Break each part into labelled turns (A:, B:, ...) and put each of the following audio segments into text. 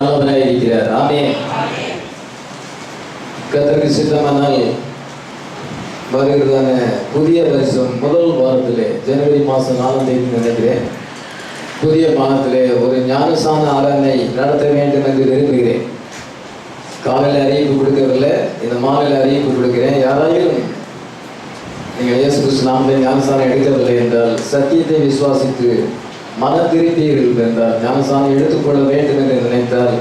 A: இருக்கிறார். ஆமென். கர்த்தருக்கு சித்தமானால் வருகிறதான புதிய வருஷம் முதல் வாரத்திலே ஜனவரி மாதம் 4ஆம் தேதி நினைக்கிறேன், புதிய மாதத்திலே ஒரு ஞானசான ஆராதனை நடத்த வேண்டும் என்று விரும்புகிறேன். காலையில் அறிவிப்பு கொடுக்கவில்லை, இந்த மாலையில் அறிவிப்பு கொடுக்கிறேன். யாராயும் நீங்கள் இயேசு கிறிஸ்து நாமத்தை ஞானசானம் எடுக்கவில்லை என்றால், சத்தியத்தை விசுவாசித்து மன திருப்பீர்கள் என்றால், ஞானசானம் எடுத்துக்கொள்ள வேண்டும் என்று நினைத்தால்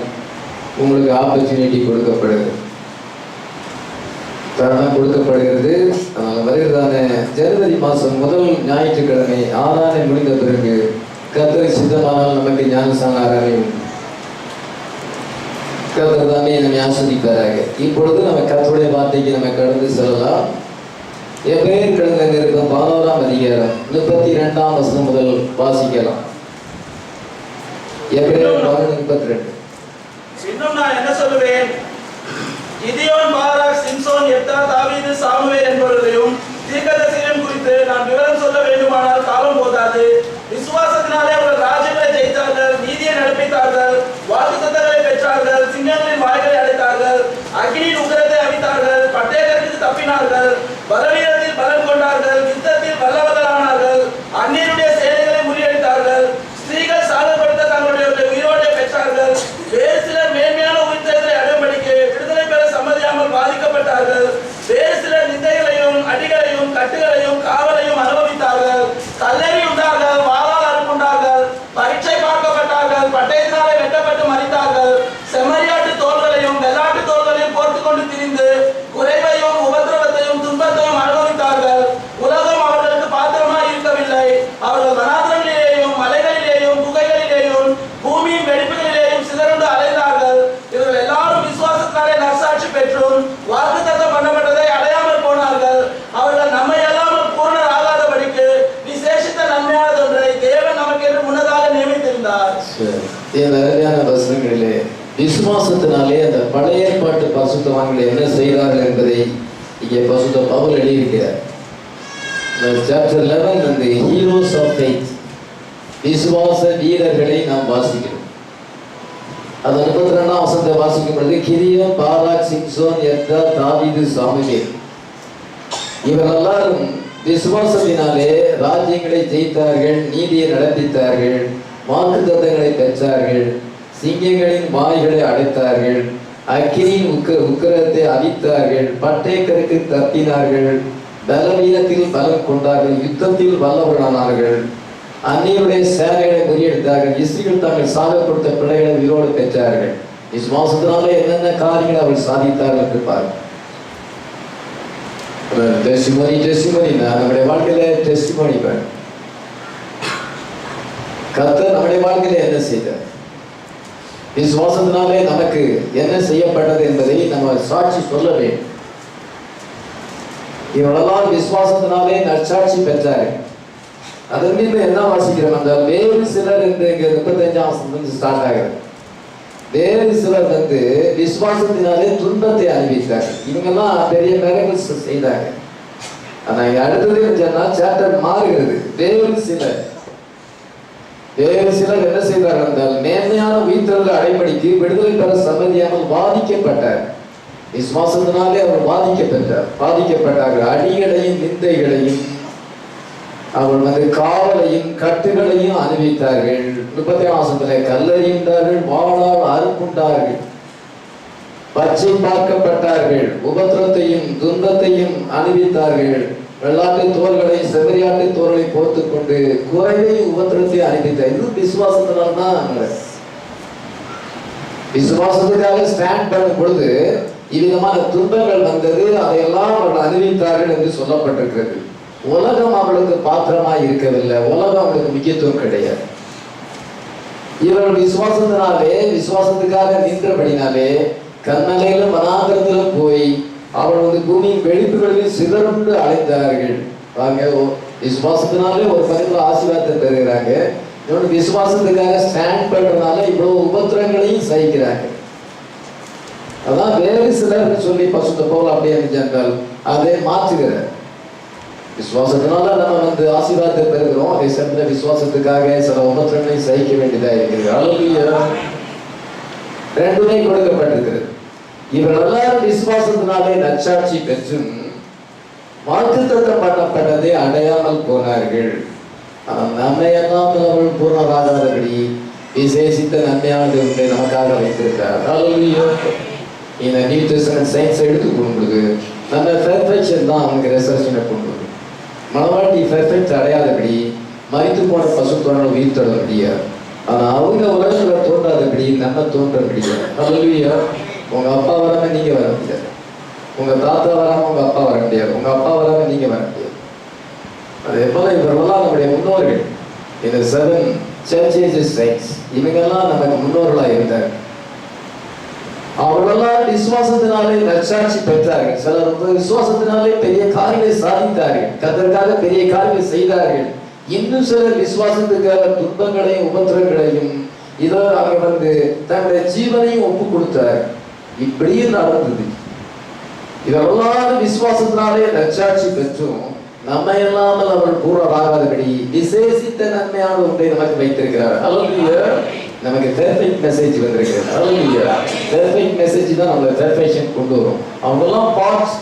A: உங்களுக்கு ஆப்பர்ச்சுனிட்டி கொடுக்கப்படுகிறது, தருணம் கொடுக்கப்படுகிறது. வருகிறதான ஜனவரி மாதம் முதல் ஞாயிற்றுக்கிழமை ஆராதனை முடிந்த பிறகு கர்த்தருக்கு சித்தமானால் நமக்கு ஞானசான ஆராதனை உண்டு. கர்த்தர் தாமே நம்மை ஆசீர்வதிப்பாராக. இப்பொழுது நம்ம கர்த்தருடைய வார்த்தைக்கு நம்ம கடந்து செல்லலாம். எபிரேயர் கடந்த நிருபம் 11ஆம் அதிகாரம் 32ஆம் வசனம் முதல் வாசிக்கலாம். எபிரேயர் 11:32.
B: இன்னும் நான் என்ன சொல்லுவேன்? கிதியோன், பாராக், சிம்சோன், யெப்தா, தாவீது, சாமுவேல் என்பவர்களையும் தீர்க்கதரிசிகளையும் குறித்து நான் விவரம் சொல்ல வேண்டுமானால் காலம் போதாது. விசுவாசத்தினாலே அவர்கள் ராஜ்யங்களை ஜெயித்தார்கள், நீதியை நடப்பித்தார்கள், வாக்குத்தத்தங்களை பெற்றார்கள், சிங்கங்களின் வாய்களை அடைத்தார்கள், அக்கினியின் உக்கிரத்தை அவித்தார்கள், பட்டயத்திற்கு தப்பினார்கள், பலவீனத்தில் பலம் கொண்டார்கள், யுத்தத்தில் வல்லவர்களானார்கள், அந்நியருடைய சேனைகளை முறியடித்தார்கள், ஸ்திரீகள் சாகப்படுத்த தங்களுடைய உயிரோட்டை பெற்றார்கள், வேறு சிலர் மேன்மையான உயிர்த்தெழுதலை அடையும்படிக்கு விடுதலை பெற சம்மதியாமல் பாதிக்கப்பட்டார்கள், வேறு சிலர் நிந்தைகளையும் அடிகளையும் கட்டுகளையும் காவலையும் அனுபவித்தார்கள், கல்லறி உண்டார்கள், வாளால் அறுப்புண்டார்கள், பரீட்சை பார்க்கப்பட்டார்கள், பட்டயத்தினாலே வெட்டப்பட்டு மரித்தார்கள், செம்மறியாட்டு தோள்களையும் வெள்ளாட்டு தோள்களையும் போர்த்துக் கொண்டு திரிந்து குறைவையும் உபத்திரவத்தையும் துன்பத்தையும் அனுபவித்தார்கள். உலகம் அவர்களுக்கு பாத்திரமாய் இருக்கவில்லை. அவர்கள் வனாந்திரங்களிலேயும் மலைகளிலேயும் குகைகளிலேயும் பூமியின் வெடிப்புகளிலேயும் சிதறண்டு அலைந்தார்கள். இவர்கள் எல்லாரும் விசுவாசத்தினாலே நற்சாட்சி பெற்றும் வாக்குத்தத்தம் பண்ணப்பட்டதை அடையாமல் போனார்கள். அவர்கள் நம்மை அல்லாமல் பூரணர் ஆகாதபடிக்கு விசேஷித்த நன்மையானதொன்றை தேவன் நமக்கு என்று முன்னதாக நியமித்திருந்தார்.
A: அருமையான வசனங்களிலே விசுவாசத்தினாலே அந்த பழைய ஏற்பாட்டு பரிசுத்தவான்கள் என்ன செய்தார்கள் என்பதை இங்கே பரிசுத்த பவுல் எழுதியிருக்கிறார். சாப்டர் 11 அந்த ஹீரோஸ் ஆஃப் ஃபெய்த், விசுவாச வீரர்களை நாம் வாசிக்கிறோம். அது 32ஆம் வசனத்தை வாசிக்கும் பொழுது கிதியோன், பாராக், சிம்சோன், யெப்தா, தாவீது, சாமுவேல் இவர்கள் எல்லாரும் விசுவாசத்தினாலே ராஜ்யங்களை ஜெயித்தார்கள், நீதியை நடப்பித்தார்கள், வாக்குத்தத்தங்களை பெற்றார்கள், சிங்கங்களின் வாய்களை அடைத்தார்கள், அக்கினியின் உக்கிரத்தை அவித்தார்கள், பட்டயக்கருக்கு தப்பினார்கள், பலவீனத்தில் பலம் கொண்டார்கள், யுத்தத்தில் வல்லவர்களானார்கள், அந்நியருடைய சேனைகளை முறியடித்தார்கள், இஸ்ரவேல் தாங்கள் சாகப்படுத்த பிள்ளைகளை உயிரோடு பெற்றார்கள். விசுவாசத்தினாலே என்னென்ன காரியங்களை அவர்கள் சாதித்தார்கள் என்று பாருங்கள். டெஸ்டிமோனி நம்முடைய வாழ்க்கையில டெஸ்டிமோனி வேணும். கர்த்தர் நம்முடைய வாழ்க்கையில என்ன செய்தார், விசுவாசத்தினாலே நமக்கு என்ன செய்யப்பட்டது என்பதை நம்ம சாட்சி சொல்ல வேண்டும். இவரெல்லாம் விசுவாசத்தினாலே நற்சாட்சி பெற்றார்கள். அதன் மீது என்ன வாசிக்கிறோம் என்றால், வேறு சிலர் என்று 35ஆம் வசனம் ஸ்டார்ட் ஆகிறது. வேறு சிலர் விசுவாசத்தினாலே துன்பத்தை அனுபவித்தார்கள். இவங்கெல்லாம் பெரிய மிரக்கிள்ஸ் செய்தாங்க. ஆனா இங்க அடுத்தது சொன்னா சாப்டர் மாறுகிறது. வேறு சிலர் என்ன செய்தார்கள் என்றால், மேன்மையான உயிர்த்தெழுதலை அடைபடிக்கு விடுதலை பெற சம்மதியாமல் பாதிக்கப்பட்டார். விசுவாசத்தினாலே அவர் பாதிக்கப்பட்டார்கள். அடிகளையும் நிந்தைகளையும் அவர்கள் காவலையும் கட்டுகளையும் அனுபவித்தார்கள். 30ஆம் வசனத்திலே கல்லறிந்தார்கள், வாளால் அறுப்புண்டார்கள், பச்சை பார்க்கப்பட்டார்கள், உபத்திரத்தையும் துன்பத்தையும் அனுபவித்தார்கள், வெள்ளாட்டு தோள்களையும் செம்மறியாட்டு தோள்களை போர்த்துக் கொண்டு குறைவையும் உபத்திரத்தை அனுபவித்தார். இது விசுவாசத்தினால்தான். விசுவாசத்துக்காக ஸ்டாண்ட் பண்ணும் பொழுது இவ்விதமான துன்பங்கள் வந்தது, அதையெல்லாம் அவர்கள் அனுபவித்தார்கள் என்று சொல்லப்பட்டிருக்கிறது. உலகம் அவளுக்கு பாத்திரமாய் இருக்கவில்லை, உலகம் அவளுக்கு முக்கியத்துவம் கிடையாது. இவர்கள் விசுவாசத்துக்காக நின்றபடினாலே கண்மலையிலும் வனாந்திரத்திலும் போய் அவள் பூமியின் வெடிப்புகளில் சிதறண்டு அடைந்தார்கள். விசுவாசத்தினாலே ஒரு பக்கத்தில் ஆசீர்வாதத்தை பெறுகிறாங்க. இன்னொன்று விசுவாசத்துக்காக ஸ்டாண்ட் பண்றதுனால இவ்வளவு உபத்திரங்களையும் சகிக்கிறாங்க. அதான் வேறு சிலர் சொல்லி பசுத்த போல அப்படியே என்றால் அதை மாற்றுகிறார். விசுவாசத்தினால நம்ம ஆசீர்வாதத்தை பெறுகிறோம். அதே சமயத்தில் விசுவாசத்துக்காக சில உபத்திரங்களை சகிக்க வேண்டியதாக இருக்கிறது. ரெண்டுமே கொடுக்கப்பட்டிருக்கிறது. இவர்கள் எல்லாரும் விசுவாசத்தினாலே நற்சாட்சி பெற்றும் வாக்குத்தத்தம் பண்ணப்பட்டதை அடையாமல் போனார்கள். நம்மை எல்லாம் அவர்கள் பூர்ணராகாதபடி விசேஷித்த நன்மையானது ஒன்றை நமக்காக வைத்திருக்கிறார். இந்த நியூ டெஸ்டமென்ட் சயின்ஸ் எடுத்துக்கொள்ளும் பொழுது நம்ம பெர்ஃபெக்ஷன் தான் அவங்க ரெசர்ஷனை கொண்டு வரும். மனவாட்டி பெர்ஃபெக்ட் அடையாதபடி மறித்து போன பசுத்தோட உயிர் தொட முடியாது. ஆனால் அவங்க உலகத்தில் தோன்றாதபடி நம்ம தோன்ற முடியாது. அல்லா, உங்க அப்பா வராம நீங்க வர முடியாது, உங்க தாத்தா வராம உங்க அப்பா வர முடியாது, உங்க அப்பா வராம நீங்க வர முடியாது. அதே போல இவர்களெல்லாம் நம்முடைய முன்னோர்கள். இந்த 7 churches saints இவங்கெல்லாம் நமக்கு முன்னோர்களா இருந்தார். அவர்களெல்லாம் விசுவாசத்தினாலே நற்சாட்சி பெற்றார்கள். சிலர் விசுவாசத்தினாலே பெரிய காரியங்களை சாதித்தார்கள், கர்த்தருக்காக பெரிய காரியங்களை செய்தார்கள். இன்னும் சிலர் விசுவாசத்துக்காக துன்பங்களையும் உபத்திரங்களையும் இதோ அவங்க தன்னுடைய ஜீவனையும் ஒப்பு கொடுத்தார். இப்படியும் நடந்தது. இதெல்லாம் விசுவாசத்தினாலே நற்சாட்சி பெற்றும் நம்ம இல்லாமல் அவர்கள் பூர்ணராகாதபடி விசேஷித்த நன்மையான ஒன்றை நமக்கு வைத்திருக்கிறார். அல்லேலூயா. நமக்கு பெர்ஃபெக்ட் மெசேஜ் வந்திருக்கிறது. அல்லேலூயா. பெர்ஃபெக்ட் மெசேஜ் தான் நம்மளை பெர்ஃபெக்ஷன் கொண்டு வரும். அவங்கெல்லாம் பார்ட்ஸ்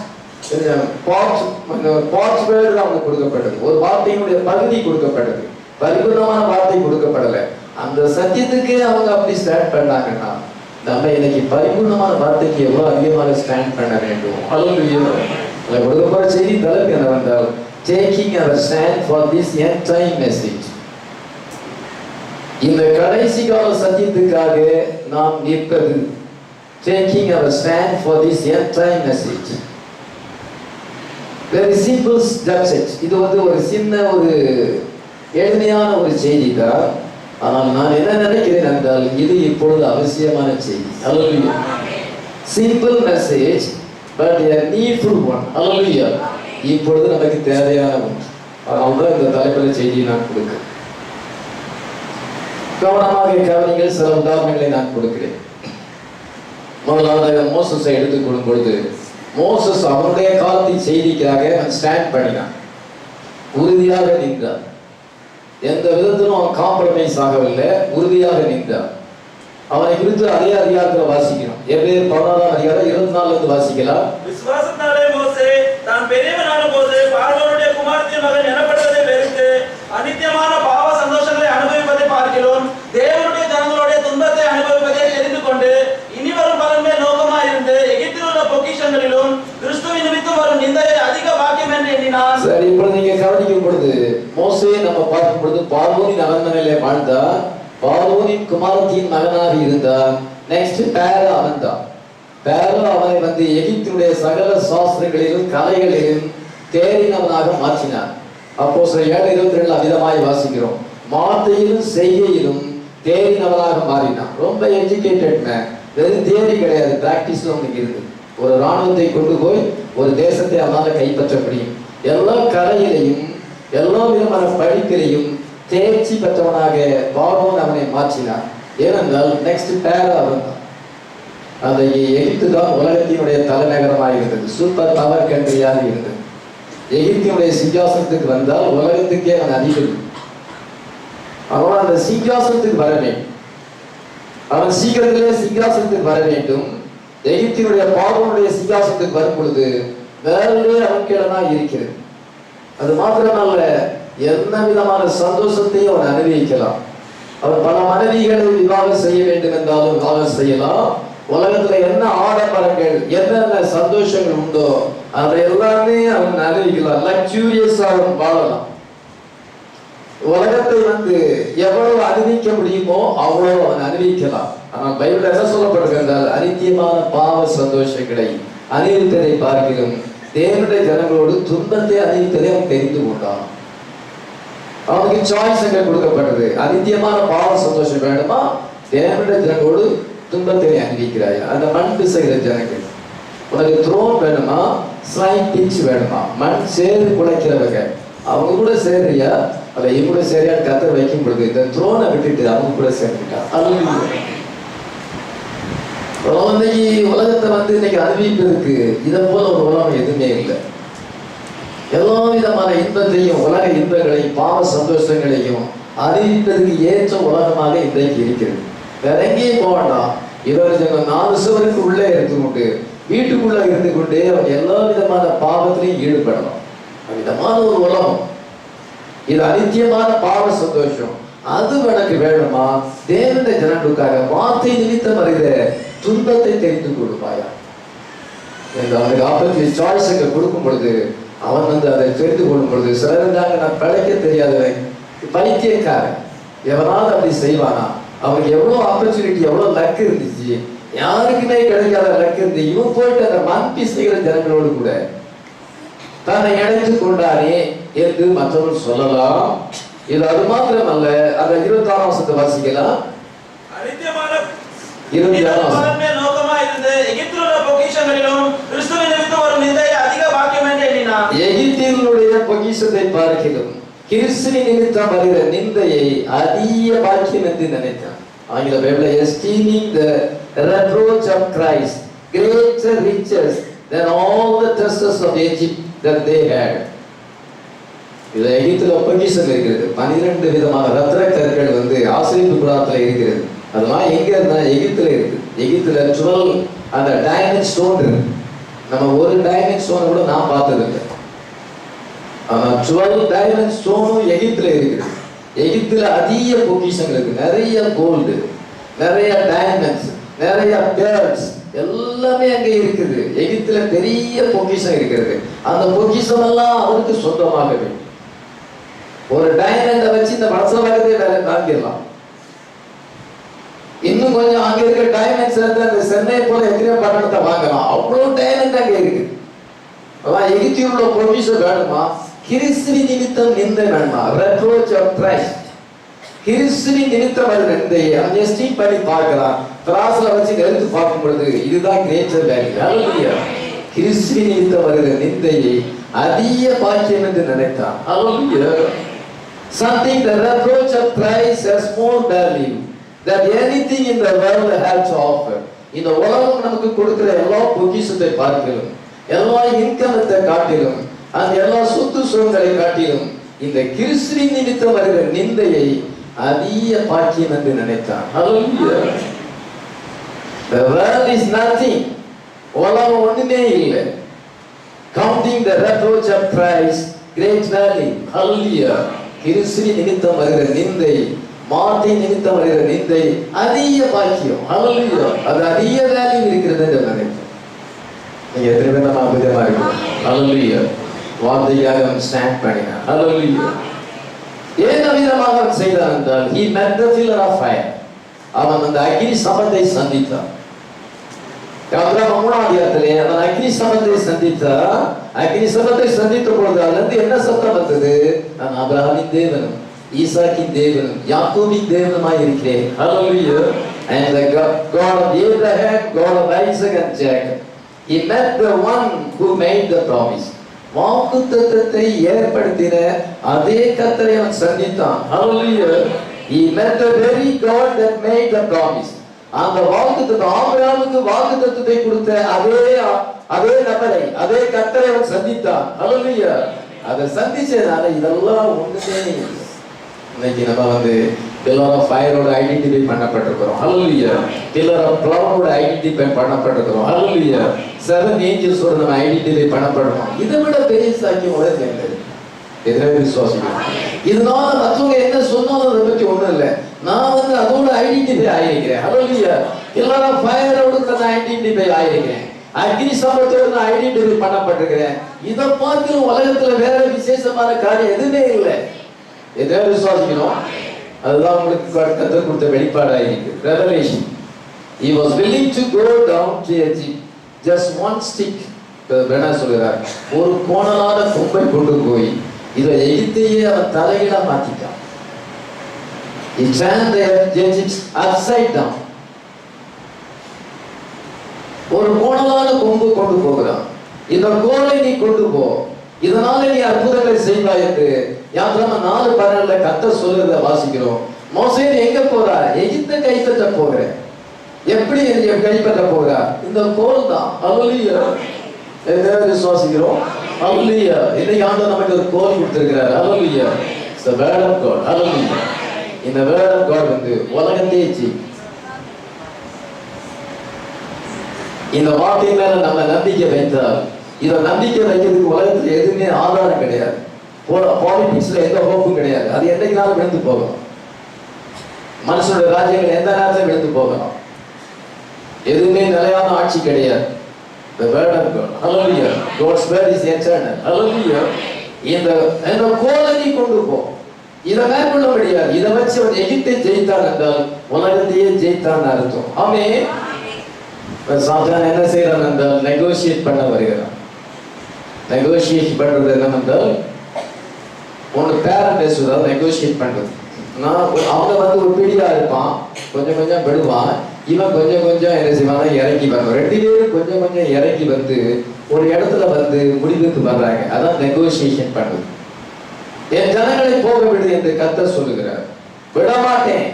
A: வேர்டு அவங்களுக்கு கொடுக்கப்பட்டது. ஒரு வார்த்தையினுடைய பகுதி கொடுக்கப்பட்டது, பரிபூர்ணமான வார்த்தை கொடுக்கப்படலை. அந்த சத்தியத்துக்கு அவங்க அப்படி ஸ்டாண்ட் பண்ணாங்கன்னா நம்ம இன்னைக்கு பரிபூர்ணமான வார்த்தைக்கு எவ்வளவு அதிகமாக ஸ்டாண்ட் பண்ண வேண்டும். அல்லேலூயா. கொடுக்கப்பட்ட செய்தி தலைப்பு என்னவென்றால் taking our stand for this end time message. இந்த கடைசி கால சத்தியத்துக்காக நாம் நிற்பது. Taking our stand for this end time message. Very simple message. இது ஒரு சின்ன எளிமையான ஒரு செய்தி தான். ஆனால் நான் என்ன நினைக்கிறேன் என்றால் இது இப்பொழுது அவசியமான செய்தி. அல்லேலூயா. Simple message but a needful one. அல்லேலூயா. இப்பொழுது நமக்கு தேவையான ஒன்று. அதனால்தான் இந்த தலைப்பில் செய்தியை நான் கொடுக்கிறேன். கவனமாக கவனிங்கள். சில உதாரணங்களை நான் கொடுக்கிறேன். முதலாவது மோசஸை எடுத்துக்கொள்ளும் பொழுது மோசஸ் அவருடைய காலத்தின் செய்திக்காக ஸ்டாண்ட் பண்ணினான், உறுதியாக நின்றார். எந்த விதத்திலும் அவன் காம்ப்ரமைஸ் ஆகவில்லை, உறுதியாக நின்றார். அவனை குறித்து அதே அதிகாரத்தில் வாசிக்கிறோம். எபிரேயர் 11ஆம் அதிகாரம் 24 வாசிக்கலாம்.
B: விசுவாசத்தாலே மோசே தான் பெரியவனான போது பார்வோனுடைய குமாரத்தின் மகன் எனப்படுவதை வெறுத்து அநித்தியமான பாவ சந்தோஷங்களை அனுபவிப்பதை பார்க்கிறோம். தேவனுடைய ஜனங்களுடைய துன்பத்தை அனுபவிப்பதை தெரிந்து கொண்டு இனி வரும் பலன்மே நோக்கமாக இருந்து எகிப்தில் உள்ள பொக்கிஷங்களிலும் கிறிஸ்துவின் நிமித்தம் வரும் நிந்தையை அதிக பாக்கியம் என்று எண்ணினான். சரி, இப்பொழுது நீங்க கவனிக்கும் பொழுது மோசே நம்ம பார்க்கும் பொழுது பார்வோனின் அரண்மனையிலே வாழ்ந்தார், பார்வோனின் குமாரத்தின் மகனாக இருந்தார். நெக்ஸ்ட் பேரோ அவன் தான். பேரோ அவனை எகிப்தினுடைய சகல சாஸ்திரங்களிலும் கலைகளிலும் தேறினவனாக மாற்றினார். அப்போஸ்தலர் 7:22 அவிதமாய் வாசிக்கிறோம். வார்த்தையிலும் செய்கையிலும் தேறினவனாக மாறினான். ரொம்ப எஜுகேட்டட் மேன். வெறும் தேரி கிடையாது, பிராக்டிஸ்ல அவனுக்கு இருக்கு. ஒரு இராணுவத்தை கொண்டு போய் ஒரு தேசத்தை அவனால் கைப்பற்ற முடியும். எல்லா கலையிலையும் எல்லா விதமான படிப்பிலையும் தேர்ச்சி பெற்றவனாக பார்வோன் அவனை மாற்றினார். ஏனென்றால் நெக்ஸ்ட் பேரோ அவன் தான். அந்த எகிப்து தான் உலகத்தினுடைய தலைநகரமாக இருந்தது, சூப்பர் பவர் கண்ட்ரியாக இருந்தது. எகிப்தினுடைய சிங்காசனத்துக்கு வந்தால் உலகத்துக்கே அவன் அதிபதி. அவன் அந்த சிங்காசனத்துக்கு வர வேண்டும். அவன் சீக்கிரத்திலே சிங்காசனத்துக்கு வர வேண்டும். எகிப்தினுடைய பார்வோனுடைய சிங்காசனத்துக்கு வரும் பொழுது வேறே அவன் கீழதான் இருக்கிறது. அது மாத்திரமல்ல, என்ன விதமான சந்தோஷத்தையும் அவன் அனுபவிக்கலாம். அவன் பல மனைவிகளை விவாகம் செய்ய வேண்டும் என்றாலும் விவாகம் செய்யலாம். உலகத்துல என்ன ஆடம்பரங்கள் என்னென்ன சந்தோஷங்கள் உண்டோ அதை எல்லாமே அவன் அனுபவிக்கலாம். லக்ஸூரியஸா அவன் வாழலாம். உலகத்தை எவ்வளவு அனுபவிக்க முடியுமோ அவ்வளவு அவன் அனுபவிக்கலாம். ஆனால் பைபிள் என்ன சொல்லப்படுகிறால் அநித்தியமான பாவ சந்தோஷங்களை அனுபவித்ததை பார்க்கிறோம். தேவனுடைய ஜனங்களோடு துன்பத்தை அனுபவித்ததை அவன் தெரிந்து கொண்டான். அவனுக்கு சாய்ஸ் எங்க கொடுக்கப்பட்டது. அநித்தியமான பாவ சந்தோஷம் வேணுமா, தேவனுடைய ஜனங்களோடு துன்பத்தை அனுபவிக்கிறாய். அந்த மண் பிசைகிற ஜனங்கள். உனக்கு த்ரோன் வேணுமா, ஸ்லைம் பிச் வேணுமா, மண் சேறு குலைக்கிறவங்க அவங்க கூட சேரியா அதை இவங்க கூட சேரியான்னு கத்தர் வைக்கும் பொழுது இந்த த்ரோனை விட்டுட்டு அவங்க கூட சேர்ந்துட்டா. உலகத்தை இன்னைக்கு அனுபவிப்பதற்கு இதை போல ஒரு உலகம் எதுவுமே இல்லை. எல்லா விதமான இன்பத்தையும் உலக இன்பங்களையும் பாவ சந்தோஷங்களையும் அறிவிப்பதற்கு ஏற்ற உலகமாக இன்றைக்கு இருக்கிறது. வேற எங்கேயும் போக வேண்டாம்.
A: இவர் ஜனம் 4 சுவருக்கு உள்ளே இருந்து கொண்டு வீட்டுக்குள்ள இருந்து கொண்டே அவன் எல்லா விதமான பாவத்திலையும் ஈடுபடலாம். விதமான ஒரு உலகம். இது அனித்தியமான பாவ சந்தோஷம். அது எனக்கு வேணுமா? தேவனுடைய ஜனங்களுக்காக வார்த்தை நிமித்தம் அறிந்த துன்பத்தை தெரிந்து கொடுப்பாயா என்று அவனுக்கு ஆப்பர்ச்சுனிட்டி சாய்ஸுக்கு கொடுக்கும் பொழுது அவன் அதை தெரிந்து கொள்ளும் பொழுது சிலர் இருந்தாங்க, நான் பிழைக்க தெரியாதவன், பைத்தியக்காரன், எவனாவது அப்படி செய்வானா? அவனுக்கு எவ்வளோ ஆப்பர்ச்சுனிட்டி, எவ்வளோ லக் இருந்துச்சு, யாருக்குமே கிடைக்காத லக் இருந்து இவன் போயிட்டு அந்த மன்பி செய்கிற ஜனங்களோடு கூட தன்னை இணைத்து கொண்டானே என்று மற்றவர்கள் சொல்லலாம். இது அது மாத்திரமல்ல. அந்த 26ஆம் வசனத்தை வாசிக்கலாம்.
B: அனித்தியமான
A: 26
B: நோக்கமா இருந்து எகிப்தில் உள்ள பொக்கிஷங்களிலும் கிறிஸ்துவின் நிமித்தம் ஒரு நிந்தை அதிக பாக்கியம் என்று எண்ணினான்.
A: எகிப்திலுடைய பொக்கிஷத்தை பார்க்கிலும் கிறிஸ்துவின் நிமித்தம் வருகிற நிந்தையை அதிக பாக்கியம் என்று நினைத்தான். ஆங்கில பைபிள்ல esteeming the reproach of Christ greater riches than all the treasures of Egypt that they had. இது எகிப்துல பொக்கிஷம் இருக்கிறது. 12 விதமான ரத்ன கற்கள் ஆசரிப்பு கூடாரத்துல இருக்கிறது. அதெல்லாம் எங்க இருந்தா எகிப்துல இருக்கு. எகிப்துல 12 அந்த டைமண்ட் ஸ்டோன் இருக்கு. நம்ம ஒரு டைமண்ட் ஸ்டோன் கூட நான் பார்த்தது இல்லை. ஆனா 12 டைமண்ட் ஸ்டோனும் எகிப்துல இருக்குது. எகிப்துல அதிக பொக்கிஷங்கள் இருக்கு. நிறைய கோல்டு, நிறைய டைமண்ட்ஸ், நிறைய பேர்ட்ஸ் எல்லாமே அங்க இருக்குது. எகிப்துல பெரிய பொக்கிஷம் இருக்கிறது. அந்த பொக்கிஷம் எல்லாம் அவருக்கு சொந்தமாக வேண்டும். ஒரு டைமண்டை வச்சு இந்த வளசலகத்தை வேலை தாங்கிடலாம். இன்னும் கொஞ்சம் அங்க இருக்க டைமண்ட்ஸ் அந்த சென்னை போல எத்தனையோ பட்டணத்தை வாங்கலாம். அவ்வளவு டைமண்ட் அங்க இருக்கு. எகிப்தில் உள்ள பொக்கிஷம் வேணுமா? கிறிஸ்துவின் நிமித்தம் நிந்தை வேணுமா? reproach of Christ. கிறிஸ்துவின் நிமித்தம் வருகிற நிந்தையை அவன் எஸ்டீம் பண்ணி பார்க்கலாம். கிராஸ்ல வச்சு எடுத்து பார்க்கும் பொழுது இதுதான் கிரேட்டர் வேல்யூ. ஹல்லேலூயா. கிறிஸ்துவின் நிமித்தம் வருகிற நிந்தையை அதிக பாக்கியம் என்று நினைத்தான். ஹல்லேலூயா. Something the reproach of Christ has more value than anything in the world has to offer. இந்த உலகம் நமக்கு கொடுக்கிற எல்லா பொக்கிஷத்தை பார்க்கிறோம், எல்லா இன்கமத்தை காட்டிலும், அந்த எல்லா சொத்து சுகங்களை காட்டிலும் இந்த கிறிஸ்துவின் நிமித்தம் வருகிற நிந்தையை அதிக பாக்கியம் என்று நினைத்தான். Hallelujah. The world is nothing. உலகம் ஒண்ணுமே இல்லை. Counting the reproach of Christ great value. Hallelujah. கிறிஸ்துவின் நிமித்தம் வருகிற நிந்தை, மார்த்தை நிமித்தம் வருகிற நிந்தை அதிக பாக்கியம். Hallelujah. அது அதிக வேல்யூ இருக்கிறது என்று நினைத்தேன். நீங்க எத்தனை பேர் நம்ம அபுதமா இருக்கோம்? Hallelujah. வார்த்தையாக ஸ்டாண்ட் பண்ணினான். Hallelujah. ஏன் விதமாக அவன் செய்தான் என்றால் he met the pillar of fire. அவன் அந்த அக்னி சமத்தை சந்தித்தான். ஆபிரகாம் 3ஆம் அதிகாரத்திலே அவன் அக்னி சமத்தை சந்தித்தான். அக்னி சமத்தை சந்தித்த பொழுது அதிலிருந்து என்ன சத்தம் வந்தது? நான் ஆபிரகாமின் தேவனும் ஈசாக்கின் தேவனும் யாக்கோபின் தேவனுமாய் இருக்கிறேன். Hallelujah. And the God of Abraham, God of Isaac and Jacob. He met the one who made the promise. வாக்குத்தத்தத்தை ஏற்படுத்தின அதே கர்த்தரை அவன் சந்தித்தான். Hallelujah. He met the very God that made the promise. அந்த வாக்குத்தத்தம் ஆபிரகாமுக்கு வாக்குத்தத்தத்தை கொடுத்த அதே நபரை, அதே கர்த்தரை அவன் சந்தித்தான். Hallelujah. அதை சந்திச்சதால இதெல்லாம் ஒண்ணுமே இல்லை. இன்னைக்கு நம்ம pillar of fireோட ஐடென்டிஃபை பண்ணப்பட்டிருக்கிறோம். Hallelujah. pillar of cloudோட ஐடென்டிஃபை பண்ணப்பட்டிருக்கிறோம். Hallelujah. 7 angelsோட நம்ம ஐடென்டிஃபை பண்ணப்படுறோம். இதை விட பெரிய சாக்கியம் உலகத்துல இல்லை. எதிரே விசுவாசிக்கிறோம். இதனால மற்றவங்க என்ன சொன்னாலும் அதை பற்றி ஒண்ணும் இல்லை. நான் அதோட ஐடென்டிஃபை ஆயிருக்கிறேன். Hallelujah. pillar of fireோட நான் ஐடென்டிஃபை ஆயிருக்கிறேன். அக்னி சம்பத்தோடு நான் ஐடென்டிஃபை பண்ணப்பட்டிருக்கிறேன். இதை பார்த்து உலகத்துல வேற விசேஷமான காரியம் எதுவுமே இல்லை. எதிரே விசுவாசிக்கணும். அதுதான் உங்களுக்கு கர்த்தர் கொடுத்த வெளிப்பாடாயிருக்கு. Revelation. He was willing to go down to Egypt. Just one stick. என்ன சொல்றார்? ஒரு கோணலான கொம்பை கொண்டு போய் இதை எகிப்தையே அவன் தலையில மாத்திட்டான். He turned the Egypt upside down. ஒரு கோணலான கொம்பு கொண்டு போகிறான். இந்த கோலை நீ கொண்டு போ, இதனால நீ அற்புதங்களை செய்வாய் என்று யாத்திராகமம் 4:12 கர்த்தர் சொல்றத வாசிக்கிறோம். மோசே எங்க போறா? எகிப்தை கைப்பற்ற போகிற. எப்படி கைப்பற்ற போகிறா? இந்த கோல் தான். Hallelujah. விசுவாசிக்கிறோம். Hallelujah. இன்னைக்கு ஆண்டவர் நமக்கு ஒரு கோல் கொடுத்திருக்கிறார். Hallelujah. It's the word of God. Hallelujah. இந்த word of God உலகத்தையே இந்த வார்த்தை மேல நம்ம நம்பிக்கை வைத்தால், இதை நம்பிக்கை வைக்கிறதுக்கு உலகத்துல எதுவுமே ஆதாரம் கிடையாது. பாலிடிக்ஸ்ல எந்த ஹோப்பும் கிடையாது. அது என்னைக்குனாலும் விழுந்து போகலாம். மனுஷனுடைய ராஜ்யங்கள் எந்த நேரத்தில் விழுந்து போகலாம். எதுவுமே நிலையான ஆட்சி கிடையாது. The word of God. Hallelujah. God's word is eternal. Hallelujah. இந்த கோலனை கொண்டு போ. இதை மேற்கொள்ள முடியாது. இதை வச்சு அவன் எகிப்தை ஜெயித்தான் என்றால் உலகத்தையே ஜெயித்தான் அர்த்தம். ஆமென். சாத்தான் என்ன செய்யறான் என்றால் நெகோசியேட் பண்ண வருகிறான். நெகோசியேட் பண்றது என்னவென்றால் ஒன்று பேரண்ட் பேசுவதா நெகோசியேட் பண்றது. அவங்க ஒரு பிடியா இருப்பான், கொஞ்சம் கொஞ்சம் விடுவான், இவன் கொஞ்சம் கொஞ்சம் என்ன செய்வாங்க இறங்கி வரணும். ரெண்டு பேரும் கொஞ்சம் கொஞ்சம் இறங்கி வந்து ஒரு இடத்துல முடிவுக்கு வர்றாங்க. அதான் நெகோசியேஷன் பண்றது. என் ஜனங்களை போக விடு என்று கர்த்தர் சொல்லுகிறார். விடமாட்டேன்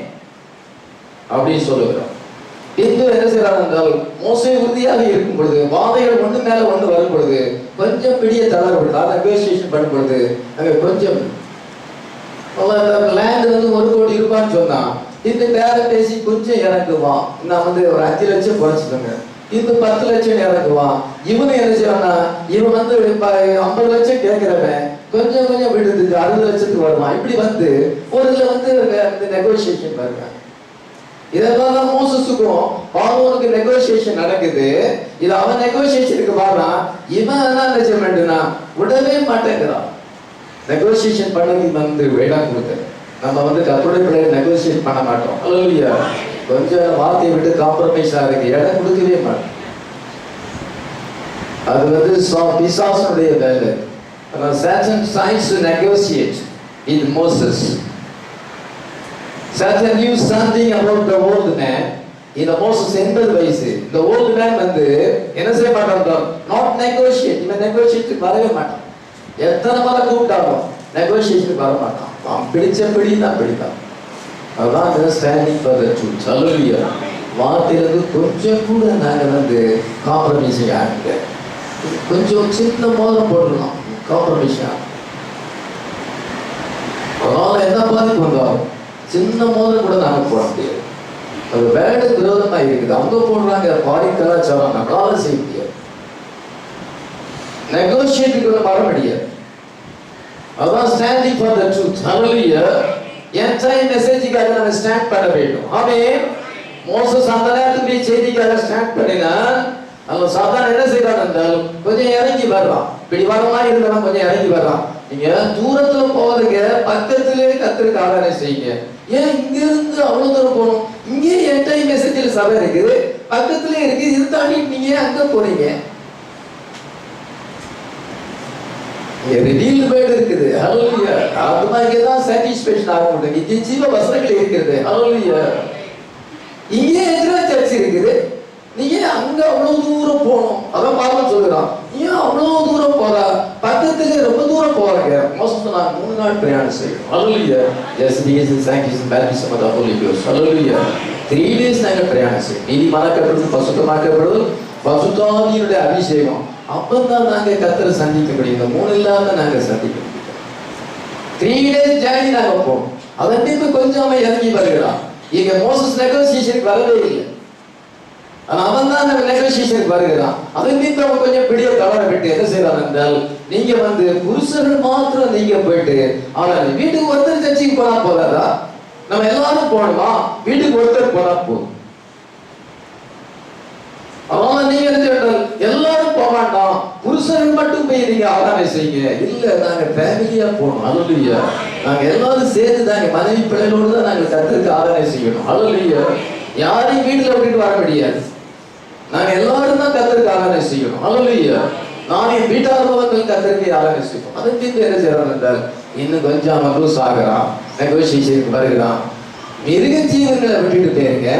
A: அப்படின்னு சொல்லுகிறார். இந்து என்ன செய்யறாங்க என்றால் மோசே உறுதியாக இருக்கும் பொழுது, வாதைகள் ஒன்று மேல ஒன்று வரும் பொழுது கொஞ்சம் பிடிய தளரப்படுது. அதை நெகோசியேஷன் பண்ணும் பொழுது அங்க கொஞ்சம் லேண்ட் ஒரு கோடி ரூபான்னு சொன்னா, இந்த பேரம் பேசி கொஞ்சம் இறக்குவான். நான் ஒரு 5 லட்சம் குறைச்சிக்கோங்க, இந்த 10 லட்சம் இறக்குவான். இவனு என்ன செய்வான்னா, இவன் 50 லட்சம் கேட்கிறவன் கொஞ்சம் கொஞ்சம் விடுது 60 லட்சத்துக்கு வருவான். இப்படி ஒரு இதுல நெகோசியேஷன் பாருங்க. இதெல்லாம் மோசஸுக்கும் பார்வோனுக்கு நெகோசியேஷன் நடக்குது. இது அவன் நெகோசியேஷனுக்கு வரான். இவன் என்ன செய்ய வேண்டும்னா விடவே மாட்டேங்கிறான். நெகோசியேஷன் பண்ணது இடம் கொடுத்து நம்ம கர்த்தருடைய பிள்ளைகளை நெகோசியேட் பண்ண மாட்டோம். அல்லேலூயா. கொஞ்சம் வார்த்தையை விட்டு காம்ப்ரமைஸ் ஆகுது, இடம் கொடுக்கவே மாட்டோம். அது பிசாசனுடைய வேலை. Satan tries to negotiate with Moses. Satan knew something about the old man. இந்த மோசஸ் 80 வயசு. இந்த old man என்ன செய்ய மாட்டான், not negotiate. இவன் நெகோசியேட் வரவே மாட்டான். எத்தனை முறை கூப்பிட்டாலும் நெகோசியேஷன் வர மாட்டான். அவன் பிடிச்ச பிடி தான் பிடித்தான். அதுதான் ஸ்டாண்டிங் ஃபார் த ட்ரூத். ஹல்லேலூயா. வார்த்தையிலிருந்து கொஞ்சம் கூட நாங்கள் காம்ப்ரமைஸ் ஆகுங்க. கொஞ்சம் சின்ன மோதம் போட்டுடலாம், காம்ப்ரமைஸ் ஆகும். அதனால என்ன பாதிப்பு வந்தாலும் சின்ன மோதம் கூட நாங்கள் போட முடியாது. அது வேர்டுக்கு விரோதமாக இருக்குது. அவங்க போடுறாங்க பாடி கலாச்சாரம், நம்மளால செய்ய முடியாது. நெகோசியேட்டுக்கு வர முடியாது. அதான் standing for the truth. Hallelujah. End time மெசேஜுக்காக நம்ம ஸ்டாண்ட் பண்ண வேண்டும். ஆமென். மோசஸ் அந்த நேரத்துக்கு செய்திக்காக ஸ்டாண்ட் பண்ணினா, அவன் சாத்தான் என்ன செய்யறான் என்றால் கொஞ்சம் இறங்கி வர்றான். பிடிவாதமா இருந்தவன் கொஞ்சம் இறங்கி வர்றான். நீங்க தூரத்துல போவதுங்க, பக்கத்திலே கர்த்தருக்கு ஆராதனை செய்யுங்க. ஏன் இங்க இருந்து அவ்வளவு தூரம் போகணும்? இங்கே என்டைம் மெசேஜில் சபை இருக்குது, பக்கத்திலே இருக்கு, இது தாண்டி நீங்க அங்க போறீங்க. ரிவீல்டு வேர்ட் இருக்குது. ஹல்லேலூயா. அதுமாதிரி தான் சாட்டிஸ்ஃபேக்ஷன் ஆக மாட்டேங்குது. இங்கே ஜீவ வசனங்கள் இருக்கிறது. ஹல்லேலூயா. இங்கே எத்தனை சர்ச் இருக்குது, நீங்க அங்க அவ்வளவு தூரம் போகணும். அதான் பார்வன் சொல்லுறான், ஏன் அவ்வளவு தூரம் போற, பக்கத்திலே ரொம்ப தூரம் போறாங்க. மோசம் நான் 3 நாள் பிரயாணம் செய்யணும். Hallelujah. Justification, sanctification, baptism of the holy ghost. Hallelujah. 3 days நாங்க பிரயாணம் செய்யணும். நீதிமானாக்கப்படுறது, பசுத்தமாக்கப்படுறது, பசுத்தாவியினுடைய அபிஷேகம். அப்பதான் நாங்க கர்த்தரை சந்திக்க முடியும். 3 இல்லாம நாங்க சந்திக்க முடியும். 3 days ஜர்னி நாங்க போவோம். அதற்கு கொஞ்சம் அவன் இறங்கி வருகிறான். இங்க மோசஸ் நெகோசியேஷனுக்கு வரவே இல்லை. ஆனா அவன் தான் நெகோசியேஷனுக்கு வருகிறான். அதற்கு அவன் கொஞ்சம் பிடிய தவற விட்டு என்ன செய்யறான் என்றால், நீங்க புருஷர்கள் மாத்திரம் நீங்க போயிட்டு, ஆனா வீட்டுக்கு ஒருத்தர் சர்ச்சைக்கு போனா போதாதா? நம்ம எல்லாரும் போகணுமா? வீட்டுக்கு ஒருத்தர் போனா போதும். அதனால நீங்க எல்லாரும் போக வேண்டாம், புருஷர்கள் மட்டும் போய் நீங்க ஆராதனை செய்யுங்க. இல்ல, நாங்க ஃபேமிலியா போகணும். ஹல்லேலூயா. நாங்க எல்லாரும் சேர்ந்து தாங்க, மனைவி பிள்ளைகளோடு தான் நாங்க கர்த்தருக்கு ஆராதனை செய்யணும். ஹல்லேலூயா. யாரையும் வீட்டுல விட்டுட்டு வர முடியாது. நாங்க எல்லாரும் தான் கர்த்தருக்கு ஆராதனை செய்யணும். ஹல்லேலூயா. நான் என் வீட்டார்பவர்கள் கர்த்தருக்கு ஆராதனை செய்யணும். அதற்கு என்ன செய்யறான் என்றால், இன்னும் கொஞ்சம் லூஸ் ஆகிறான், நெகோசியேஷனுக்கு வருகிறான். மிருக ஜீவன்களை விட்டுட்டு போயிருங்க.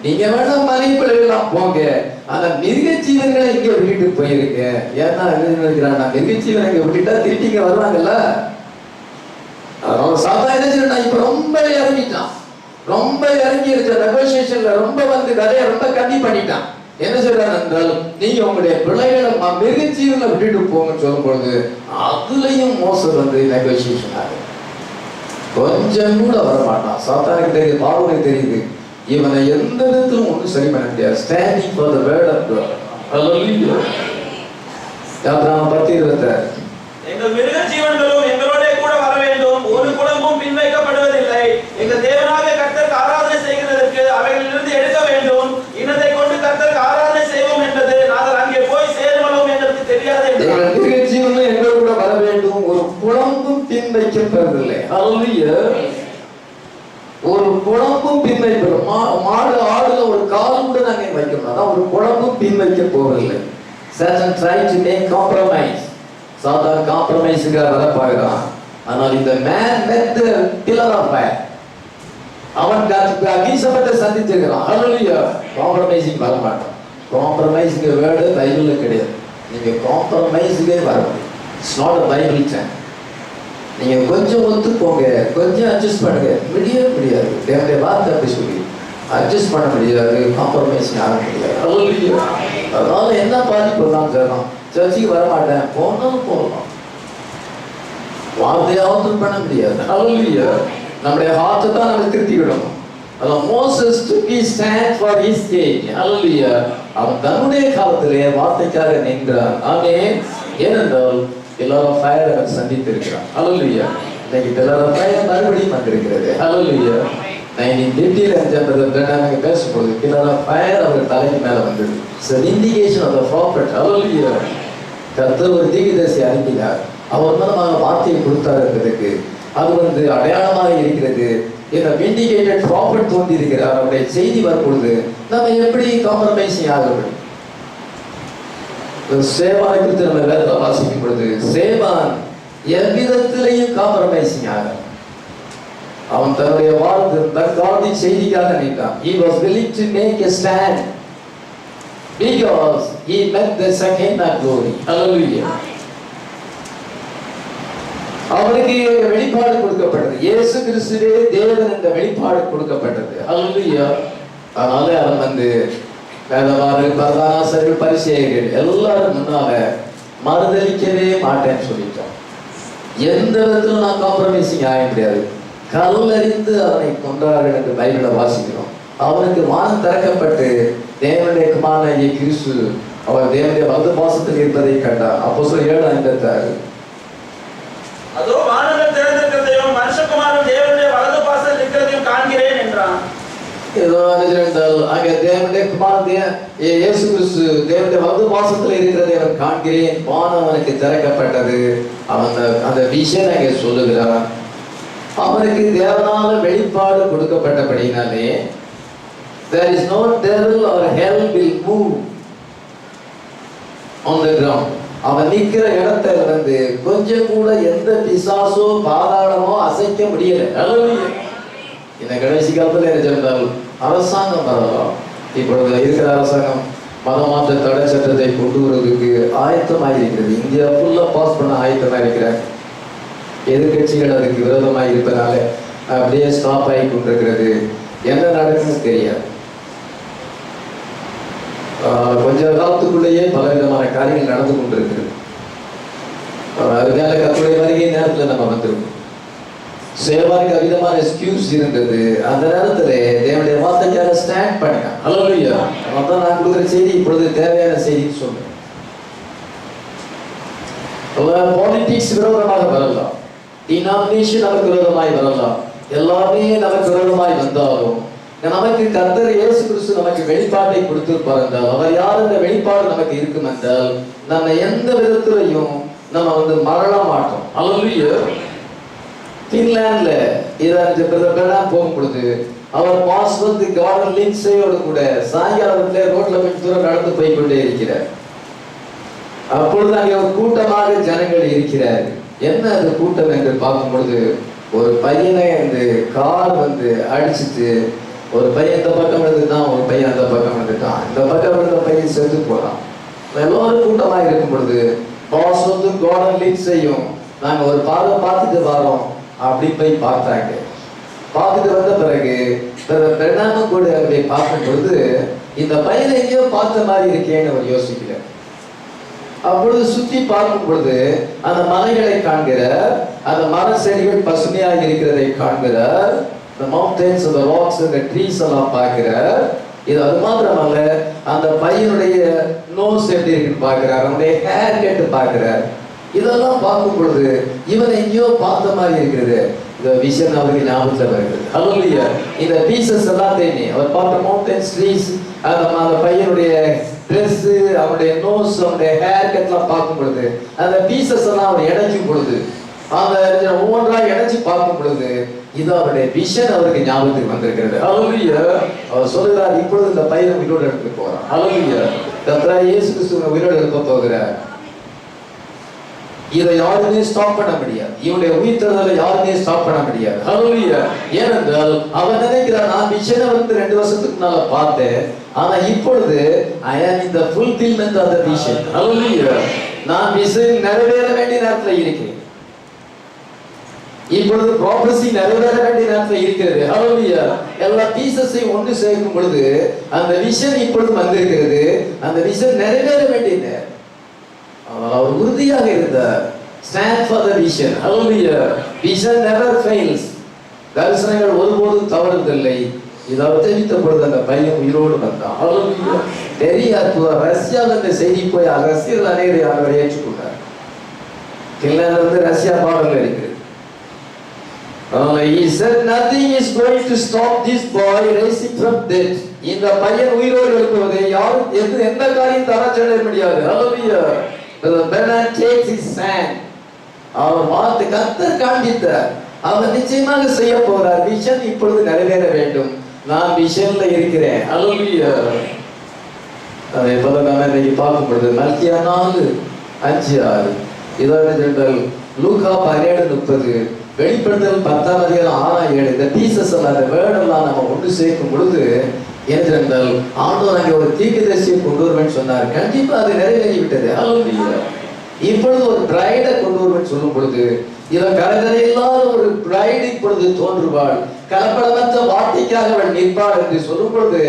A: நீங்க வேணா மனைவி பிள்ளைகள்லாம் போங்க, ஆனா மிருக ஜீவன்களை இங்க விட்டுட்டு போயிருங்க. ஏன்னா நினைக்கிறான், மிருக ஜீவனை இங்க விட்டுட்டா திருட்டிங்க வருவாங்கல்ல. அதனால சாத்தான் என்ன செய்யறான், இப்ப ரொம்ப இறங்கிட்டான், ரொம்ப இறங்கி இருக்க நெகோசியேஷன்ல ரொம்ப கதையை ரொம்ப கம்மி பண்ணிட்டான். என்ன செய்யறான் என்றால், நீங்க உங்களுடைய பிள்ளைகளை மிருக ஜீவனை விட்டுட்டு போங்கன்னு சொல்லும் பொழுது அதுலயும் மோசம் நெகோசியேஷன் ஆகும். கொஞ்சம் கூட வரமாட்டான். சாத்தானுக்கு தெரியுது, பார்வனுக்கு தெரியுது, இவனை எந்த விதத்திலும் ஒன்றும் சரி பண்ண முடியாது. Standing for the word of God. ஹalleluya. யாத்ராகமம் 10:26.
B: எங்கள் மிருக ஜீவன்களும் எங்களோட கூட வர வேண்டும், ஒரு குளமும் பின்வைக்கப்படுவதில்லை. எங்கள் தேவனாகிய கர்த்தருக்கு ஆராதனை செய்கிறதற்கு அவைகளிலிருந்து எடுக்க வேண்டும். இனத்தை கொண்டு கர்த்தருக்கு ஆராதனை செய்வோம் என்பது நாங்கள் அங்கே போய் சேருவோம் எங்களுக்கு தெரியாது.
A: எங்கள் மிருக ஜீவனும் எங்களோட கூட வர வேண்டும், ஒரு குளமும் பின்வைக்கப்படுவதில்லை. ஹalleluya. ஒரு குழம்பும் பின் வைக்கிறோம். மாடு ஆடுல ஒரு கால் கூட நாங்க வைக்கணும். அதான் ஒரு குழம்பும் பின் வைக்க போவதில்லை. Satan tried to make compromise. சாத்தான் காம்ப்ரமைஸுக்கு வர பார்க்கிறான். ஆனால் இந்த man met the pillar of fire. அவன் அக்னிசபத்தை சந்திச்சிருக்கிறான். ஹalleluya. காம்ப்ரமைஸிங் வர மாட்டான். காம்ப்ரமைஸுக்கு வேர்டு பைபிள்ல கிடையாது. நீங்க காம்ப்ரமைஸுக்கே வர முடியும். It's not a Bible term. நீங்க கொஞ்சம் ஒத்துக்கோங்க, கொஞ்சம் அட்ஜஸ்ட் பண்ணுங்க. முடியாது. தேவனுடைய வார்த்தை அப்படி சொல்லி அட்ஜஸ்ட் பண்ண முடியாது, காம்ப்ரமைஸ் ஆக முடியாது. ஹalleluya. அதனால என்ன பாதிப்பு தான் சொல்லலாம். சர்ச்சுக்கு வர மாட்டேன், போனாலும் போகலாம். வார்த்தையாவது பண்ண முடியாது. ஹalleluya. நம்முடைய ஹார்ட்டை தான் நம்ம திருத்தி விடணும். அதான் Moses took his stand for his age. ஹalleluya. அவன் தன்னுடைய காலத்திலே வார்த்தைக்காக நின்றான். ஆமென். ஏனென்றால் எல்லாரும் ஃபயர் அவர் சந்தித்திருக்கிறார். ஹalleluya. இன்னைக்கு எல்லாரும் ஃபயர் மறுபடியும் வந்திருக்கிறது. ஹalleluya. 1950 நாங்க பேசும்போது எல்லாரும் ஃபயர் அவர் தலைக்கு மேல வந்தது. So indication of the prophet. ஹalleluya. கர்த்தர் ஒரு தீர்க்கதரிசி அனுப்பினார். அவர் மூலமாக வார்த்தையை கொடுத்தாருன்றதுக்கு அது அடையாளமாக இருக்கிறது. இந்த விண்டிகேட்டட் ப்ராஃபட் தோன்றி இருக்கிறார். அவருடைய செய்தி வரும்பொழுது நம்ம எப்படி காம்ப்ரமைசிங் ஆக முடியும்? சேவானை குறித்து நம்ம வேதத்தை வாசிக்கும் பொழுது சேவான் எவ்விதத்திலையும் காம்ப்ரமைசிங் ஆக அவன் தன்னுடைய தற்காலத்தின் செய்திக்காக நின்றான். He was willing to make a stand because he met the Shekinah glory. Hallelujah. அவருக்கு வெளிப்பாடு கொடுக்கப்பட்டது. இயேசு கிறிஸ்துவே தேவன் என்ற வெளிப்பாடு கொடுக்கப்பட்டது. ஹalleluya. அதனால அவன் வேதவாரர்கள், பிரதானாசிரியர்கள், பரிசேயர்கள் எல்லாரும் முன்னால மறுதலிக்கவே மாட்டேன்னு சொல்லிட்டான். எந்த விதத்திலும் நான் காம்ப்ரமைசிங் ஆக முடியாது. கல்லறிந்து அவனை கொன்றார்கள் என்று பைபிளை வாசிக்கிறோம். அவனுக்கு வானம் திறக்கப்பட்டு தேவனுடைய குமாரனாகிய கிறிஸ்து அவர் தேவனுடைய வலது பாசத்தில் இருப்பதை கண்டார். அப்போஸ்தலர் 7:56.
B: அதோ வானங்கள் திறந்திருக்கிறதையும் மனுஷகுமாரன் தேவனுடைய வலது பாசத்தில் இருக்கிறதையும் காண்கிறேன் என்றான்.
A: ஏதோ இருந்தால் அங்கே தேவனுடைய குமாரன் இயேசு கிறிஸ்து தேவனுடைய வலது பாசத்தில் இருக்கிறதை அவன் காண்கிறேன். வானம் அவனுக்கு திறக்கப்பட்டது. அவன் அந்த விஷயம் அங்கே சொல்லுகிறான். அவனுக்கு தேவனால வெளிப்பாடு கொடுக்கப்பட்டபடினாலே there is no devil or hell will move on the ground. அவன் நிற்கிற இடத்துல கொஞ்சம் கூட எந்த பிசாசோ பாதாளமோ அசைக்க முடியல. இந்த கடைசி காலத்துல என்ன சொன்னால் அரசாங்கம் வரலாம். இப்பொழுது இருக்கிற அரசாங்கம் மதமாற்ற தடை சட்டத்தை கொண்டு வருவதற்கு ஆயத்தமாக இருக்கிறது. இந்தியா ஃபுல்லா பாஸ் பண்ண ஆயத்தமாக இருக்கிறாங்க. எதிர்கட்சிகள் அதுக்கு விரோதமாக இருப்பதனால அப்படியே ஸ்டாப் ஆகி கொண்டிருக்கிறது. என்ன நடக்குன்னு தெரியாது. கொஞ்ச காலத்துக்குள்ளேயே பல விதமான காரியங்கள் நடந்து கொண்டிருக்கிறது. அதனால கர்த்தருடைய வருகை நேரத்தில் நம்ம வந்திருக்கோம். சேவாருக்கு அவிதமான எக்ஸ்கியூஸ் இருந்தது. அந்த நேரத்தில் தேவனுடைய வார்த்தைக்காக ஸ்டாண்ட் பண்ணினான். ஹalleluya. அதான் நான் கொடுக்குற செய்தி இப்பொழுது தேவையான செய்தின்னு சொல்றேன். பாலிடிக்ஸ் விரோதமாக வரலாம், டினாமினேஷன் நமக்கு விரோதமாய் வரலாம், எல்லாமே நமக்கு விரோதமாய் வந்தாலும் நமக்கு கர்த்தர் இயேசு கிறிஸ்து நமக்கு வெளிப்பாட்டை கொடுத்திருப்பார் என்றால், அவர் யார் என்ற வெளிப்பாடு நமக்கு இருக்கும் என்றால் நம்ம எந்த விதத்திலையும் நம்ம மறக்க மாட்டோம். ஹalleluya. பின்லாண்ட்ல போகும் பொழுது அவர் பாஸ்வந்த் கார்டன் லின்சேயோடு கூட சாயங்காலத்துல ரோட்ல கொஞ்சம் தூரம் நடந்து போய் கொண்டே இருக்கிறார். அப்பொழுது அங்கே ஒரு கூட்டமாக ஜனங்கள் இருக்கிறார். என்ன அது கூட்டம் என்று பார்க்கும் பொழுது ஒரு பையனை கார் அடிச்சுட்டு ஒரு பையன் இந்த பக்கம் இருந்துட்டான், ஒரு பையன் அந்த பக்கம் இருந்துட்டான். இந்த பக்கம் இருந்த பையன் செத்து போறான். எல்லாரும் கூட்டமாக இருக்கும் பொழுது பாஸ்வந்த் கார்டன் லின்சேயும் நாங்க ஒரு பார்வை பார்த்துட்டு வரோம் அப்படி போய் பார்த்தாங்க. பார்த்துட்டு வந்த பிறகு பிரணாம கூட அப்படி பார்க்கும் பொழுது இந்த பையனை எங்கேயோ பார்த்த மாதிரி இருக்கேன்னு அவர் யோசிக்கிறார். அப்பொழுது சுற்றி பார்க்கும் பொழுது அந்த மலைகளை காண்கிறார். அந்த மர செடிகள் பசுமையாக இருக்கிறதை காண்கிறார். The mountains and the rocks and the trees எல்லாம் பார்க்கிறார். இது அது மாத்திரமல்ல, அந்த பையனுடைய நோஸ் எப்படி இருக்குன்னு பார்க்கிறார், அவனுடைய ஹேர் கட் பார்க்கிறார். இதெல்லாம் பார்க்கும் பொழுது இவனை எங்கேயோ பார்த்த மாதிரி இருக்கிறது. இந்த விஷன் அவருக்கு ஞாபகத்தில் வருகிறது. ஹல்லேலூயா. இந்த பீசஸ் எல்லாத்தையுமே அவர் பார்த்த மவுண்டன்ஸ், ட்ரீஸ், அந்த பையனுடைய ட்ரெஸ், அவனுடைய நோஸ், அவனுடைய ஹேர் கட்லாம் பார்க்கும் பொழுது, அந்த பீசஸ் எல்லாம் அவர் இணைக்கும் பொழுது, அந்த ஒவ்வொன்றாக இணைச்சு பார்க்கும் பொழுது இது அவருடைய விஷன் அவருக்கு ஞாபகத்துக்கு வந்திருக்கிறது. ஹல்லேலூயா. அவர் சொல்கிறார், இப்பொழுது இந்த பையனை உயிரோடு எடுத்து போறான். ஹல்லேலூயா. கர்த்தராகிய இயேசு கிறிஸ்துவை உயிரோடு எடுத்து போகிறார். இதை யாருமே ஸ்டாப் பண்ண முடியாது. இவனுடைய உயிர்த்தெழுதலை யாருமே ஸ்டாப் பண்ண முடியாது. ஹல்லேலூயா. ஏனென்றால் அவன் நினைக்கிறான், நான் விஷனை 2 வருஷத்துக்கு முன்னால பார்த்தேன், ஆனா இப்பொழுது I am in the fulfillment of the vision. ஹல்லேலூயா. நான் விஷன் நிறைவேற வேண்டிய நேரத்தில் இருக்கிறேன். இப்பொழுது ப்ராபசி நிறைவேற வேண்டிய நேரத்தில் இருக்கிறது. ஹல்லேலூயா. எல்லா பீசஸையும் ஒன்று சேர்க்கும் பொழுது அந்த விஷன் இப்பொழுது வந்திருக்கிறது. அந்த விஷன் நிறைவேற வேண்டிய நேரம். அவர் உறுதியாக இருந்தார். Stand for the vision. Hallelujah. Vision never fails. தரிசனங்கள் ஒருபோதும் தவறுவதில்லை. இதை தெரிவித்த பொழுது அந்த பையன் உயிரோடு வந்தான். Hallelujah. பெரிய அற்புதம். ரஷ்யாவில் இந்த செய்தி போய் ரஷ்யர்கள் அனைவரை அவரை ஏற்றுக்கொண்டார். கில்லாந்து ரஷ்யா பாடல் இருக்கிறது. He said nothing is going to stop this boy rising from death. இந்த பையன் உயிரோடு எழுப்புவதை யாரும் எந்த காரியம் தர முடியாது. Hallelujah. Bernard takes his stand. அவர் வார்த்தை கர்த்தர் காண்பித்தார். அவர் நிச்சயமாக செய்ய போறார். விஷன் இப்பொழுது நிறைவேற வேண்டும். நான் விஷன்ல இருக்கிறேன். ஹல்லேலூயா. அதை போல நாம இன்னைக்கு பார்க்கும் பொழுது மல்கியா 4:5-6, இதோட ஜெனரல் லூக்கா 17:30, வெளிப்படுத்தல் 10:6-7, இந்த பீசஸ் எல்லாம் அந்த வேர்ட் எல்லாம் நம்ம ஒன்று சேர்க்கும் பொழுது ஏனென்றால் ஆண்டவர் அங்கே ஒரு தீர்க்கதரிசியை கொண்டு வருவேன்னு சொன்னார். கண்டிப்பா அது நிறைவேறி விட்டது. ஹல்லேலூயா. இப்பொழுது ஒரு பிரைடை கொண்டு வருவேன்னு சொல்லும் பொழுது இவன் கலங்கரை இல்லாத ஒரு பிரைடு இப்பொழுது தோன்றுவாள், கலப்படமற்ற வார்த்தைக்காக அவள் நிற்பாள் என்று சொல்லும் பொழுது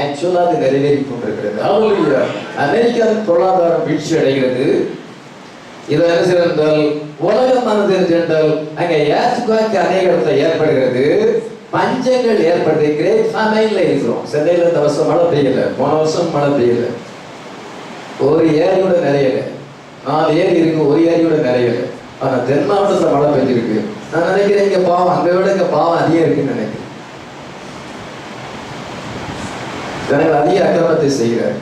A: ஆக்சுவலா அது நிறைவேறி கொண்டிருக்கிறது. ஹல்லேலூயா. அமெரிக்காவின் பொருளாதாரம் வீழ்ச்சி அடைகிறது. இதை என்ன செய்தால் உலகமானது என்றால் அங்கே ஏர்த்குவேக் அநேக இடத்துல ஏற்படுகிறது, பஞ்சங்கள் ஏற்படுது. கிரேட் ஃபேமைன்ல இருக்கிறோம். சென்னையில இந்த வருஷம் மழை பெய்யல, போன வருஷம் மழை பெய்யல, ஒரு ஏரியோட நிறையல. 4 ஏரி இருக்கு, ஒரு ஏரியோட நிறையல. ஆனா தென் மாவட்டத்துல மழை பெய்ஞ்சிருக்கு. நான் நினைக்கிறேன் இங்க பாவம் அங்க விட இங்க பாவம் அதிகம் இருக்குன்னு நினைக்கிறேன். ஜனங்கள் அதிக அக்கிரமத்தை செய்கிறார்.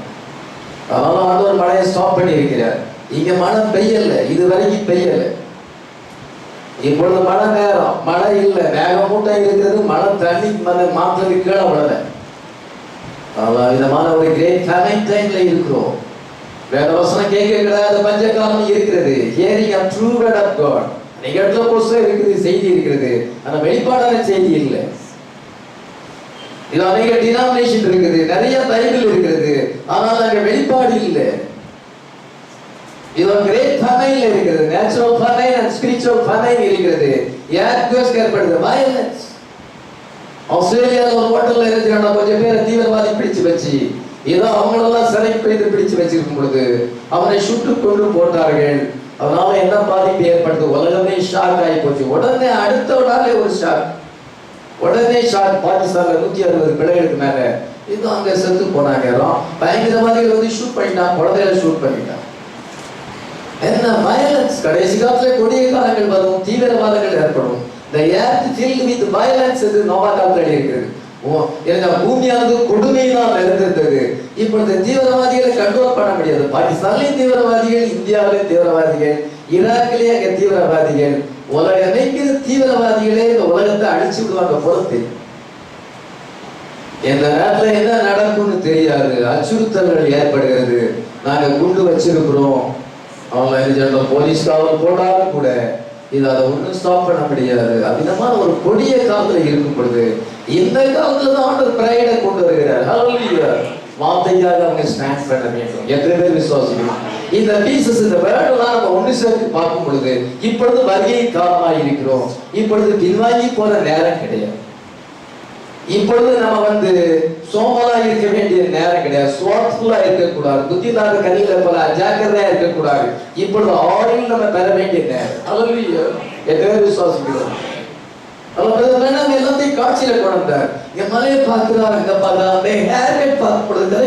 A: அதனால ஆண்டவர் மழையை ஸ்டாப் பண்ணி இருக்கிறார். இங்க மழை பெய்யல, இது வரைக்கும் பெய்யல. இப்பொழுது மழை நேரம், மழை இல்லை, மேகமூட்டம் இருக்கிறது, மழை தண்ணி மாற்றத்துக்கு கீழே விடல. விதமான ஒரு கிரேட் ஃபேமைன் டைம்ல இருக்கிறோம். வேற வசனம் கேட்க கிடையாது, பஞ்சகாலம் இருக்கிறது. Hearing a true word of God. நீங்க இடத்துல புஸ்தகம் இருக்குது, செய்தி இருக்கிறது, ஆனா வெளிப்பாடான செய்தி இல்லை. இது அநேக டினாமினேஷன் இருக்குது, நிறைய பைபிள் இருக்கிறது, ஆனால் அங்க வெளிப்பாடு இல்லை. இது கிரேட் ஃபமைன்ல இருக்கிறது. Natural famine and spiritual famine இருக்கிறது. ஏர்த்குவேக் ஏற்படுது, வயலன்ஸ். ஆஸ்திரேலியாவில் ஒரு ஹோட்டல்ல இருக்கிறாங்க, கொஞ்சம் பேரை தீவிரவாதி பிடிச்சு வச்சு ஏதோ அவங்களெல்லாம் சிறைக்கு போய் பிடிச்சு வச்சிருக்கும் பொழுது அவனை சுட்டு கொண்டு போட்டார்கள். அதனால என்ன பாதிப்பு ஏற்படுது? உலகமே ஷாக் ஆகி போச்சு. உடனே அடுத்த நாளே ஒரு ஷாக், உடனே ஷாக். பாகிஸ்தான்ல 160 பிள்ளைகளுக்கு மேல இது அங்க செத்து போனாங்க. பயங்கரவாதிகள் வந்து ஷூட் பண்ணிட்டான், குழந்தைகளை ஷூட் பண்ணிட்டான். என்ன வயலன்ஸ்! கடைசி காலத்துல கொடிய காலங்கள் வரும், தீவிரவாதங்கள் ஏற்படும். The earth filled with violence என்று நோவா காலத்தில் இருக்கிறது. பூமியானது கொடுமையினால் நிறைந்திருந்தது. இப்பொழுது தீவிரவாதிகளை கண்ட்ரோல் பண்ண முடியாது. பாகிஸ்தான்லயும் தீவிரவாதிகள், இந்தியாவிலேயும் தீவிரவாதிகள், ஈராக்கிலேயே அங்க தீவிரவாதிகள், உலகமைக்கிற தீவிரவாதிகளே இந்த உலகத்தை அழிச்சு விடுவாங்க பொறுத்து. இந்த நேரத்துல என்ன நடக்கும்னு தெரியாது. அச்சுறுத்தல்கள் ஏற்படுகிறது. நாங்க குண்டு வச்சிருக்கிறோம், அவங்க போலீஸ் காவல் போட்டாலும் கூட இது அதை ஒன்றும் ஸ்டாப் பண்ண முடியாது. அவ்விதமான ஒரு கொடிய காலத்துல இருக்கும் பொழுது இந்த காலத்துல தான் ஆண்டவர் பிரைடை கொண்டு வருகிறார். ஹல்லேலூயா. வார்த்தைக்காக அவங்க ஸ்டாண்ட் பண்ண வேண்டும். எத்தனை பேர் விசுவாசிக்கணும்? இந்த பீசஸ், இந்த வேர்டெல்லாம் நம்ம ஒன்று சேர்த்து பார்க்கும் பொழுது இப்பொழுது வருகை காலமாக இருக்கிறோம். இப்பொழுது பின்வாங்கி போற நேரம் கிடையாது. இப்பொழுது நம்ம சோமலா இருக்க வேண்டிய நேரம் கிடையாது. ஸ்வாட்ஃபுல்லா இருக்கக்கூடாது, புத்தியில்லாத கனியில போல அஜாக்கிரதையா இருக்கக்கூடாது. இப்பொழுது ஆயில் நம்ம பெற வேண்டிய நேரம். ஹல்லேலூயா. எத்தனை விசுவாசிக்கிறோம்? எல்லாத்தையும் காட்சியில கொண்டார். இங்க மலையை பார்க்கிறார், அங்க பார்க்கிறார், ஹேர்கட் பார்க்க பொழுது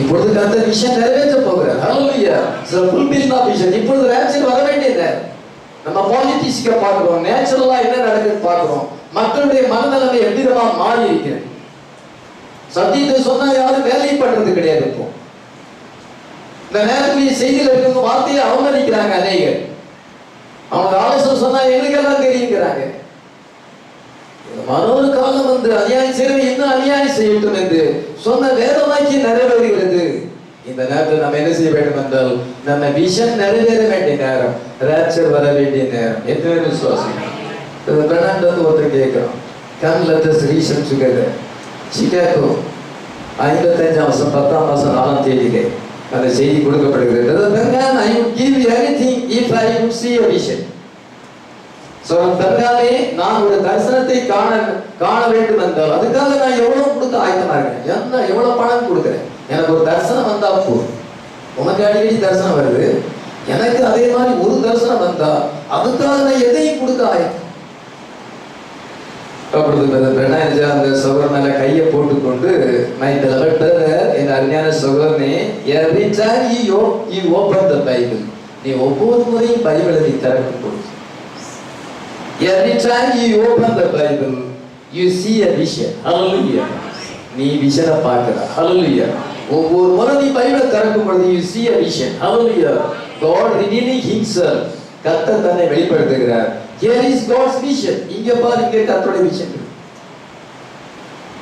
A: இப்பொழுது கர்த்தர் விஷயம் நிறைவேற்ற போகிறார். ஹல்லேலூயா. ஃபுல்பில் தான் விஷயம். இப்பொழுது ராப்சர் வர வேண்டியது. நம்ம பாலிட்டிக்ஸ்க்கு பார்க்கிறோம், நேச்சுரலா என்ன நடக்குது பார்க்கிறோம், மக்களுடைய மனநிலைமை எவ்விதமா மாறி இருக்கிறது. சத்தியத்தை சொன்னா யாரும் வேலை பண்றது கிடையாது. இப்போ இந்த நேரத்துடைய செய்தியில் இருக்கிற வார்த்தையை அவமதிக்கிறாங்க அநேகர். அவங்க ஆலோசனை சொன்னா எங்களுக்கெல்லாம் தெரியுங்கிறாங்க. மற்றொரு காலம் வந்து அநியாயம் செய்யறது இன்னும் அநியாயம் செய்யட்டும் என்று சொன்ன வேதமாக்கி நிறைவேறுகிறது. இந்த நேரத்தில் நம்ம என்ன செய்ய வேண்டும் என்றால் நம்ம விஷன் நிறைவேற வேண்டிய நேரம், ராப்சர் வர வேண்டிய நேரம். எத்தனை விசுவாசி ஒருத்தர் கேட்கிறோம், come let us reason together. Chicago 55 வருஷம் 10ஆம் மாசம் 4ஆம் தேதியிலே அந்த செய்தி கொடுக்கப்படுகிறது. I would give you anything if I would see a vision. தற்காலே நான் ஒரு தரிசனத்தை காண வேண்டும் என்றால் அதுக்காக நான் எவ்வளவு கொடுக்க ஆயத்தமா இருக்கேன், என்ன எவ்வளவு பணம் கொடுக்குறேன். எனக்கு ஒரு தரிசனம் வந்தா போதும். உனக்கு அடிக்கடி தரிசனம் வருது, எனக்கு அதே மாதிரி ஒரு தரிசனம் வந்தா அதுக்காக நான் எதையும் கொடுக்க ஆயத்தம். அந்த சகோதரன் மேல கையை போட்டுக்கொண்டு என் அருமையான சகோதரனே, every time you open the Bible, நீ ஒவ்வொரு முறையும் பைபிளை நீ திறக்கும் போது, every time you open the Bible, you see a vision. Hallelujah. நீ விஷனை பார்க்கிற. Hallelujah. ஒவ்வொரு முறை நீ பைபிளை திறக்கும் பொழுது you see a vision. Hallelujah. God revealing himself. கர்த்தர் தன்னை வெளிப்படுத்துகிறார். Here is God's vision. இங்க பாரு, இங்க கர்த்தருடைய விஷன்.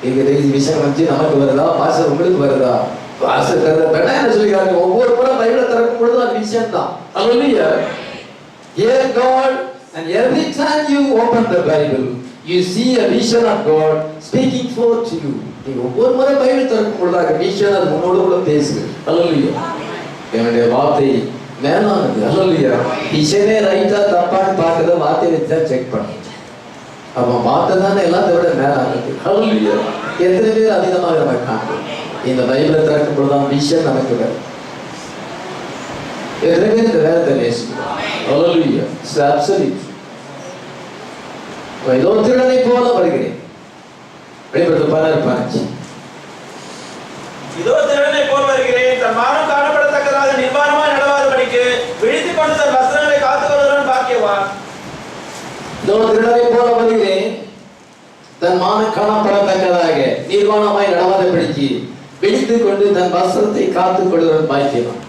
A: இங்க விஷன் வந்து நமக்கு வருதா, பாஸ்டர் உங்களுக்கு வருதா? பாஸ்டர் கர்த்தர் என்ன சொல்றாங்க, ஒவ்வொரு முறை பைபிளை திறக்கும் பொழுது அது விஷன் தான். Hallelujah. Here God, and every time you open the Bible, you see a vision of God speaking forth to you. நீ ஒவ்வொரு முறை பைபிள் திறக்கும் பொழுது விஷன் அது உன்னோடு கூட பேசுது. Hallelujah. என்னுடைய வார்த்தை மேலானது. Hallelujah. விஷனே ரைட்டா தப்பான்னு பார்க்கறத வார்த்தையை வச்சு தான் செக் பண்ணு. அவன் வார்த்தை தானே எல்லாத்தை விட மேலானது. Hallelujah. எத்தனை பேர் அதிகமாக நம்ம காண்போம். இந்த பைபிளை திறக்கும் பொழுதுதான் விஷன் நமக்கு வரும். எத்தனை பேர் இந்த வேதத்தை நேசிக்கிறோம். Hallelujah. It's absolute. இதோ திருடனை போல வருகிறேன். வெளிப்படுத்தல் 16:15.
B: இதோ திருடனை போல் வருகிறேன், தன் மானம் காணப்படத்தக்கதாக நிர்வாணமாய் நடவாதபடிக்கு விழித்துக் கொண்டு தன் வஸ்திரங்களை காத்துக் கொள்கிறவன் பாக்கியவான்.
A: இதோ திருடனை போல வருகிறேன், தன் மானம் காணப்படத்தக்கதாக நிர்வாணமாய் நடவாதபடிக்கு விழித்துக் கொண்டு தன் வஸ்திரத்தை காத்துக் கொள்கிறவன் பாக்கியவான்.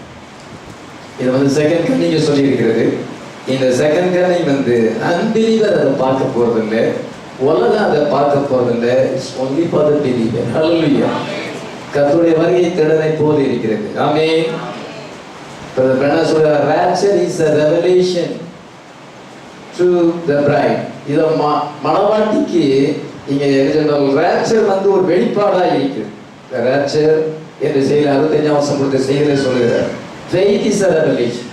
A: இது வந்து செகண்ட் கன்னிங் சொல்லி இருக்கிறது. இந்த செகண்ட் கன்னிங் வந்து அன்பிலீவர் அதை பார்க்க போறதில்லை, உலகம் அதை பார்க்க போறதில்லை. It's only for the believer. Hallelujah. கர்த்தருடைய வருகை திருடனை போல இருக்கிறது. ஆமென். பிரதர் சொல்ற rapture is a revelation to the bride. இது மணவாட்டிக்கு இங்க ஜெனரல் rapture வந்து ஒரு வெளிப்பாடா இருக்கு. rapture என்று செய்யல 65ஆம் வசனம் கொடுத்த செய்தியில சொல்லுகிறார். faith is a revelation.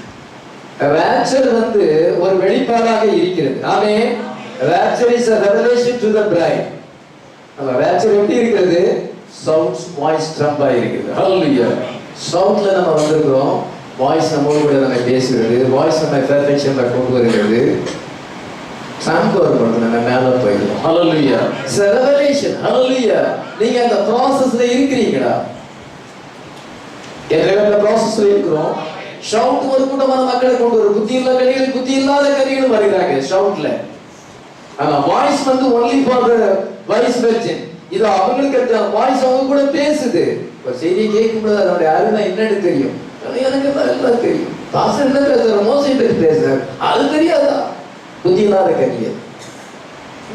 A: rapture வந்து ஒரு வெளிப்பாடாக இருக்கிறது. ஆமென். rapture is a revelation to the bride. அந்த rapture எப்படி இருக்கிறது? சவுண்ட்ஸ் வாய்ஸ் ட்ரம்பா இருக்குது. ஹல்லேலூயா. சவுண்ட்ல நம்ம வந்திருக்கிறோம், வாய்ஸ் நம்மோடு கூட நம்ம பேசுகிறது, வாய்ஸ் நம்ம பெர்ஃபெக்ஷன்ல கொண்டு வருகிறது. ட்ரம்ப் வரும்போது நம்ம மேல போயிடுவோம். Hallelujah. It's a revelation. Hallelujah. நீங்க அந்த ப்ராசஸ்ல இருக்கிறீங்களா? அந்த ப்ராசஸ்ல இருக்கிறோம். ஷவுட் ஒரு கூட்டமான மக்களை கொண்டு வரும். புத்தி இல்லாத கனிகள், புத்தி இல்லாத கனிகள் வருகிறாங்க ஷவுட்ல. ஆனா வாய்ஸ் வந்து only for the wise virgin. இது அவங்களுக்கு வாய்ஸ் அவங்க கூட பேசுது. ஒரு செய்தியை கேட்கும்போது அதனுடைய அருமை என்னன்னு தெரியும். எனக்கு எல்லாம் தெரியும். பாஸ்டர் என்ன பேசுற, மோசை பற்றி பேசுறாரு, அது தெரியாதா? புத்தி இல்லாத கனியர்.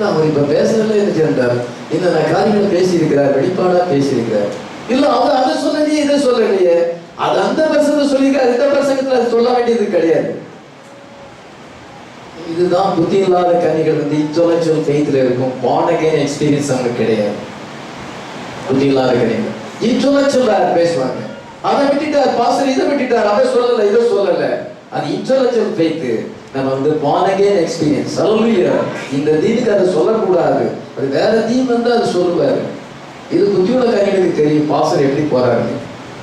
A: அவர் இப்ப பேசுறதுல என்ன சென்றார், இந்த காரியங்கள் பேசியிருக்கிறார், வெளிப்பாடா பேசியிருக்கிறார். இல்ல அவங்க அதை சொல்லலையே, இதை சொல்லலையே, அது அந்த பிரசங்கத்தை சொல்லியிருக்காரு, இந்த பிரசங்கத்துல அது சொல்ல வேண்டியது கிடையாது. இதுதான் புத்தி இல்லாத கனிகள் வந்து இன்டெலெக்சுவல் ஃபெய்த்ல இருக்கும். born again எக்ஸ்பீரியன்ஸ் அவங்களுக்கு கிடையாது. புத்தி இல்லாத கனிகள் இன்டெலெக்சுவலா பேசுவாங்க. அதை விட்டுட்டார் பாஸ்டர், இதை விட்டுட்டார், அதை சொல்லல, இதை சொல்லல. அது இன்டெலெக்சுவல் ஃபெய்த். நம்ம வந்து born again எக்ஸ்பீரியன்ஸ். ஹல்லேலூயா. இந்த தீனுக்கு அதை சொல்லக்கூடாது, அது வேற தீம் வந்து அது சொல்லுவாரு. இது புத்தியுள்ள கனிகளுக்கு தெரியும் பாஸ்டர் எப்படி போறாரு.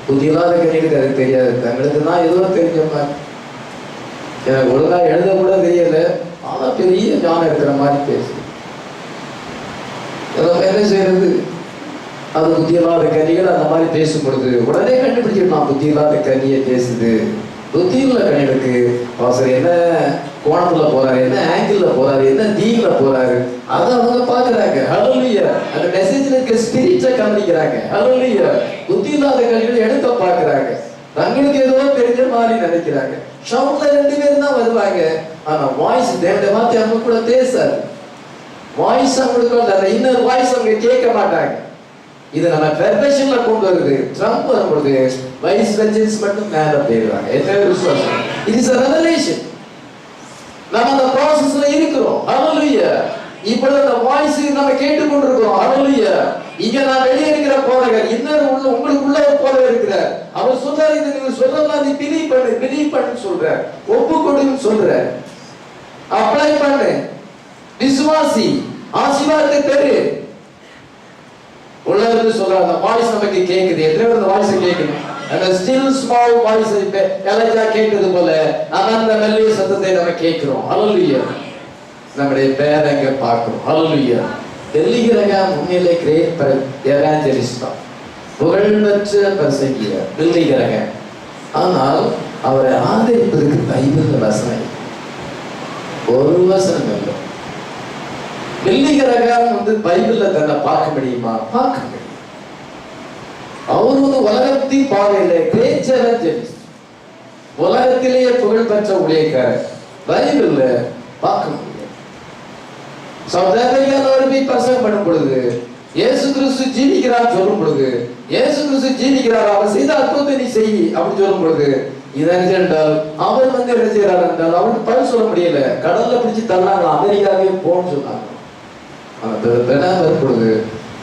A: புத்தி இல்லாத கனிகளுக்கு அது தெரியாது. தங்களுக்கு தான் ஏதோ தெரிஞ்ச மாதிரி, எனக்கு ஒழுங்கா எழுத கூட தெரியல, ஆனா பெரிய ஞானம் இருக்கிற மாதிரி பேசு. என்ன செய்யறது? அது புத்தி இல்லாத கனிகள் அந்த மாதிரி பேசும் பொழுது உடனே கண்டுபிடிச்சிடலாம் புத்தி இல்லாத கனியை பேசுது. புத்தி உள்ள கனிகளுக்கு பாஸ்டர் என்ன கோணத்துல போறாரு, என்ன ஆங்கிள் போறாரு, என்ன தீல போறாரு, அதை அவங்க பாக்குறாங்க. ஹல்லேலூயா. அந்த மெசேஜ்ல இருக்க ஸ்பிரிட்டை கவனிக்கிறாங்க. ஹல்லேலூயா. புத்தி இல்லாத கனிகள் எடுக்க பாக்குறாங்க. தங்களுக்கு ஏதோ தெரிஞ்ச மாதிரி நினைக்கிறாங்க. ஷவுட்ல 2 பேர் தான் வருவாங்க. ஆனா வாய்ஸ் தேவனுடைய வார்த்தை அவங்க கூட பேசாது. வாய்ஸ் அவங்களுக்கு அந்த இன்னர் வாய்ஸ் அவங்க கேட்க மாட்டாங்க. இது நம்ம பெர்ஃபெக்ஷன்ல கொண்டு வருது. ட்ரம்ப் வரும்போது வைஸ் பிரசிடென்ட்ஸ் மட்டும் மேல போயிடுவாங்க. எத்தனை விசுவாசம்? It is a revelation. நம்ம அந்த ப்ராசஸ்ல இருக்கிறோம். ஹல்லேலூயா. இப்பொழுது அந்த வாய்ஸ் நம்ம கேட்டுக்கொண்டிருக்கிறோம். ஹல்லேலூயா. இங்க நான் வெளியே இருக்கிற போதகர் இன்னொரு உள்ள உங்களுக்குள்ள ஒரு போதகர் இருக்கிறார். அவர் சொல்றாரு, இது நீங்க சொல்லலாம், நீ பிலீவ் பண்ணு சொல்ற, ஒப்பு கொடுன்னு சொல்ற, அப்ளை பண்ணு, விசுவாசி, ஆசீர்வாதத்தை பெறு. உள்ளது சொல்றாங்க. அந்த வாய்ஸ் நமக்கு கேக்குது. எத்தனை பேர் அந்த வாய்ஸ் கேக்குது? அந்த ஸ்டில் ஸ்மால் வாய்ஸ் எலஜா கேட்டது போல அந்த மெல்லிய சத்தத்தை நம்ம கேட்கிறோம். ஹல்லேலூயா. நம்முடைய பேரை அங்க பார்க்கிறோம். ஹல்லேலூயா. டெல்லிகிரகம் உண்மையிலே கிரேட் எவாஞ்சலிஸ்ட் தான், புகழ்பெற்ற பிரசங்கியார் டெல்லிகிரகம். ஆனால் அவரை ஆதரிப்பதற்கு பைபிள் வசனம் ஒரு வசனம் இல்லை. டெல்லிகிரகம் பைபிள்ல தன்னை பார்க்க முடியுமா? பார்க்க முடியும். அவர் உலகத்தின் பார்வையில கிரேட் எவாஞ்சலிஸ்ட், உலகத்திலேயே புகழ்பெற்ற ஊழியக்காரர். பைபிள்ல பார்க்க முடியும். சவுத் ஆப்பிரிக்காவில் போய் பிரசங்கம் பண்ணும் பொழுது இயேசு கிறிஸ்து ஜீவிக்கிறார் சொல்லும் பொழுது, இயேசு கிறிஸ்து ஜீவிக்கிறார், அவர் செய்த அற்புதத்தை நீ செய் அப்படின்னு சொல்லும் பொழுது, இதன் என்றால் அவர் என்ன செய்யறாரு என்றால் அவருக்கு பதில் சொல்ல முடியல. கடல்ல பிடிச்சி தள்ளாங்க, அமெரிக்காவே போன்னு சொன்னாங்க. பொழுது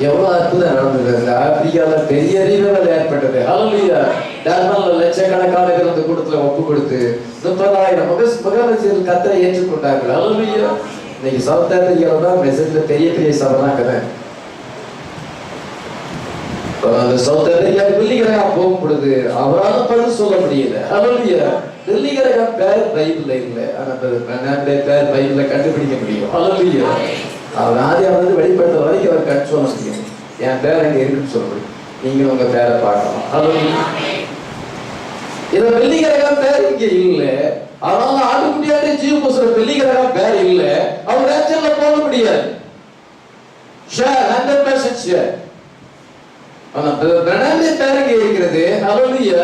A: எவ்வளவு அற்புதம் நடந்தது. ஆப்பிரிக்கால பெரிய அறிவுகள் ஏற்பட்டது. ஹல்லேலூயா. டர்பன்ல லட்சக்கணக்கான பேர் அந்த கூட்டத்துல ஒப்பு கொடுத்து 30,000 முகமசியர்கள் கர்த்தரை ஏற்றுக்கொண்டார்கள். ஹல்லேலூயா. இன்னைக்கு சவுத் ஆப்பிரிக்கால தான் மெசேஜ்ல பெரிய பெரிய சபைலாம் கதை. அந்த சவுத் ஆப்பிரிக்கா டெல்லிகிரகம் போகும் பொழுது அவரால் பதில் சொல்ல முடியல. ஹல்லேலூயா. டெல்லிகிரகம் பேர் பைபிள்ல இல்லை, ஆனா பேர் பைபிள்ல கண்டுபிடிக்க முடியும். ஹல்லேலூயா. அவர் ஆதியாவது வெளிப்படுத்த வரைக்கும் அவர் கட் சொல்ல முடியும். என் பேர் அங்க இருக்குன்னு சொல்ல முடியும். நீங்க உங்க பேரை பார்க்கலாம். ஹல்லேலூயா. இத டெல்லிகிரகம் பேர் இங்க இல்லை, அதனால ஆட்டுக்குட்டியாட்டே ஜீவ புசுற டெல்லிகிரகம் பேர் இல்லை, அவர் ரேச்சல்ல போக முடியாது. Share 100% share. ஆனா பிரணாமே பேருக்கு இருக்கிறது. ஹல்லேலூயா.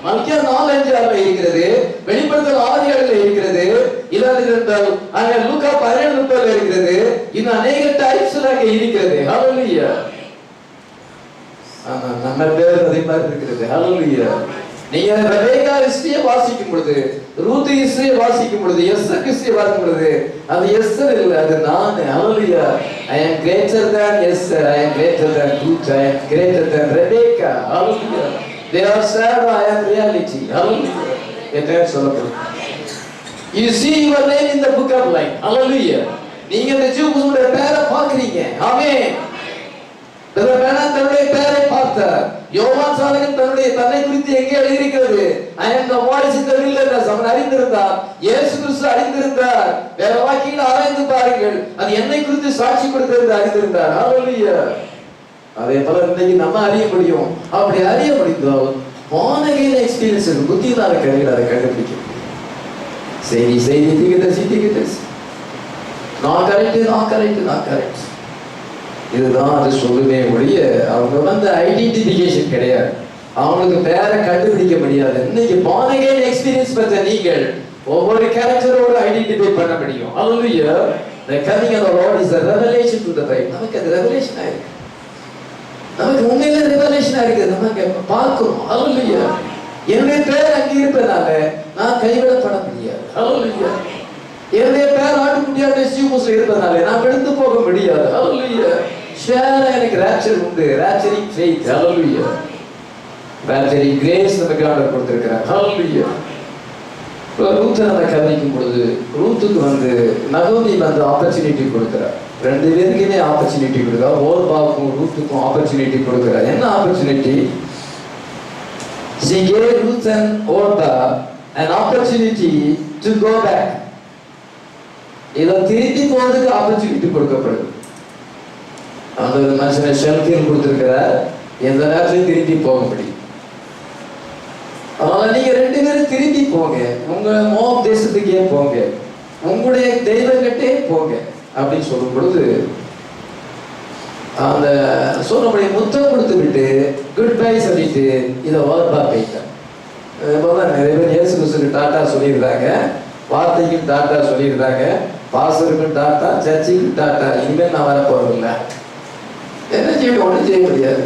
A: மல்கியா 4:5 இருக்கிறது, வெளிப்படுத்தல் 6:7 இருக்கிறது, இல்லாதிருந்தால் அங்க லூக்கா 17:30 இருக்கிறது. இன்னும் அநேக டைப்ஸ்ல அங்க இருக்கிறது. ஹல்லேலூயா. ஆனா நம்ம பேர் அதே மாதிரி இருக்கிறது. ஹல்லேலூயா. நீங்க ரெபேக்கா ஹிஸ்டரியை வாசிக்கும் பொழுது, ரூத் ஹிஸ்டரியை வாசிக்கும் பொழுது, எஸ்தர் ஹிஸ்டரியை வாசிக்கும் பொழுது, அது எஸ்தர் இல்லை, அது நான். ஹல்லேலூயா. I am greater than Esther, I am greater than Ruth, I am greater than Rebecca. Hallelujah. They are shadow, I am reality. Hallelujah. என்ன சொல்லப்படுது? You see your name in the book of life. Hallelujah. நீங்க இந்த ஜீவனுடைய பேரை பார்க்கிறீங்க. ஆமென். தன்னுடைய பேரை பார்த்தார். யோவான் சாலகன் தன்னை குறித்து எங்கே எழுதியிருக்கிறது? I am the voice in the wilderness. அவன் அறிந்திருந்தார், இயேசு கிறிஸ்து அறிந்திருந்தார். வேற வாக்கியில் ஆராய்ந்து பாருங்கள், அது என்னை குறித்து சாட்சி கொடுக்கிறது அறிந்திருந்தார். ஹல்லேலூயா. அதே போல இன்னைக்கு நம்ம அறிய முடியும். அப்படி அறிய முடிந்தால் வானகையில எக்ஸ்பீரியன்ஸ் இருக்கு. புத்தியில்லாத கருவிகள் அதை கண்டுபிடிக்கும். செய்தி திகிதசி நான் கரெக்ட் இதுதான் அது சொல்லுமே ஒழிய அவங்க ஐடென்டிபிகேஷன் கிடையாது. அவங்களுக்கு பேரை கண்டுபிடிக்க முடியாது. இன்னைக்கு பானகைன் எக்ஸ்பீரியன்ஸ் பெற்ற நீங்கள் ஒவ்வொரு கேரக்டரோட ஐடென்டிஃபை பண்ண முடியும். ஹல்லேலூயா. The coming of the Lord is a revelation to the Bible. நமக்கு அது ரெவலேஷன் ஆயிருக்கு. நமக்கு உண்மையில ரெவலேஷன் ஆயிருக்கு. நமக்கு பார்க்கிறோம். ஹல்லேலூயா. என்னுடைய பேர் அங்கே இருப்பதால நான் கைவிடப்பட முடியாது. ஹல்லேலூயா. என்னுடைய பேர் ஆட்டுக்குட்டியாட்ட ஜீவமுஸ்ல இருப்பதால நான் விழுந்து போக முடியாது. ஹல்லேலூயா. ஷேர் எனக்கு ராப்சர் உண்டு. ராப்சரிங் ஃபெய்த். ஹல்லேலூயா. ராப்சரிங் கிரேஸ் நமக்கு ஆண்டவர் கொடுத்திருக்கிறார். ஹல்லேலூயா. ரூத்தை நம்ம கவனிக்கும் பொழுது ரூத்துக்கு நகோமி ஆப்பர்ச்சுனிட்டி கொடுக்கிறார். 2 பேருக்குமே ஆப்பர்ச்சுனிட்டி கொடுக்கிறார். ஓர்பாவுக்கும் ரூத்துக்கும் ஆப்பர்ச்சுனிட்டி கொடுக்கிறார். என்ன opportunity? She gave Ruth and Orpah an opportunity to go back. இதை திருப்பி போறதுக்கு ஆப்பர்ச்சுனிட்டி கொடுக்கப்படுது. அந்த மனுஷனை ஷெல்ஃபில் கொடுத்திருக்கிறார், எந்த நேரத்திலும் திருப்பி போக முடியும். அதனால நீங்க 2 பேரும் திரும்பி போங்க, உங்க மோப் தேசத்துக்கே போங்க, உங்களுடைய தெய்வங்கட்டே போங்க அப்படின்னு சொல்லும் பொழுது அந்த சோனமுடைய முத்தம் கொடுத்து விட்டு குட் பை சொல்லிட்டு இதை ஓர்பா போயிட்டேன். நிறைய பேர் இயேசு கிறிஸ்துக்கு டாட்டா சொல்லியிருந்தாங்க, வார்த்தைக்கும் டாட்டா சொல்லியிருந்தாங்க, பாஸ்டருக்கும் டாட்டா, சர்ச்சுக்கும் டாட்டா. இனிமேல் நான் வர போறதில்லை. என்ன செய்ய, ஒன்றும் செய்ய முடியாது.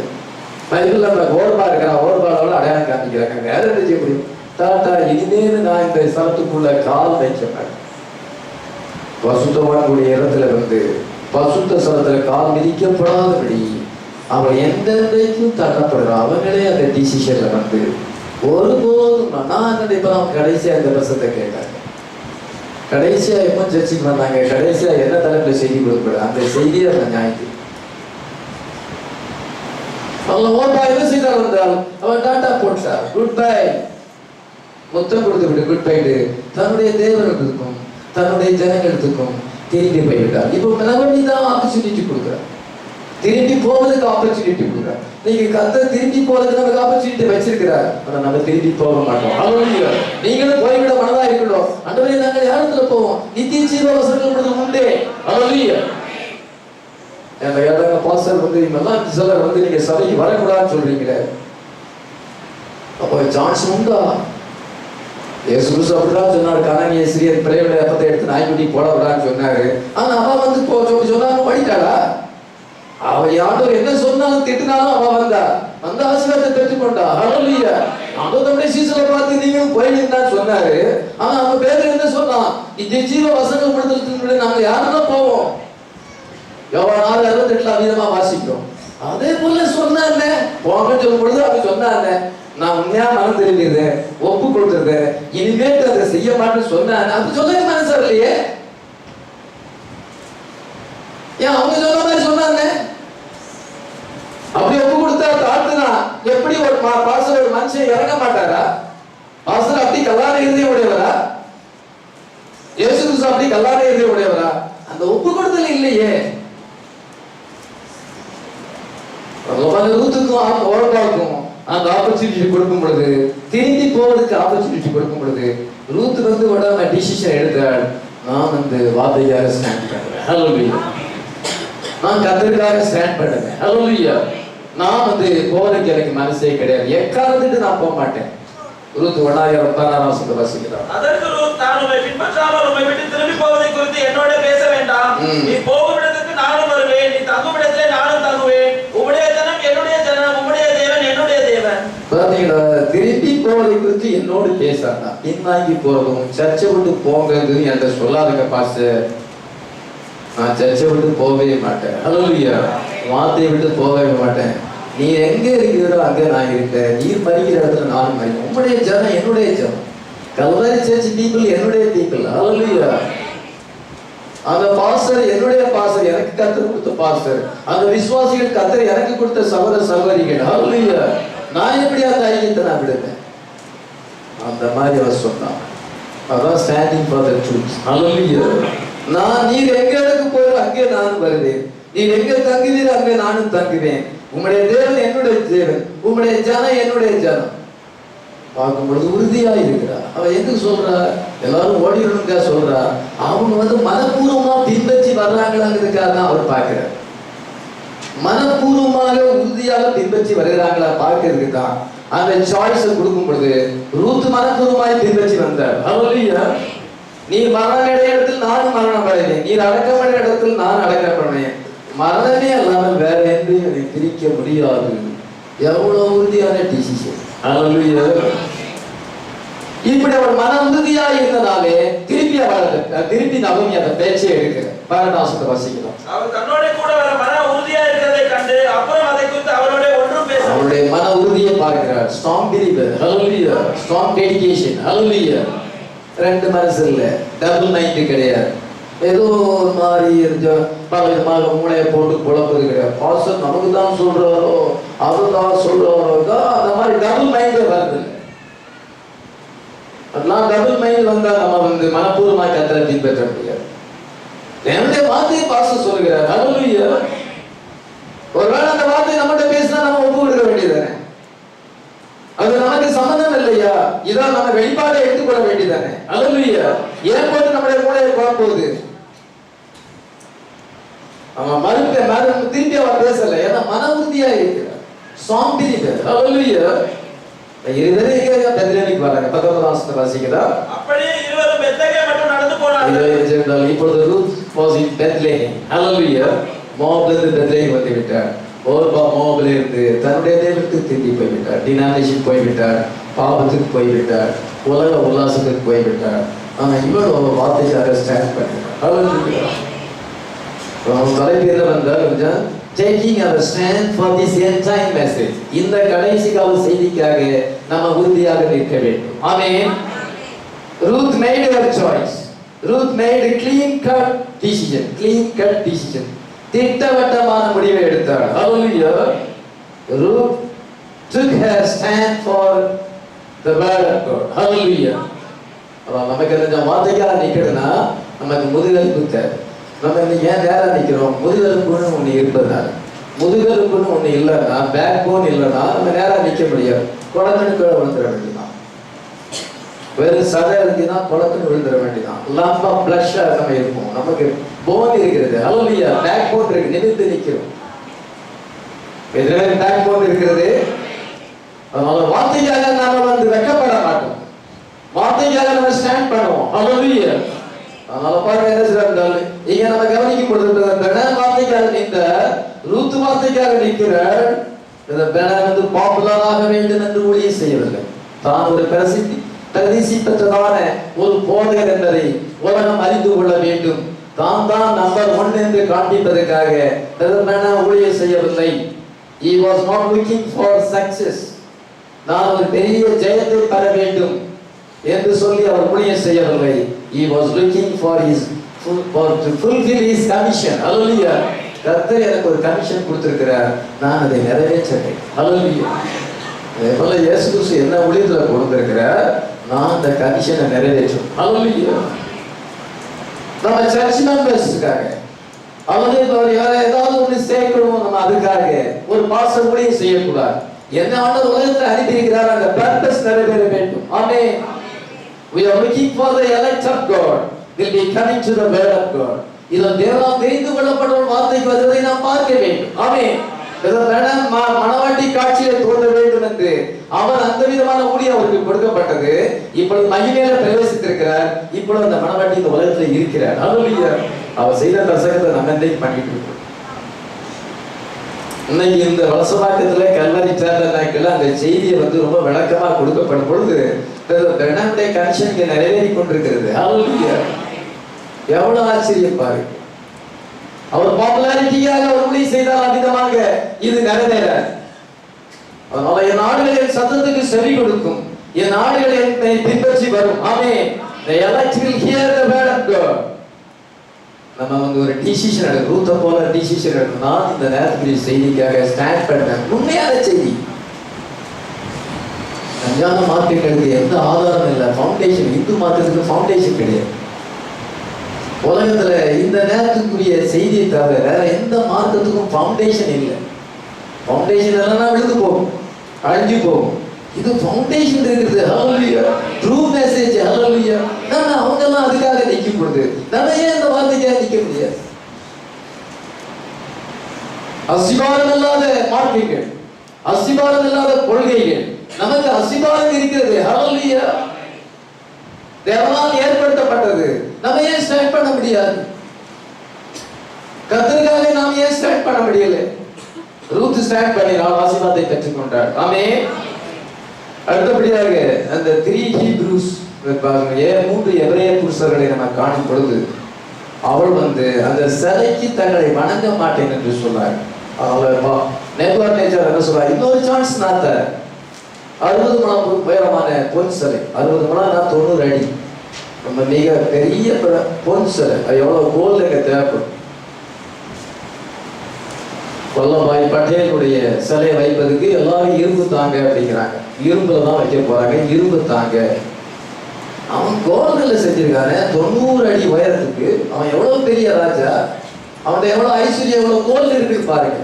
A: பைபிள்ல ஓர்பா இருக்கிறான், ஓர்பாவோட அடையாளம் காமிக்கிறாங்க. வேற என்ன செய்ய முடியும்? டாட்டா, இனிமேல் நான் இந்த ஸ்தலத்துக்குள்ள கால் வைக்க மாட்டேன். பசுத்தவான்களுடைய இடத்துல பசுத்த ஸ்தலத்துல கால் மிதிக்கப்படாதபடி அவன் எந்தெந்தைக்கும் தள்ளப்படுறான். அவங்களே அந்த டிசிஷன்ல ஒருபோதும் நான் நினைப்பேன். கடைசியா இந்த பிரசத்தை கேட்டாங்க, கடைசியா எப்போ சர்ச்சுக்கு வந்தாங்க, கடைசியா என்ன தலைப்புல செய்தி கொடுக்கக்கூடாது, அந்த செய்தியை அவன் ஞாயிற்று என்ன செய்தார் என்றால் அவன் டாட்டா போட்டார், குட் பை முத்தம் கொடுத்து விட்டு குட் பைட்டு தன்னுடைய தேவர்களுக்கும் தன்னுடைய ஜனங்களுக்கும் திரும்பி போய்விட்டார். இப்போ மறுபடி தான் ஆப்பர்ச்சுனிட்டி கொடுக்குறார், திரும்பி போவதுக்கு ஆப்பர்ச்சுனிட்டி கொடுக்குறார். நீங்க கர்த்தர் திரும்பி போறதுக்கு நமக்கு ஆப்பர்ச்சுனிட்டி வச்சிருக்கிறார், ஆனா நம்ம திரும்பி போக மாட்டோம். ஹல்லேலூயா. நீங்களும் போய்விட மனதா இருக்கணும். ஆண்டவரே, நாங்கள் யாரத்துல போவோம்? நித்திய ஜீவ வசனங்கள் உண்டே. ஹல்லேலூயா. என்ற கேட்டாங்க, பாஸ்டர் இவெல்லாம் சிலர் நீங்க சபைக்கு வரக்கூடாதுன்னு சொல்றீங்களே, அப்போ சான்ஸ் உண்டா? இயேசு கிறிஸ்து அப்படிதான் சொன்னார். கனானிய சிறியர் பிள்ளைகளுடைய அப்பத்தை எடுத்து நாய்க்குட்டி போடக்கூடாதுன்னு சொன்னாரு. ஆனா அவ சொன்னாங்க படித்தாளா? அவ யாரும் என்ன சொன்னாலும் திட்டினாலும் அவ வந்த ஆசீர்வாதத்தை பெற்றுக்கொண்டா. ஹல்லேலூயா. அந்த தம்முடைய சீசனை பார்த்து நீங்க போயிடுங்கன்னு சொன்னாரு. ஆனா அவன் பேர் என்ன சொன்னான்? இந்த ஜீவ வசனம் படுத்துறதுக்கு நாங்க யாருதான் போவோம்? யோவான் 6:68 அதிகமா வாசிக்கிறோம். அதே போல சொன்னாங்க போங்கன்னு சொல்லும் பொழுது அப்படி சொன்னாங்க, நான் உண்மையா மனம் தெரிவிக்கிறேன், ஒப்பு கொடுத்துருக்கேன், இனிமேட்டு அதை செய்ய மாட்டேன்னு சொன்னாங்க. அது சொல்லவே மனசு இல்லையே. ஏன் அவங்க சொன்ன மாதிரி சொன்னாங்க? அப்படி ஒப்பு கொடுத்தா தாழ்த்துனா எப்படி ஒரு பாசர் ஒரு மனுஷன் இறங்க மாட்டாரா? பாசர் அப்படி கல்லான இருதயம் உடையவரா? இயேசு கிறிஸ்து அப்படி கல்லான இருதயம் உடையவரா? அந்த ஒப்பு கொடுத்தல் இல்லையே. ரூத்துக்கும் ஓரப்பாவுக்கும் அந்த ஆப்பர்ச்சுனிட்டி கொடுக்கும் பொழுது, திரும்பி போவதற்கு ஆப்பர்ச்சுனிட்டி கொடுக்கும் பொழுது, ரூத் உடனே டிசிஷன் எடுத்தாள். நான் வார்த்தைக்காக ஸ்டாண்ட் பண்ணுவேன். ஹல்லேலூயா. நான் கர்த்தருக்காக ஸ்டாண்ட் பண்ணுவேன். ஹல்லேலூயா. நான் போறதுக்கு எனக்கு மனசே கிடையாது, எக்காரணத்துக்கு நான் போக மாட்டேன். ரூத் 1:16 வாசிக்கிறார். அதற்கு ரூத், நான் உம்மை பின்பற்றாமல் உம்மை விட்டு திரும்பி போவதை குறித்து என்னோட பேச வேண்டாம். நீ போகும் இடத்துக்கு நானும் வருவேன், நீ தங்கும் இடத்திலே நானும் தங்குவேன். உம்முடைய ஜனம் என்னுடைய ஜனம், உம்முடைய தேவன் என்னுடைய தேவன். பாத்தீங்களா? திரும்பி போவதை குறித்து என்னோடு பேசாண்டா. பின்வாங்கி போறதும் சர்ச்சை விட்டு போங்கிறது என்ற சொல்லாதுங்க பாஸ்டர். நான் சர்ச்சை விட்டு போகவே மாட்டேன். ஹல்லேலூயா. வார்த்தையை விட்டு போகவே மாட்டேன். நீ எங்க இருக்கிறதோ அங்கே நான் இருக்கேன். நீர் மறிக்கிற இடத்துல நானும் மறிக்கிறேன். உம்முடைய ஜனம் என்னுடைய ஜனம், கல்வாரி சர்ச் பீப்புள் என்னுடைய பீப்புள். ஹல்லேலூயா. அந்த பாஸ்டர் என்னுடைய பாஸ்டர், எனக்கு கர்த்தர் கொடுத்த பாஸ்டர். அந்த விசுவாசிகள் கர்த்தர் எனக்கு கொடுத்த சகோதர சகோதரிகள். ஹல்லேலூயா. நான் எப்படி அந்த ஐக்கியத்தை நான் விடுவேன்? அந்த மாதிரி அவர் சொன்னான். அதான் ஸ்டாண்டிங் ஃபார் தி ட்ரூத். ஹல்லேலூயா. நீர் எங்க இடத்துக்கு போயிடும் அங்கே நானும் வருவேன், நீர் எங்க தங்குவீர் அங்கே நானும் தங்குவேன். உம்முடைய தேவன் என்னுடைய தேவன், உம்முடைய ஜனம் என்னுடைய ஜனம். பார்க்கும் பொழுது உறுதியா இருக்கிறார். அவ எதுக்கு சொல்றா? எல்லாரும் ஓடிடணுங்க சொல்றா. அவங்க மனப்பூர்வமா பின்பற்றி வர்றாங்களாங்கிறதுக்காக தான் அவர் பார்க்கிறார். மனப்பூர்வமாக உறுதியாக பின்பற்றி வருகிறாங்களா பார்க்கறதுக்கு தான் அந்த சாய்ஸை கொடுக்கும் பொழுது ரூத் மனப்பூர்வமாய் பின்பற்றி வந்தார். ஹல்லேலூயா. நீ மரணடைய இடத்தில் நானும் மரணம் அடைவேன், நீர் அடக்கமான இடத்தில் நான் அடக்கப்படுவேன். மரணமே அல்லாமல் வேற எதையும் பிரிக்க முடியாது. எவ்வளவு உறுதியான டிசிஷன். ஹல்லேலூயா. இப்படி அவள் மன உறுதியா இருந்ததாலே திருப்பி நவமி அந்த பேச்சை எடுக்கிறேன். 12 வாசிக்கலாம். அவள் தன்னோட கூட வர மன உறுதியா இருக்கிறதை கண்டு அப்புறம் அதை குறித்து அவளோட ஒன்றும் பேச அவளுடைய மன உறுதியை பார்க்கிறார். Strong believer. Hallelujah. Strong dedication. Hallelujah. ரெண்டு மனசு இல்ல, டபுள் மைண்ட் கிடையாது. ஏதோ ஒரு மாதிரி பலவிதமாக மூளையை போட்டு குழப்பது கிடையாது. பாஸ்டர் நமக்கு தான் சொல்றாரோ அவர் தான் சொல்றாரோ, அந்த மாதிரி டபுள் மைண்ட் வருது. அதெல்லாம் டபுள் மைண்ட் வந்தா நம்ம மனப்பூர்வமாக கர்த்தரை பின்பற்ற முடியாது. பாஸ்டர் சொல்லுகிறார். ஹல்லேலூயா. ஒருவேளை அந்த வார்த்தை நம்மகிட்ட பேசினா நம்ம ஒப்பு கொடுக்க வேண்டியதானே? அது நமக்கு சம்பந்தம் இல்லையா? இதான் நம்ம வெளிப்பாடை எடுத்துக்கொள்ள வேண்டியதானே? ஹல்லேலூயா. ஏன் போட்டு நம்முடைய மூளையை குழப்புவது? அவன் திருப்பி அவன் பேசல. ஏன்னா மன உறுதியா இருக்கிறார். சாம்பிரிகள். ஹல்லேலூயா. பெத்லேஹேமுக்கு வராங்க. 19ஆம் வசனத்தை வாசிக்கலாம்.
B: அப்படியே இருவரும் பெத்லகேம் மட்டும் நடந்து போனார்கள்.
A: இப்பொழுது Ruth was in Bethlehem. Hallelujah. மோவாபிலிருந்து பெத்லேஹேம் வந்து விட்டார். ஓர்பா மோவாபிலே இருந்து தன்னுடைய தேவனுக்கு திரும்பி போய்விட்டார். டினாமினேஷன் போய்விட்டார். பாவத்துக்கு போய்விட்டார். உலக உல்லாசத்துக்கு போய்விட்டார். ஆனா இவர் ஒரு வார்த்தைக்காக ஸ்டாண்ட் பண்ணிட்டார். ஹல்லேலூயா. தலைப்பு என்ன வந்தால் taking our stand for this end time message. இந்த கடைசி கால செய்திக்காக நம்ம உறுதியாக நிற்க வேண்டும். ஆமென். Ruth made her choice. Ruth made a clean cut decision. திட்டவட்டமான முடிவை எடுத்தாள். Hallelujah. Ruth took her stand for the word of God. Hallelujah. நமக்கு இந்த வார்த்தைக்காக நிற்கணும்னா நமக்கு முதுகெலும்பு தேவை. நம்ம இன்னைக்கு ஏன் நேரம் நிற்கிறோம்? முதுகெலும்புன்னு ஒன்று இருப்பதுனால. முதுகெலும்புன்னு ஒன்று இல்லைன்னா, பேக் போன் இல்லைன்னா நம்ம நேரம் நிற்க முடியாது. குளத்துக்கு விழுந்துட வேண்டியதான். வெறும் சதை இருந்துன்னா குளத்துக்கு விழுந்துட வேண்டியதான். லம்பா பிளஷ்ஷா நம்ம இருப்போம். நமக்கு போன் இருக்கிறது. ஹல்லேலூயா. பேக் போன் இருக்கு. நிமிர்ந்து நிற்கிறோம். எதிரே பேக் போன் இருக்கிறது. அதனால வார்த்தைக்காக நாம வெட்கப்பட மாட்டோம். வார்த்தைக்காக நம்ம ஸ்டாண்ட் பண்ணுவோம். ஹல்லேலூயா. அதனால பாருங்க என்ன சொல்றாங்க. இங்க நம்ம கவனிக்கும் பொழுது வார்த்தைக்காக நின்ற ரூத் வார்த்தைக்காக நிற்கிறார். இந்த பெண் பாப்புலராக வேண்டும் என்று ஊழியம் செய்யவில்லை. தான் ஒரு பிரசித்தி பெற்றதான ஒரு போதகர் என்பதை உலகம் அறிந்து கொள்ள வேண்டும். தான் நம்பர் 1 என்று காண்பிப்பதற்காக ஊழியம் செய்யவில்லை. He was not looking for success. நான் ஒரு பெரிய ஜெயத்தை பெற வேண்டும் என்று சொல்லி அவர் ஊழியம் செய்யவில்லை. He was looking for to fulfill his commission. Hallelujah. கர்த்தர் எனக்கு ஒரு கமிஷன் கொடுத்திருக்கிறார். நான் அதை நிறைவேற்றேன். Hallelujah. அதேபோல இயேசு கிறிஸ்து என்ன ஊழியத்துல கொடுத்திருக்கிறார்? நான் அந்த கமிஷனை நிறைவேற்றும். Hallelujah. நம்ம சர்ச் மெம்பர்ஸ்க்காக அவங்க ஏதாவது ஒன்று சேர்க்கணும். நம்ம அதுக்காக ஒரு பாஸ்டர் ஊழியம் செய்யக்கூடாது. என்ன ஆண்டவர் உலகத்தில் அனுப்பியிருக்கிறார் அந்த பர்பஸ் நிறைவேற வேண்டும். ஆமென். We are looking for the elect of God. Will be coming to the word of God. இதோ தேவனால் தெரிந்து கொள்ளப்பட்ட வார்த்தைக்கு வருவதை நாம் பார்க்க வேண்டும். ஆமென். மணவாட்டி காட்சியிலே தோன்ற வேண்டும் என்று அவர் அந்த விதமான ஊழியம் அவருக்கு கொடுக்கப்பட்டது. இப்பொழுது மகிமையில பிரவேசித்திருக்கிறார். இப்பொழுது அந்த மணவாட்டி இந்த உலகத்தில் இருக்கிறார். ஹல்லேலூயா. அவர் செய்த பிரசங்கத்தை நம்ம இன்றைக்கு பண்ணிட்டு இருக்கோம். இன்னைக்கு இந்த வலசபாக்கத்துல கல்வரி சேர்ந்தாக்கள் அந்த செய்தியை ரொம்ப விளக்கமா கொடுக்கப்படும் பொழுது பெண்ணனுடைய கமிஷன் இங்க நிறைவேறி கொண்டிருக்கிறது. ஹல்லேலூயா. எவ்வளவு ஆச்சரியம் பாருங்க. அவர் பாப்புலாரிட்டியாக அவர் ஊழியம் செய்தால் அவ்விதமாக இது நிறைவேற. அதனால என் ஆடுகள் சத்தத்துக்கு செவி கொடுக்கும். என் ஆடுகள் என்னை பின்பற்றி வரும். ஆமென். The elect will hear the word of God. நம்ம ஒரு டிசிஷன் எடுக்கணும். ரூத்தை போல டிசிஷன் எடுக்கணும். நான் இந்த நேரத்தில் செய்திக்காக ஸ்டாண்ட் பண்ணேன். உண்மையான செய்தி. அஞ்ஞான மார்க்கெட்டுக்கு எந்த ஆதாரம் இல்லை. ஃபவுண்டேஷன் இந்து மார்க்கெட்டுக்கு ஃபவுண்டேஷன் கிடையாது. உலகத்துல இந்த நேரத்துக்குரிய செய்தியை தவிர வேற எந்த மார்க்கத்துக்கும் ஃபவுண்டேஷன் இல்லை. ஃபவுண்டேஷன் இல்லைன்னா விழுந்து போகும், அழிஞ்சு போகும். இது ஃபவுண்டேஷன் இருக்குது. ஹல்லேலூயா. True message. ஹல்லேலூயா. நம்ம அவங்க எல்லாம் அதுக்காக நிற்கும் பொழுது நம்ம ஏன் இந்த வார்த்தைக்காக நிற்க முடியாது? அசிபாரம் இல்லாத மார்க்கங்கள், அசிபாரம் இல்லாத கொள்கைகள், நமக்கு அசிபாரம் இருக்கிறது. ஹல்லேலூயா. தேவனால் ஏற்படுத்தப்பட்டது. நம்ம ஏன் ஸ்டாண்ட் பண்ண முடியாது? கர்த்தருக்காக நாம் ஏன் ஸ்டாண்ட் பண்ண முடியல? ரூத் ஸ்டாண்ட் பண்ணினாள், ஆசீர்வாதத்தை பெற்றுக்கொண்டாள். ஆமென். அடுத்தபடியாக அந்த 3 ஹீப்ரூஸ் பாருங்க, 3 எபிரேய புருஷர்களை நம்ம காணும் பொழுது அவள் அந்த சிலைக்கு தங்களை வணங்க மாட்டேன் என்று சொன்னார். அதனால நேபுகாத்நேச்சார் என்ன சொல்றார்? இன்னொரு சான்ஸ் நான் தரேன். 60 முழம் உயரமான பொன் சிலை, 60 முழம்னா 90 அடி, நம்ம மிக பெரிய பொன் சிலை. அது எவ்வளவு கோல் எங்க தேவைப்படும்? வல்லபாய் பட்டேலுடைய சிலையை வைப்பதுக்கு எல்லாரும் இரும்பு தாங்க அப்படிங்கிறாங்க. இரும்புல தான் வைக்க போறாங்க. இரும்பு தாங்க. அவன் கோல்ல செஞ்சிருக்கானே 90 அடி உயரத்துக்கு. அவன் எவ்வளவு பெரிய ராஜா. அவனுடைய எவ்வளவு ஐஸ்வர்யம், எவ்வளவு கோல் இருக்கு பாருங்க.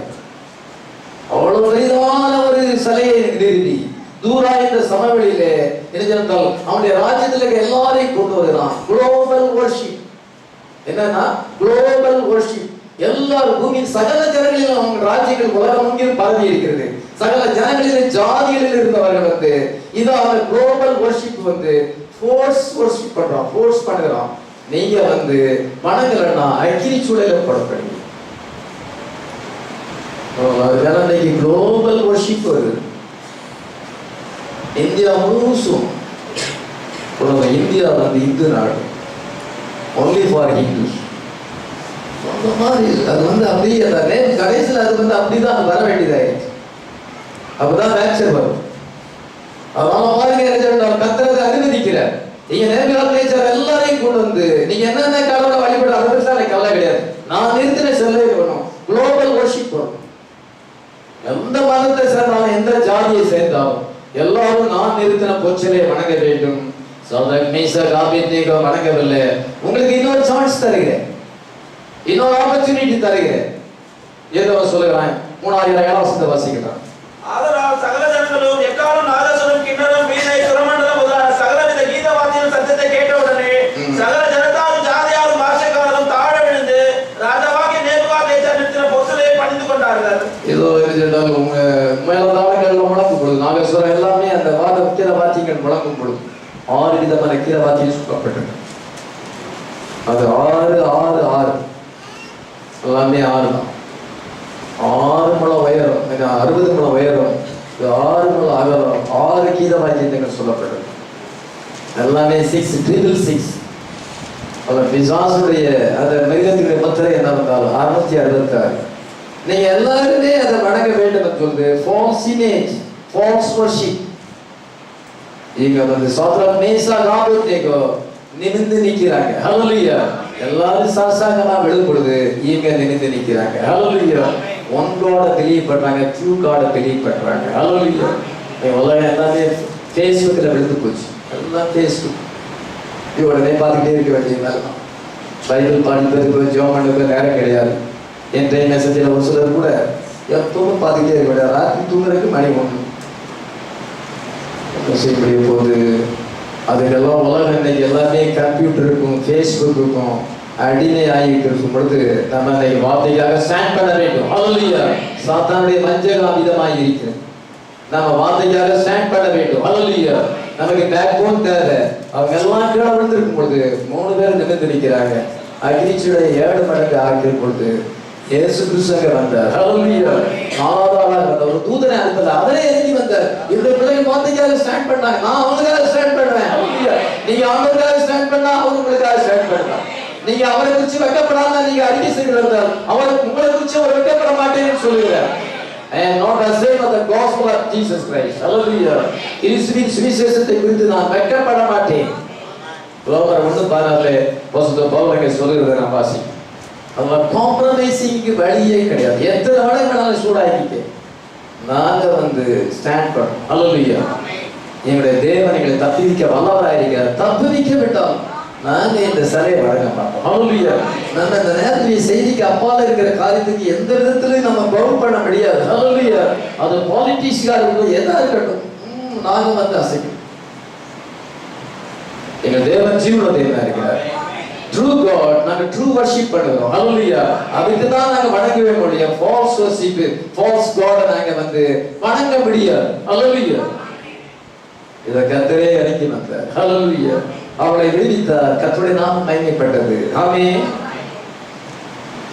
A: அவ்வளவு பெரிதான ஒரு சிலையை நிறுத்தி தூரா இந்த சமவெளியிலே இருந்தால் அவனுடைய ராஜ்யத்தில் இருக்க எல்லாரையும் கொண்டு வருகிறான். Global worship. என்னன்னா குளோபல் வர்ஷிப். எல்லாரும் பூமியின் சகல ஜனங்களிலும் அவங்க ராஜ்யங்கள் உலகம் எங்கிலும் பரவி இருக்கிறது. சகல ஜனங்களிலும் ஜாதிகளில் இருந்தவர்கள் இது அவங்க குளோபல் வர்ஷிப் ஃபோர்ஸ் வர்ஷிப் பண்றான், ஃபோர்ஸ் பண்ணுகிறான். நீங்க வணங்கலன்னா அக்கினி சூழல படப்படுங்க. இன்னைக்கு குளோபல் வர்ஷிப் வருது. இந்தியா முழுசும் இந்தியா இந்து நாடு, ஒன்லி ஃபார் ஹிந்துஸ். அந்த மாதிரி அது அப்படியே கடைசியில் அது அப்படிதான் வர வேண்டியதாயிடுச்சு. அப்பதான் வேக்சர் வரும். அதனால பாருங்க, கத்துறதை அனுமதிக்கிறார். நீங்க நேர்காணல் எல்லாரையும் கொண்டு நீங்க என்னென்ன கடவுளை வழிபட அதை பற்றி எனக்கு கவலை கிடையாது. நான் நிறுத்தின செல்லை வேணும். குளோபல் வர்ஷிப் வரும். எந்த மதத்தை சேர்ந்தாலும் எந்த ஜாதியை சேர்ந்தாலும் எல்லாரும் நான் நிறுத்தின பொச்சலை வணங்க வேண்டும். வணங்கவில்லை. உங்களுக்கு இன்னொரு சான்ஸ் தருகிறேன், இன்னொரு ஆப்பர்ச்சுனிட்டி தருகிறேன். ஏதோ சொல்லுகிறேன். 3000 வாசிக்கிறான்.
B: ஆதலால் சகல ஜனங்களும் எக்காலும் நாதசுரம் கிண்ணறம் வீணை சுரமண்டலம் முதலான சகலவித கீத வாத்தியம் சத்தத்தை கேட்டவுடனே சகல ஜனத்தாரும் ஜாதியாரும் பாஷைக்காரரும் தாழ விழுந்து ராஜாவாகிய நேபுகாத்நேச்சார் நிறுத்தின பொருளை பணிந்து கொண்டார்கள்.
A: ஏதோ உங்க மேலதாளங்கள்ல முழங்கும் பொழுது நாகேஸ்வரம் எல்லாமே அந்த கீத வாத்தியங்கள் முழங்கும் பொழுது 6 விதமான கீத வாத்தியம் சொல்லப்பட்டது. அது 6 6 6 எல்லாமே 6 தான். 6 முழம் உயரம், 60 முழம் உயரம், 6 முழம் அகலம், 6 கீத வாக்கியங்கள் சொல்லப்பட்டது. எல்லாமே 666. பிசாசுடைய அந்த மிருகத்தினுடைய முத்திரை என்ன வந்தாலும் 666. நீங்க எல்லாருமே அதை வணங்க வேண்டும் சொல்லுது. False image, false worship. இங்க சோத்ரம் மேசா காபேத்நேகோ நிமிர்ந்து நிக்கிறாங்க. ஹல்லேலூயா. எல்லாரும் சாசாங்கமா விழும் பொழுது இங்க நிமிர்ந்து நிக்கிறாங்க. ஹல்லேலூயா. ஒன் காட பிலீவ் பண்றாங்க, ட்ரூ காட பிலீவ் பண்றாங்க. ஹல்லேலூயா. உலகம் எல்லாமே ஃபேஸ்புக்கில் விழுந்து போச்சு. எல்லாம் ஃபேஸ்புக். உடனே பார்த்துக்கிட்டே இருக்க வேண்டியது. பைபிள் படிப்பதற்கு ஜோம் பண்ணுறதுக்கு நேரம் கிடையாது. என்கிட்ட மெசேஜில் ஒரு சிலர் கூட எப்பவும் பார்த்துக்கிட்டே இருக்க வேண்டியது. ராத்திரி தூங்குறதுக்கு மணி 1 செய்யக்கூடிய போது அதுக்கெல்லாம் உலகம் இன்னைக்கு எல்லாமே கம்ப்யூட்டர் இருக்கும், ஃபேஸ்புக் இருக்கும், அடிமை ஆகிட்டு இருக்கும் பொழுது நம்ம இன்னைக்கு வார்த்தைக்காக ஸ்டாண்ட் பண்ண வேண்டும். ஹல்லேலூயா. சாத்தானுடைய மஞ்சள் ஆயுதமாகி இருக்கிறது. நம்ம வார்த்தைக்காக ஸ்டாண்ட் பண்ண வேண்டும். ஹல்லேலூயா. நமக்கு பேக் போன் தேவை. அவங்க எல்லாம் கீழே விழுந்திருக்கும் பொழுது 3 பேர் நிமிர்ந்து நிற்கிறாங்க. அக்னிச்சுடைய 7 மடங்கு ஆகிடும் பொழுது இயேசு கிறிஸ்து வந்தார். ஹல்லேலூயா. 4வது ஆளாக வந்த ஒரு தூதனை அனுப்பல, அவரே இறங்கி வந்தார். இந்த பிள்ளைங்க வார்த்தைக்காக ஸ்டாண்ட் பண்ணாங்க. நான் அவங்களுக்காக ஸ்டாண்ட் பண்ணுவேன். ஹல்லேலூயா. நீங்க அவங்களுக்காக ஸ்டாண்ட் பண்ணா அவங்க உங்களுக்காக ஸ்டாண்ட் பண்ணலாம். நீங்க அவரை குறிச்சு வெக்கப்படாம நீங்க அறிக்கை செய்கிறார். அவர் உங்களை குறிச்சு அவர் வெக்கப்பட மாட்டேன்னு சொல்லுகிறார். I am not ashamed of the gospel of Jesus Christ. Hallelujah. கிறிஸ்துவின் சுவிசேஷத்தை குறித்து நான் வெக்கப்பட மாட்டேன். ரோமர் 1:16 பரிசுத்த பவுல் சொல்லுகிறதை நான் வாசிக்கிறேன். அதனால காம்ப்ரமைசிங்க்கு வழியே கிடையாது. எத்தனை வேலைகளாலும் சூடாக்கிட்டு நாங்க ஸ்டாண்ட் பண்ணோம். ஹல்லேலூயா. எங்களுடைய தேவன் எங்களை தப்புவிக்க வல்லவராயிருக்கிறார். தப்புவிக்க விட்டால் நாங்க இந்த சிலையை வழங்க மாட்டோம். ஹல்லேலூயா. நம்ம இந்த நேரத்தில் செய்திக்கு அப்பால இருக்கிற காரியத்துக்கு எந்த விதத்திலையும் நம்ம பவுல் பண்ண முடியாது. ஹல்லேலூயா. அது பாலிட்டிக்ஸா இருக்கட்டும், எதா இருக்கட்டும், நாங்க அசைக்கும். எங்க தேவன் ஜீவன தேவனா இருக்கிறார். True God. நாங்க ட்ரூ வர்ஷிப் பண்ணுறோம். ஹல்லேலூயா. அதுக்கு தான் நாங்க வணங்கவே முடியும். ஃபால்ஸ் வர்ஷிப், ஃபால்ஸ் காட் நாங்க வணங்க முடியாது. ஹல்லேலூயா. இத கர்த்தரே இறங்கி வந்தார். ஹல்லேலூயா. அவளை விடுவித்தார். கர்த்தருடைய நாமம் மகிமைப்பட்டது. ஆமென்.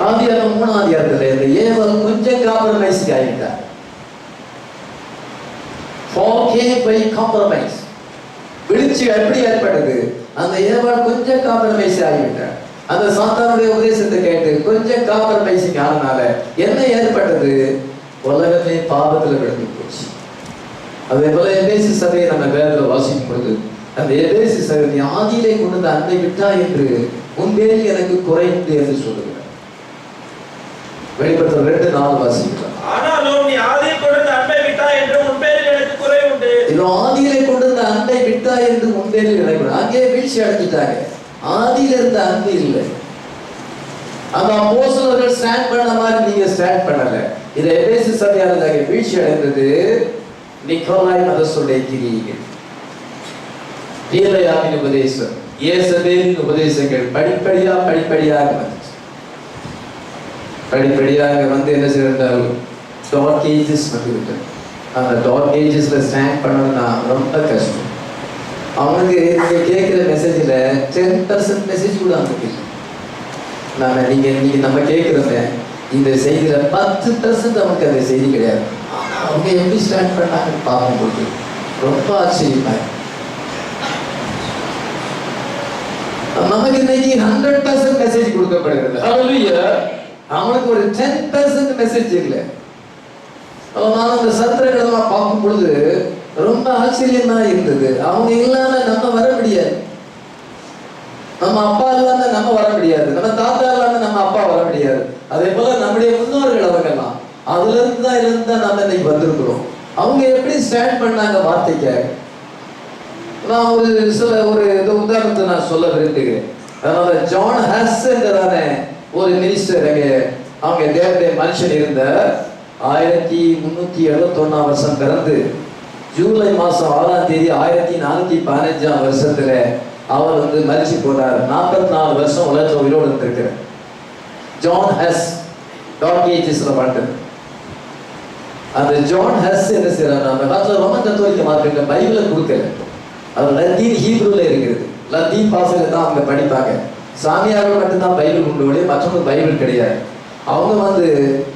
A: ஆதியாகமம் 3ஆம் அதிகாரத்துல இந்த ஏவல் கொஞ்சம் காம்ப்ரமைஸ் ஆயிட்டார். Fall came by compromise. விழுச்சி எப்படி ஏற்பட்டது? அந்த ஏவாள் கொஞ்சம் காம்ப்ரமைஸ் ஆகிவிட்டார். அந்த சாத்தானுடைய உபதேசத்தை கேட்டு கொஞ்சம் காம்ப்ரமைசிங் ஆனனால என்ன ஏற்பட்டது? உலகமே பாவத்தில் விழுந்து போச்சு. அதே போல எபேசு சபையை நம்ம வேதத்தில் வாசிக்கும் பொழுது அந்த எபேசு சபை நீ ஆதியிலே கொண்டு வந்த அன்பை விட்டா என்று உன்பேரில் எனக்கு குறை உண்டு என்று சொல்லுகிறார். வெளிப்படுத்தல் 2:4 வாசிக்கலாம்.
B: ஆனாலும் நீ ஆதியில் கொண்டு வந்த அன்பை விட்டா என்று உன்பேரில் எனக்கு குறை உண்டு.
A: இது ஆதியிலே கொண்டு வந்த அன்பை விட்டா என்று உன்பேரில் எனக்கு. அங்கே வீழ்ச்சி அடைஞ்சிட்டாங்க. ஆதியில இருந்த அன்பு இல்லை. அந்த அப்போஸ்தலர்கள் ஸ்டாண்ட் பண்ண மாதிரி நீங்க ஸ்டாண்ட் பண்ணல. இதை எபேசு சபையானதாக வீழ்ச்சி அடைந்தது நிக்கோலாய் மதசுடைய கிரியைகள், பீலையாமின் உபதேசம், இயேசபேலின் உபதேசங்கள் படிப்படியாக வந்துச்சு. படிப்படியாக வந்து என்ன செய்யறால் டார்க் ஏஜஸ் வந்து அந்த டார்க் ஏஜஸ்ல ஸ்டாண்ட் பண்ணணும்னா ரொம்ப கஷ்டம். அவனுக்கு நீங்க கேட்கிற மெசேஜ்ல 10% மெசேஜ் கூட அவனுக்கு இல்லை. நீங்க நம்ம கேட்கிறோமே இந்த செய்தியில 10% நமக்கு அந்த செய்தி கிடையாது. அவங்க எப்படி ஸ்டாண்ட் பண்ணாங்க பார்க்கும்போது ரொம்ப ஆச்சரியமா. நமக்கு இன்னைக்கு 100% மெசேஜ் கொடுக்கப்படுகிறது. அவனுக்கு ஒரு 10% மெசேஜ் இல்லை. நான் அந்த சத்திரங்களை பார்க்கும் பொழுது ரொம்ப ஆச்சரியமா இருந்தது. அவங்க இல்லாம நம்ம வர முடியாது, நம்ம அப்பா இல்லாம நம்ம வர முடியாது, நம்ம தாத்தா இல்லாம நம்ம அப்பா வர முடியாது. அதே போல நம்முடைய முன்னோர்கள் அவங்கெல்லாம் அதுல இருந்து நம்ம இன்னைக்கு வந்திருக்கிறோம். அவங்க எப்படி ஸ்டாண்ட் பண்ணாங்க வார்த்தைக்காக. நான் ஒரு உதாரணத்தை நான் சொல்ல விரும்புகிறேன். அதனால ஜான் ஹஸ் என்றதான ஒரு மினிஸ்டர் அவங்க தேவனுடைய மனுஷன் இருந்த 1371 வருஷம் பிறந்து ஜூலை மாசம் 6ஆம் தேதி 1415 வருஷத்துல அவர் வந்து மரிச்சு போனார். 44 வருஷம் உலகத்தில் உயிரோடு இருந்திருக்கிறார். ஜான் ஹஸ் டார்க் ஏஜஸ்ல வாழ்ந்தது. அந்த ஜான் ஹஸ் என்ன செய்யறாரு, அந்த காலத்துல ரோமன் கத்தோலிக்க மார்க்கெட்ல பைபிளை கொடுக்கல. அது லத்தீன் ஹீப்ரூல இருக்கிறது. லத்தீன் பாசையில தான் அவங்க படிப்பாங்க. சாமியார்கள் மட்டும்தான் பைபிள் உண்டு, மற்றவங்க பைபிள் கிடையாது. அவங்க வந்து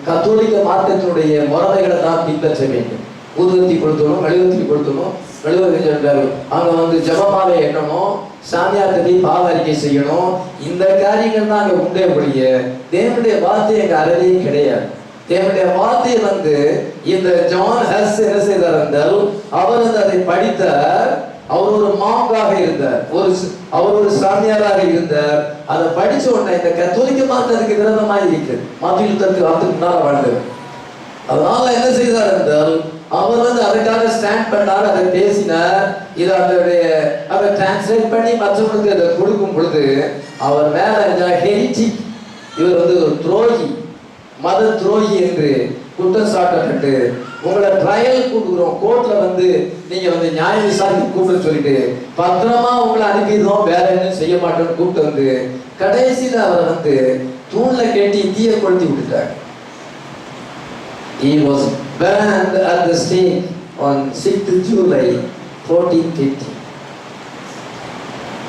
A: கத்தோலிக்க மார்க்கத்தினுடைய முறைமைகளை தான் பின்பற்ற வேண்டும். ஊதுவத்தி கொடுத்தணும், மெழுகுவத்தி கொடுத்தணும், மெழுகுவத்தி அவங்க வந்து ஜபமாவை எண்ணணும், சாமியார்த்தி பாவ அறிக்கை செய்யணும். இந்த காரியங்கள் தான் அங்க உண்டே ஒழிய தேவனுடைய வார்த்தை எங்க அறவே கிடையாது. தேவனுடைய வார்த்தையை வந்து இந்த ஜான் ஹஸ் என்ன செய்தார் என்றால் அவர் வந்து அதை படித்தார். அவர் ஒரு மாங்காக இருந்தார், அவர் ஒரு சாமியாராக இருந்தார். அதை படிச்ச உடனே இந்த கத்தோலிக்க மார்க்கத்துக்கு விரோதமாக இருக்கிறது. மார்ட்டின் லூத்தருக்கு அதுக்கு முன்னால் வாழ்ந்தவர். அதனால என்ன செய்தார் என்றால் அவர் வந்து அதுக்காக ஸ்டாண்ட் பண்ணார், அதை பேசினார். இதை அதை டிரான்ஸ்லேட் பண்ணி மற்றவங்களுக்கு அதை கொடுக்கும் பொழுது அவர் மேல ஹெரிட்டிக், இவர் வந்து ஒரு துரோகி, மத துரோகி என்று குற்றம் சாட்டப்பட்டு உங்களை ட்ரையல் கூட்டுக்கிறோம், கோர்ட்ல வந்து நீங்க வந்து நியாய விசாரிக்க கூப்பிட்டு சொல்லிட்டு பத்திரமா உங்களை அனுப்பிடுவோம், வேற என்ன செய்ய மாட்டோம்னு கூப்பிட்டு வந்து கடைசியில அவரை வந்து தூண்ல கட்டி தீய கொளுத்தி விட்டுட்டாங்க. He was burned at the stake on 6th July 1450.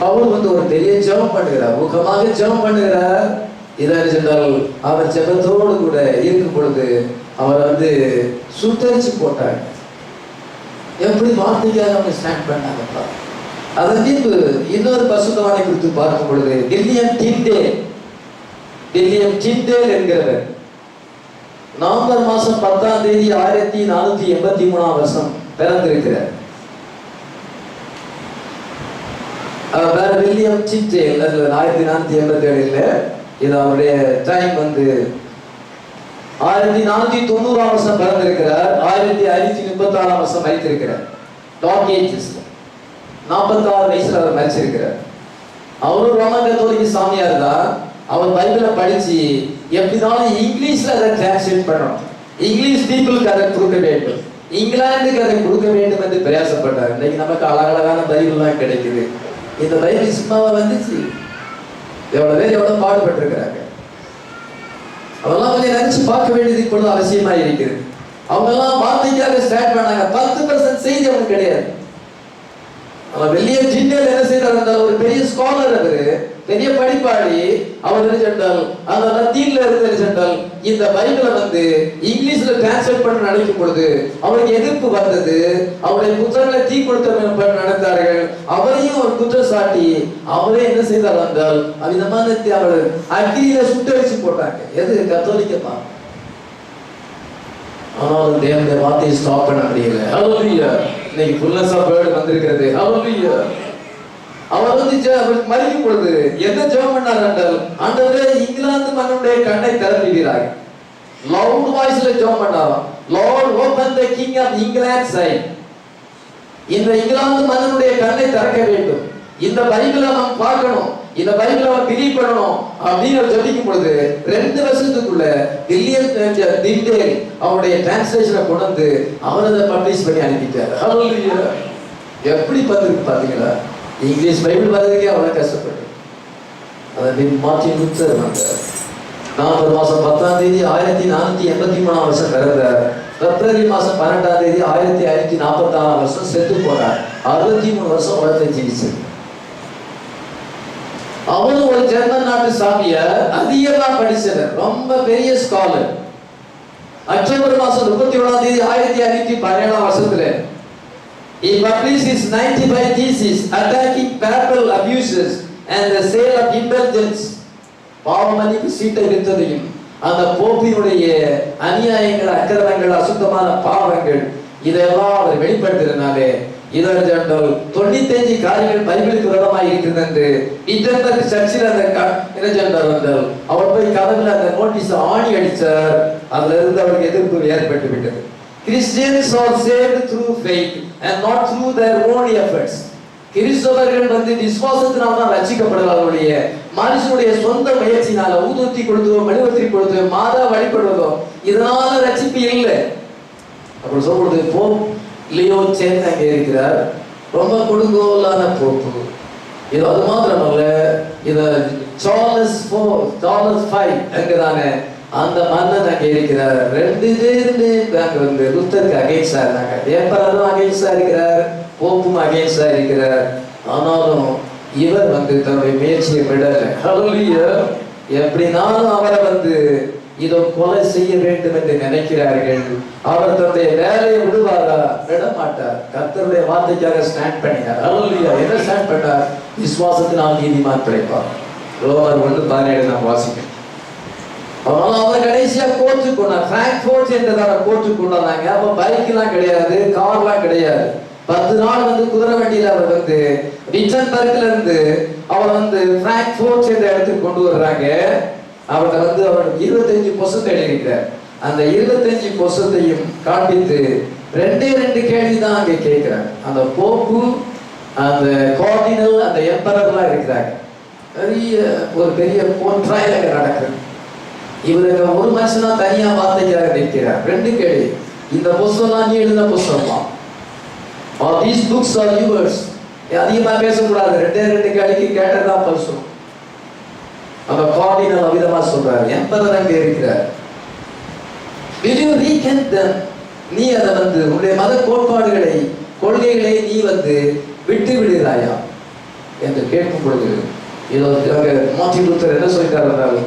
A: அவர் வந்து ஒரு பெரிய ஜெபம் பண்ணுகிறார், முகமாக ஜெபம் பண்ணுகிறார். இதான் சொன்னால் அவர் ஜெபத்தோடு கூட இருக்கும் பொழுது அவர் வந்து சுட்டரிச்சு போட்டார். எப்படி வார்த்தைக்காக அவங்க ஸ்டாண்ட் பண்ணாங்கப்பா. அதன் பின்பு இன்னொரு பசுத்தவானை குறித்து பார்க்கும் பொழுது வில்லியம் டிண்டேல் என்கிறவர் நவம்பர் மாசம் 10ஆம் தேதி 1483 வருஷம் பிறந்திருக்கிறார். அவர் வில்லியம் டிண்டேல் 1487 இது அவருடைய டைம் வந்து 1490 வருஷம் பிறந்திருக்கிறார். 1534 வருஷம் மரித்திருக்கிறார். டார்க் ஏஜஸ் 46 வயசுல அவர் மரிச்சிருக்கிறார். அவரும் ரோமன் கத்தோலிக்க சாமியார் தான். அவர் பைபிளை படிச்சு எப்படினாலும் இங்கிலீஷ்ல அதை டிரான்ஸ்லேட் பண்ணணும், இங்கிலீஷ் பீப்புளுக்கு அதை கொடுக்க வேண்டும், இங்கிலாந்துக்கு அதை கொடுக்க வேண்டும் என்று பிரயாசப்பட்டார். இன்னைக்கு நமக்கு அழகழகான பைபிள்லாம் கிடைக்குது. இந்த பைபிள் சும்மாவா வந்துச்சு? எவ்வளவு பேர் எவ்வளவு பாடுபட்டு இருக்கிறாங்க. அவெல்லாம் கொஞ்சம் நினைச்சு பார்க்க வேண்டியது இப்பொழுது அவசியமா இருக்கிறது. அவங்க எல்லாம் வார்த்தைக்காக ஸ்டாண்ட் பண்ணாங்க. 10% செய்தி அவனுக்கு கிடையாது. வில்லியம் டிண்டேல் என்ன செய்தார், ஒரு பெரிய ஸ்காலர், அவரு பெரிய படிப்பாளி. அவர் என்ன சென்றால் அந்த லத்தீன்ல இருந்து சென்றால் இந்த பைபிளை வந்து இங்கிலீஷ்ல டிரான்ஸ்லேட் பண்ண நினைக்கும் பொழுது அவருக்கு எதிர்ப்பு வந்தது. அவருடைய புத்தகங்களை தீ கொடுத்த நடந்தார்கள். அவரையும் ஒரு குற்றம் சாட்டி அவரே என்ன செய்தார் என்றால் அவ்விதமான அவர் அக்னியில சுட்டரிச்சு போட்டாங்க. எது? கத்தோலிக்கமா. ஆனாலும் தேவனுடைய வார்த்தையை ஸ்டாப் பண்ண முடியல. ஹல்லேலூயா. இன்னைக்கு ஃபுல்னஸ் ஆஃப் வேர்ட் வந்திருக்கிறது. ஹல்லேலூயா. அவர் வந்து மரிக்கும் பொழுது என்ன ஜெபம் பண்ணார் என்றால் ஆண்டவரே இங்கிலாந்து மன்னனுடைய கண்ணை திறப்பிடுகிறார். லவுட் வாய்ஸ்ல ஜெபம் பண்ணாராம். Lord open the king of England eye. இந்த இங்கிலாந்து மன்னனுடைய கண்ணை திறக்க வேண்டும். இந்த பைபிளை நாம் பார்க்கணும், இந்த பைபிளை அவன் பிலீவ் பண்ணணும். அப்படின்னு ஜபிக்கும் பொழுது 2 வருஷத்துக்குள்ள வில்லியம் டிண்டேல் அவருடைய டிரான்ஸ்லேஷனை கொண்டு வந்து அவர் அதை பப்ளிஷ் பண்ணி அனுப்பிட்டார். ஹல்லேலூயா. எப்படி பார்த்துருக்கு பாத்தீங்களா? இங்கிலீஷ் பைபிள் வர்றதுக்கே அவ்வளவு கஷ்டப்பட்டு அதை மார்ட்டின் லூத்தர் வந்தார். நவம்பர் மாசம் 10ஆம் தேதி 1483ஆம் வருஷம் பிறந்தார். பிப்ரவரி மாசம் 12ஆம் தேதி 1546ஆம் வருஷம் செத்து போனார். 63 வருஷம் உலகத்தை ஜீவிச்சு. அவரும் ஒரு ஜெர்மன் நாட்டு சாமியார், அதிகமா படிச்சவர், ரொம்ப பெரிய ஸ்காலர். அக்டோபர் மாசம் 31ஆம் தேதி 1517ஆம் வருஷத்துல he published his 95 theses attacking papal abuses and the sale of indulgence. பாவமன்னிப்பு சீட்டை விற்றதையும் அந்த போப்பினுடைய அநியாயங்கள், அக்கிரமங்கள், அசுத்தமான பாவங்கள் இதெல்லாம் அவர் வெளிப்படுத்தினாலே இதர் ஜெனரல் 95 காரியங்கள் பைபிளுக்கு விரோதமாக இருக்கிறது என்று விட்டன்பர்க் சர்ச்சில் அந்த ஜெனரல் வந்தால் அவர் போய் கதவுல அந்த நோட்டீஸ் ஆணி அடிச்சார். அதுல இருந்து அவருக்கு எதிர்ப்பு ஏற்பட்டு விட்டது. Christians are saved through faith and not through their own efforts. கிறிஸ்தவர்கள் விசுவாசத்தினால தான் ரட்சிக்கப்படுவார்களுடைய மனுஷனுடைய சொந்த முயற்சினால ஊதுவத்தி கொடுத்தோ மெழுகுவர்த்தி கொடுத்தோ மாதா வழிபடுவதோ இதனால ரட்சிப்பு இல்லை. அப்படி சொல்றது போப் லியோ சேன் அங்கே இருக்கிறார். ரொம்ப கொடுங்கோலான போப்பு. இது அது மாத்திரமல்ல, இத சார்லஸ் 5 அங்கதானே அந்த மன்னன் அங்கே இருக்கிறார். 2 பேருமே அங்க லுத்தருக்கு அகைன்ஸ்டா இருந்தாங்க. எம்பரரும் அகைன்ஸ்டா இருக்கிறார், போப்பும் அகைன்ஸ்டா இருக்கிறார். ஆனாலும் இவர் தன்னுடைய முயற்சியை விடல. ஹல்லேலூயா. எப்படினாலும் அவரை இதோ கொலை செய்ய வேண்டும் என்று நினைக்கிறார்கள். அவர் தன்னுடைய வேலையை விடுவாரா? விட மாட்டார். கர்த்தருடைய வார்த்தைக்காக ஸ்டாண்ட் பண்ணினார். ஹல்லேலூயா. என்ன ஸ்டாண்ட் பண்ணார்? விசுவாசத்தினால் நீதிமான் பிழைப்பார். ரோமர் 1:17 நாம் வாசிக்கிறோம். அவர் கடைசியா கோர்ட்டு கொண்டார். பிராங்க்ஃபோர்ட் என்றதான கோர்ட்டு கொண்டாங்க. அப்ப பைக்லாம் கிடையாது, கார்லாம் கிடையாது. 10 நாள் குதிரை வண்டியில அவர் விட்டன்பர்க்ல இருந்து அவர் பிராங்க்ஃபோர்ட் என்ற இடத்துக்கு கொண்டு வர்றாங்க. அவர்கிட்ட அவர் 25 புஸ்தகம் எழுதியிருக்கிறார். அந்த 25 புஸ்தகத்தையும் காண்பித்து 2 கேள்விதான் அங்கே கேட்கிறாங்க. அந்த போப்பு, அந்த கார்டினல், அந்த எம்பரர்லாம் இருக்கிறாங்க. ஒரு பெரிய ட்ரையல் அங்க நடக்குது. இவருக்கு ஒரு மனுஷனா தனியா வார்த்தைக்காக நிற்கிறார். 2 கேள்வி. இந்த புஸ்தகம் நீ எழுதின புஸ்தகமா? these books are yours. அதிகமா பேசக்கூடாது. 2 கேள்விக்கு கேட்டதான் பரிசு. அந்த கார்டினல் அவிதமா சொல்றாரு. எம்பரர் அங்கே இருக்கிறார். will you recant them? நீ அதை உன்னுடைய மத கோட்பாடுகளை, கொள்கைகளை நீ விட்டு விடுகிறாயா என்று கேட்கும் பொழுது இதோ மார்ட்டின் லூத்தர் என்ன சொல்லிட்டார் என்றால்,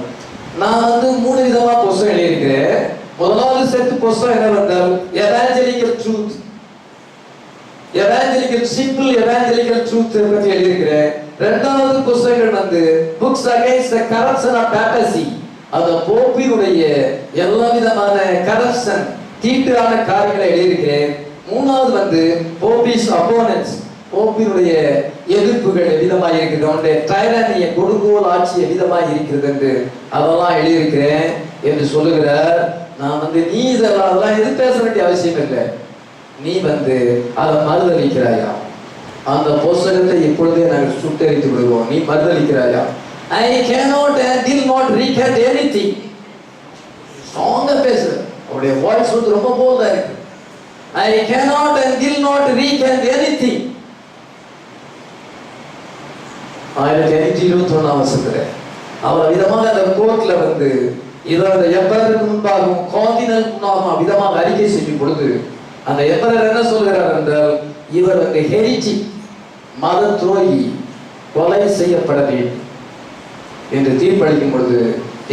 A: நான் 3 விதமா புஸ்தகம் எழுதியிருக்கிறேன். முதலாவது செட்டு புஸ்தகம் என்ன வந்தால் evangelical truth, simple evangelical truth பற்றி எழுதியிருக்கிறேன். 2வது புஸ்தகங்கள் books against the corruption of papacy, அந்த போப்பினுடைய எல்லா விதமான கரப்ஷன், தீட்டான காரியங்களை எழுதியிருக்கிறேன். 3வது போப்பிஸ் அப்போனன்ட்ஸ், போப்பினுடைய எதிர்ப்புகள் விதமாக இருக்குது, அவனுடைய டைரானிய கொடுங்கோல் ஆட்சி விதமாக இருக்கிறது என்று அதெல்லாம் எழுதியிருக்கிறேன் என்று சொல்லுகிறார். நான் நீ இதெல்லாம் எது பேச வேண்டிய அவசியம் இல்லை. நீ அதை மறுதளிக்கிறாயா? அந்த புஸ்தகத்தை இப்பொழுதே நாங்கள் சுட்டெரித்து விடுவோம். நீ மறுதளிக்கிறாயா? I cannot and will not recant anything. ஸ்ட்ராங்கா பேசு. அவருடைய வாய்ஸ் ரொம்ப போல்டா இருக்கு. I cannot and will not recant anything. 1521 வருஷத்துல அவர் விதமாக அந்த கோர்ட்ல இதோட எம்பரருக்கு முன்பாகவும் கார்டினலுக்கு முன்பாகவும் விதமாக அறிக்கை செய்யும் பொழுது அந்த எம்பரர் என்ன சொல்கிறார் என்றால், இவர் ஹெரிஜி, மத துரோகி, கொலை செய்யப்பட வேண்டும் என்று தீர்ப்பளிக்கும் பொழுது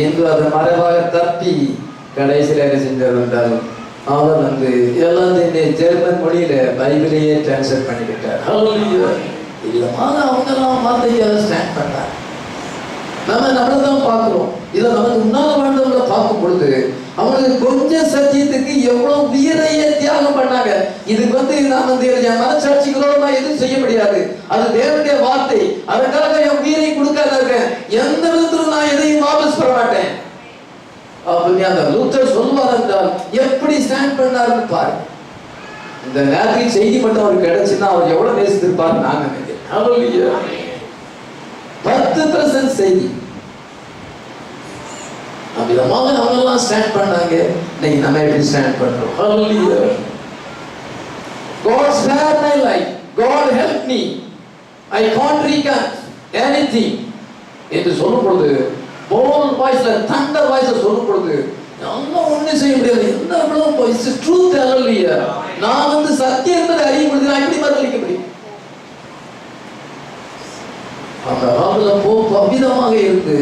A: இன்று அதை மறைவாக தப்பி கடைசியில் என்ன செஞ்சார் என்றால், அவர் எல்லாத்தையும் ஜெர்மன் மொழியில பைபிளையே டிரான்ஸ்லேட் பண்ணிக்கிட்டார். அவங்கெல்லாம் வார்த்தையை ஸ்டாண்ட் பண்ணார். நம்மளதான் பார்க்கிறோம். இதை நமக்கு முன்னால வாழ்ந்தவங்களை பார்க்கும் பொழுது அவங்களுக்கு கொஞ்சம் சத்தியத்துக்கு எவ்வளவு உயிரையே தியாகம் பண்ணாங்க. இதுக்கு நான் என் மனசாட்சிகளோட எதுவும் செய்ய முடியாது, அது தேவனுடைய வார்த்தை, அதற்காக என் உயிரை கொடுக்காத எந்த விதத்திலும் நான் எதையும் வாபஸ் பெற மாட்டேன் அப்படின்னு அந்த லூத்தர் சொல்வார் என்றால் எப்படி ஸ்டாண்ட் பண்ணாருன்னு பாரு. இந்த நேரத்தில் செய்தி மட்டும் அவருக்கு கிடைச்சுன்னா அவர் எவ்வளவு நேசித்திருப்பார் நான் நினைக்கிறேன். 10% செய்தி அவ்விதமாக அவங்கெல்லாம் ஸ்டாண்ட் பண்ணாங்க. இன்னைக்கு நம்ம எப்படி ஸ்டாண்ட் பண்றோம்? ஹalleluya. God spared my life. God help me. I can't recant anything. என்று சொல்லும் பொழுது bold voice, thunder voice சொல்லும் பொழுது எல்லாம் ஒன்றும் செய்ய முடியாது. என்ன அவ்வளோ இட்ஸ் ட்ரூத். ஹalleluya. நான் வந்து சத்தியம் என்பதை அறியும் பொழுது நான் எப்படி பதிலளிக்க முடியும்? அந்த காலத்துல போக்கு அவ்விதமாக இருந்து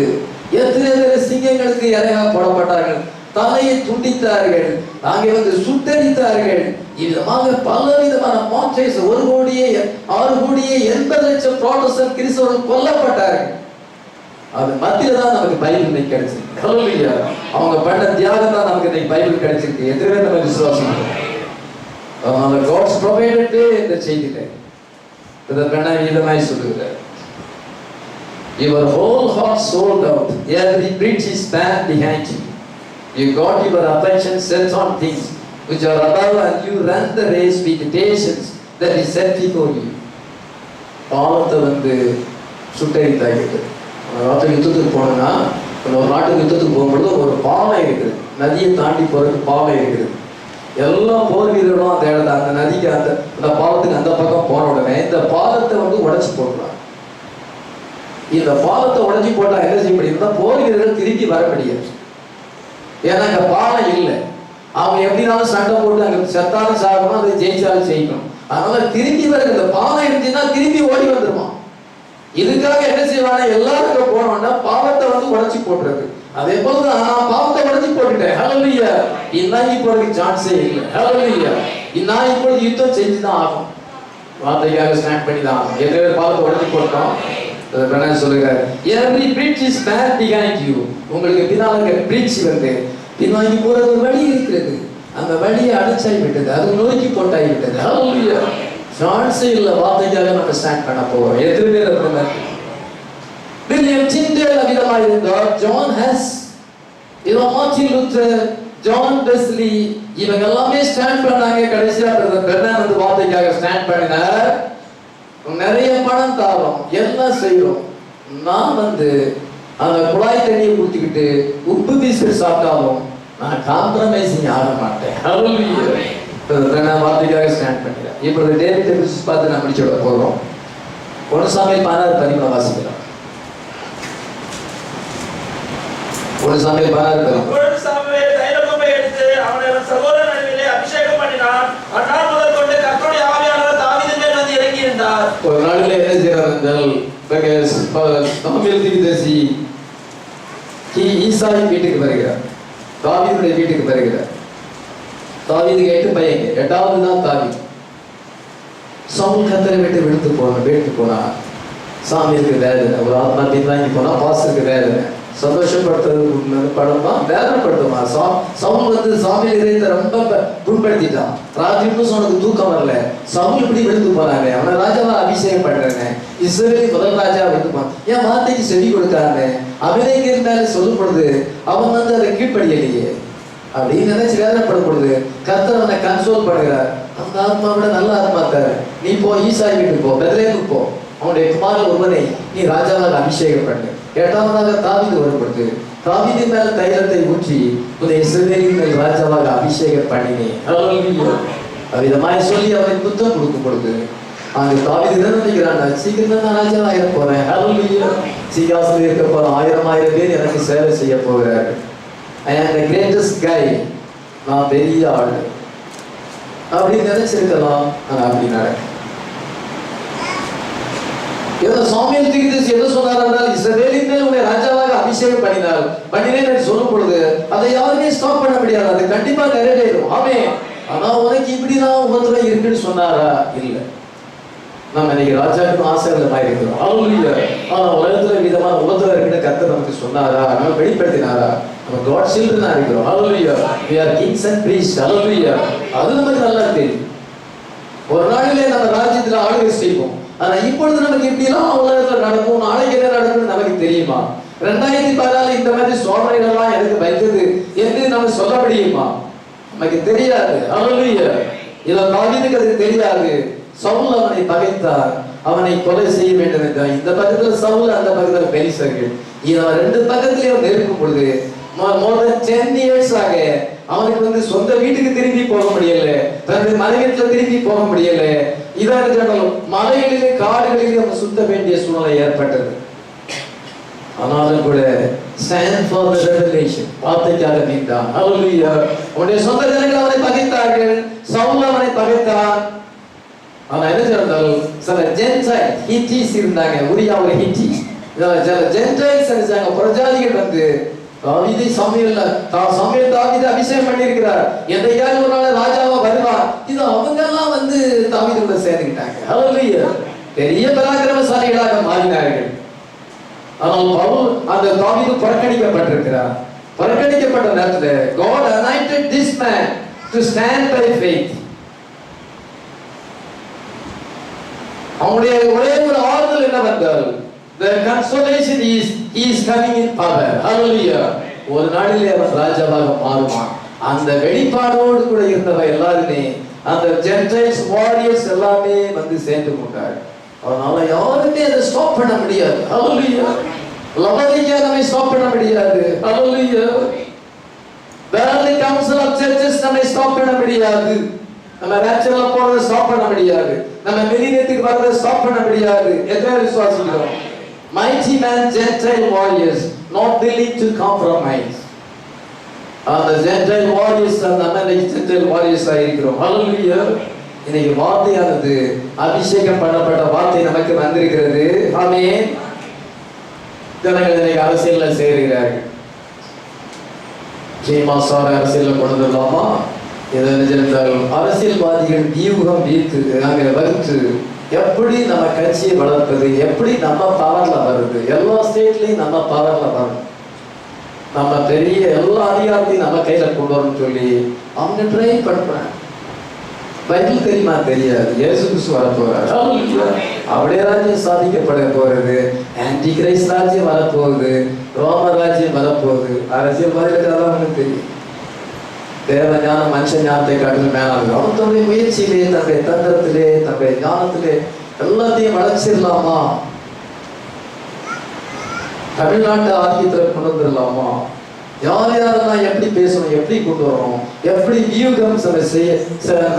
A: எத்தனை பேர் சிங்கங்களுக்கு இரையாக போடப்பட்டார்கள், தலையை துண்டித்தார்கள், அங்கே வந்து சுட்டரித்தார்கள். இவ்விதமாக பலவிதமான மாற்றேஸ் 1,6,80,00,000 புராட்டஸ்டன்ட் கிறிஸ்தவர்கள் கொல்லப்பட்டார்கள். அது மத்தியில தான் நமக்கு பைபிள் இன்னைக்கு கிடைச்சிருக்கு. ஹalleluya. அவங்க பண்ண தியாகம் தான் நமக்கு இன்னைக்கு பைபிள் கிடைச்சிருக்கு. எத்தனை பேர் நம்ம விசுவாசம்? அதனால காட்ஸ் ப்ரொவைடட் இந்த செய்தியில இதற்கான விதமாய் சொல்லுகிறார். Your whole heart sold out. Every bridge is banned behind you. You got your affection set on things which are above, and you run the race with patience that is set before you. பாவத்தை வந்து சுட்டரித்தாகிறது. நாட்டுக்கு யுத்தத்துக்கு போனோம்னா, ஒரு நாட்டுக்கு யுத்தத்துக்கு போகும்பொழுது ஒரு பாலம் இருக்குது, நதியை தாண்டி போறதுக்கு பாலம் இருக்குது. எல்லா போர் வீரர்களும் அந்த இடத்துல அந்த நதிக்கு அந்த பாலத்துக்கு அந்த பக்கம் போன உடனே இந்த பாலத்தை வந்து உடைச்சு போட்டுருவாங்க. இந்த பாலத்தை உடைச்சி போட்டா என்ன செய்ய முடியும்னா போர் வீரர்கள் திரும்பி வர முடியாது. ஏன்னா அங்க பாலம் இல்லை. அவங்க எப்படினாலும் சண்டை போட்டு அங்க செத்தாலும் சாகணும், அதை ஜெயிச்சாலும் செய்யணும். அதனால திரும்பி வர இந்த பாலம் இருந்துச்சுன்னா திரும்பி ஓடி வந்துருமா. இதுக்காக என்ன செய்வாங்க, எல்லாருக்கும் போனோம்னா பாவத்தை வந்து உடைச்சி போட்டுறது. அதே போலதான் நான் பாவத்தை உடைச்சி போட்டுட்டேன். ஹalleluya. இன்னைக்கு போறதுக்கு சான்ஸே இல்லை. ஹalleluya. இன்னைக்கு இப்பொழுது யுத்தம் செஞ்சுதான் ஆகும். வார்த்தைக்காக ஸ்டாண்ட் பண்ணி தான் ஆகும். எத்தனை பேர் பாவத்தை உடைச்சி போட்டோம்? சொல்லுகிறார், every bridge is banned behind you. உங்களுக்கு பின்னால பிரிட்ஜ் வந்து பின்னாடி போறது ஒரு வழி இருக்கிறது. அந்த வழியை அடைச்சாய் விட்டது, அது நோக்கி போட்டாய் விட்டது. ஹalleluya. சான்ஸே இல்லை. வார்த்தைக்காக நம்ம ஸ்டாண்ட் பண்ண போறோம். எத்தனை பேர் இருந்தாங்க? வில்லியம் டிண்டேல் அவ்விதமாக இருந்தார். John Hus, Martin Luther, John Wesley, இவங்க எல்லாமே ஸ்டாண்ட் பண்ணாங்க. கடைசியா பெர்னான் வந்து வார்த்தைக்காக ஸ்டாண்ட் பண்ணினார். நிறைய பணம் தாரோம், எல்லாம் செய்யறோம். நான் வந்து அந்த குழாய் தண்ணியை ஊற்றிக்கிட்டு உப்பு பீஸ்கட் சாப்பிட்டாலும் நான் காம்ப்ரமைசிங் ஆக மாட்டேன். நான் வார்த்தைக்காக ஸ்டாண்ட் பண்ணிக்கிறேன். இப்பொழுது டேவிட் எபிசோட்ஸ் பார்த்து நான் முடிச்சு விட போகிறோம். 1 சாமுவேல் 16:13 வாசிக்கலாம். 1 சாமுவேல் 16:13.
B: சாமுவேல் தைலக்கொம்பை எடுத்து அவனை சகோதரன் நடுவிலே அபிஷேகம் பண்ணினான். அந்நாள் முதல் கொண்டு கர்த்தருடைய ஆவியானவர் தாவீதின் மேல் வந்து இறங்கி இருந்தார்.
A: ஒரு நாளில் என்ன செய்யறார் என்றால், சாமுவேல் தீர்க்கதரிசி ஈசாய் வீட்டுக்கு வருகிறார், தாவீதுடைய வீட்டுக்கு வருகிறார். தாவீதுக்கு 8 பையங்க, 8வது தான் தாவீது. சவுல் கர்த்தரை விட்டு போனா சாமிக்கு வேதனை, ஒரு ஆத்மா பின்வாங்கி போனா பாஸ்டருக்கு வேதனை. சந்தோஷப்படுத்துறது படமா வேதனைப்படுத்துமா? சவுல் வந்து சாமி இதயத்தை ரொம்ப புண்படுத்திட்டான். ராஜ்யம் சொன்னது தூக்கம் வரல. சவுல் இப்படி வெளுத்து போறாங்க. அவனை ராஜாவா அபிஷேகம் பண்றாங்க. இஸ்ரவேலின் முதல் ராஜா வெளுத்துப்பான். ஏன் வார்த்தைக்கு செவி கொடுத்தாங்க. அபிநேகர் மேல சொல்லும் பொழுது அவன் வந்து அதை கீழ்ப்படியலையே அப்படின்னு நினைச்சு வேதனைப்படும் பொழுது கர்த்தர் அவனை கன்சோல் பண்ணுகிறார். அந்த ஆத்மா விட நல்ல ஆத்மா தர, நீ போ ஈசாய் வீட்டுக்கு போ, பெத்லேஹேமுக்கு போ, அவனுடைய குமாரன் ஒருவனை நீ ராஜாவாக அபிஷேகம் பண்ணு. 8வதாக தாவீது வரும்பொழுது தாவீது மேல தைலத்தை ஊற்றி உன்னை இஸ்ரவேலின் மேல் ராஜாவாக அபிஷேகம் பண்ணினேன். அவ்விதமாய் சொல்லி அவனை புத்தம் கொடுக்கும் பொழுது அங்கு தாவீது என்ன நினைக்கிறான், சீக்கிரம் நான் ராஜாவாக இருக்க போறேன். சிங்காசனம் இருக்க போறேன். 1000 பேர் எனக்கு சேவை செய்ய போகிறார்கள். I am the greatest guy. நான் பெரிய ஆள் அப்படின்னு நினைச்சிருக்கலாம். அப்படி நடக்கும். சாமுவேல் தீர்க்கதரிசி என்ன சொன்னார் என்றால், இஸ்ரவேலின் மேல் உன்னை ராஜாவாக அபிஷேகம் பண்ணினேன் சொல்லும் பொழுது அதை யாருமே ஸ்டாப் பண்ண முடியாது. அது கண்டிப்பா நிறைவேறும். ஆமென். ஆனா உனக்கு இப்படிதான் உபத்திரம் இருக்குன்னு சொன்னாரா? இல்லை. நம்ம இன்னைக்கு ராஜாவுக்கு ஆசீர்வாதமா இருக்கிறோம். ஆனா உலகத்துல விதமான உபத்திரம் இருக்குன்னு கர்த்தர் நமக்கு சொன்னாரா? நம்ம வெளிப்படுத்தினாரா? நம்ம காட் சில்ட்ரனா இருக்கிறோம். we are kings and priests. அது நமக்கு நல்லா தெரியும். ஒரு நாளிலே நம்ம ராஜ்யத்துல ஆளுகை செய்வோம். ஆனா இப்பொழுது நமக்கு இப்படிலாம் உலகத்துல நடக்கும், நாளைக்கு என்ன நடக்கும்னு நமக்கு தெரியுமா? 2014 இந்த மாதிரி சோதனைகள்லாம் எனக்கு வைத்தது என்று நம்ம சொல்ல முடியுமா? நமக்கு தெரியாது. இதில் தாவீதுக்கு அது தெரியாது. சவுல் அவனை பகைத்தார், அவனை கொலை செய்ய வேண்டும் என்றார். இந்த பக்கத்துல சவுல், அந்த பக்கத்துல பெலிஸ்தர்கள். இவன் 2 பக்கத்திலையும் நெருக்கும் பொழுது more than 10 years ஆக அவனுக்கு சொந்த வீட்டுக்கு திரும்பி போக முடியல, தனது மனைவியில திரும்பி போக முடியல. இதான் ஜனங்கள் மலைகளிலே காடுகளிலே அவன் சுத்த வேண்டிய சூழ்நிலை ஏற்பட்டது. ஆனாலும் கூட stand for the revelation, வார்த்தைக்காக நின்றான். ஹல்லேலூயா. அவனுடைய சொந்த ஜனங்கள் அவனை பகைத்தார்கள், சவுல் அவனை பகைத்தான். ஆனா என்ன சொன்னால் சில ஜென்டைல் ஹிட்டிஸ் இருந்தாங்க, உரியா ஒரு ஹிட்டி. சில ஜென்டைல்ஸ் இருந்தாங்க, புறஜாதிகள் தாவீதை சமூவேல் தாவீதை அபிஷேகம் பண்ணியிருக்கிறார், எதையாவது ஒரு நாள் ராஜாவா வருவார். இது அவங்க எல்லாம் தாவீதோட சேர்ந்துக்கிட்டாங்க. ஹல்லேலூயா. பெரிய பராக்கிரமசாலிகளாக மாறினார்கள். ஆனால் பவுல் அந்த தாவீது புறக்கணிக்கப்பட்டிருக்கிறார். புறக்கணிக்கப்பட்ட நேரத்தில் God anointed this man to stand by faith. அவனுடைய ஒரே ஒரு ஆறுதல் என்னவென்றால் the consolation is he is coming in power. Hallelujah. ஒரு நாளிலே அவன் ராஜாவாக மாறுவான். அந்த வெளிப்பாடோடு கூட இருந்தவ எல்லாருமே அந்த ஜென்டைல்ஸ் வாரியர்ஸ் எல்லாமே சேர்ந்து கொண்டார்கள். அதனால யாருமே அதை ஸ்டாப் பண்ண முடியாது. ஹல்லேலூயா. லவோதிக்கேயா நம்மை ஸ்டாப் பண்ண முடியாது. ஹல்லேலூயா. வேர்ல்ட் கவுன்சில் ஆஃப் சர்ச்சஸ் நம்மை ஸ்டாப் பண்ண முடியாது. நம்ம நேச்சுரலா போறதை ஸ்டாப் பண்ண முடியாது. நம்ம மிலினியத்துக்கு வரதை ஸ்டாப் பண்ண முடியாது. எத்தனை விசுவாசிக்கிறோம்? Mighty man, Gentile warriors, not willing to compromise. அந்த Gentile warriors நம்ம Gentile warriors ஆயிருக்கிறோம். ஹல்லேலூயா. இன்னைக்கு வார்த்தையானது அபிஷேகம் பண்ணப்பட்ட வார்த்தை நமக்கு வந்திருக்கிறது. ஆமென். ஜனங்கள் இன்னைக்கு அரசியல்ல சேருகிறார்கள். ஜெயமாசார அரசியல்ல கொண்டு வரலாமா? அரசியல்வாதிகள் வியூகம் வீட்டு அங்க வகுத்து எப்படி நம்ம கட்சியை வளர்ப்பது, எப்படி நம்ம பவர்ல வருது, எல்லா ஸ்டேட்லயும் நம்ம பவர்ல வரும், நம்ம பெரிய எல்லா அதிகாரத்தையும் நம்ம கையில கொண்டு வரணும்னு சொல்லி அவங்க ட்ரை பண்றாங்க. பைபிள் தெரியுமா? தெரியாது. இயேசு கிறிஸ்து வரப்போறார். அவருடைய ராஜ்யம் சாதிக்கப்பட போறது, ஆன்டி கிரைஸ்ட் ராஜ்யம் வரப்போகுது, ரோம ராஜ்யம் வரப்போகுது. அரசியல்வாதிகளுக்கு அதான் தெரியும். தேவ ஞானம் மனுஷ ஞானத்தை காட்டிலும் மேலானது. அவன் தன்னுடைய முயற்சியிலே, தன்னுடைய தந்திரத்திலே, தன்னுடைய ஞானத்திலே எல்லாத்தையும் வளர்ச்சிடலாமா? தமிழ்நாட்டு ஆதிக்கத்தில் கொண்டு வந்துடலாமா? யார் யாரெல்லாம் எப்படி பேசணும், எப்படி கொண்டு வரணும், எப்படி வியூகம்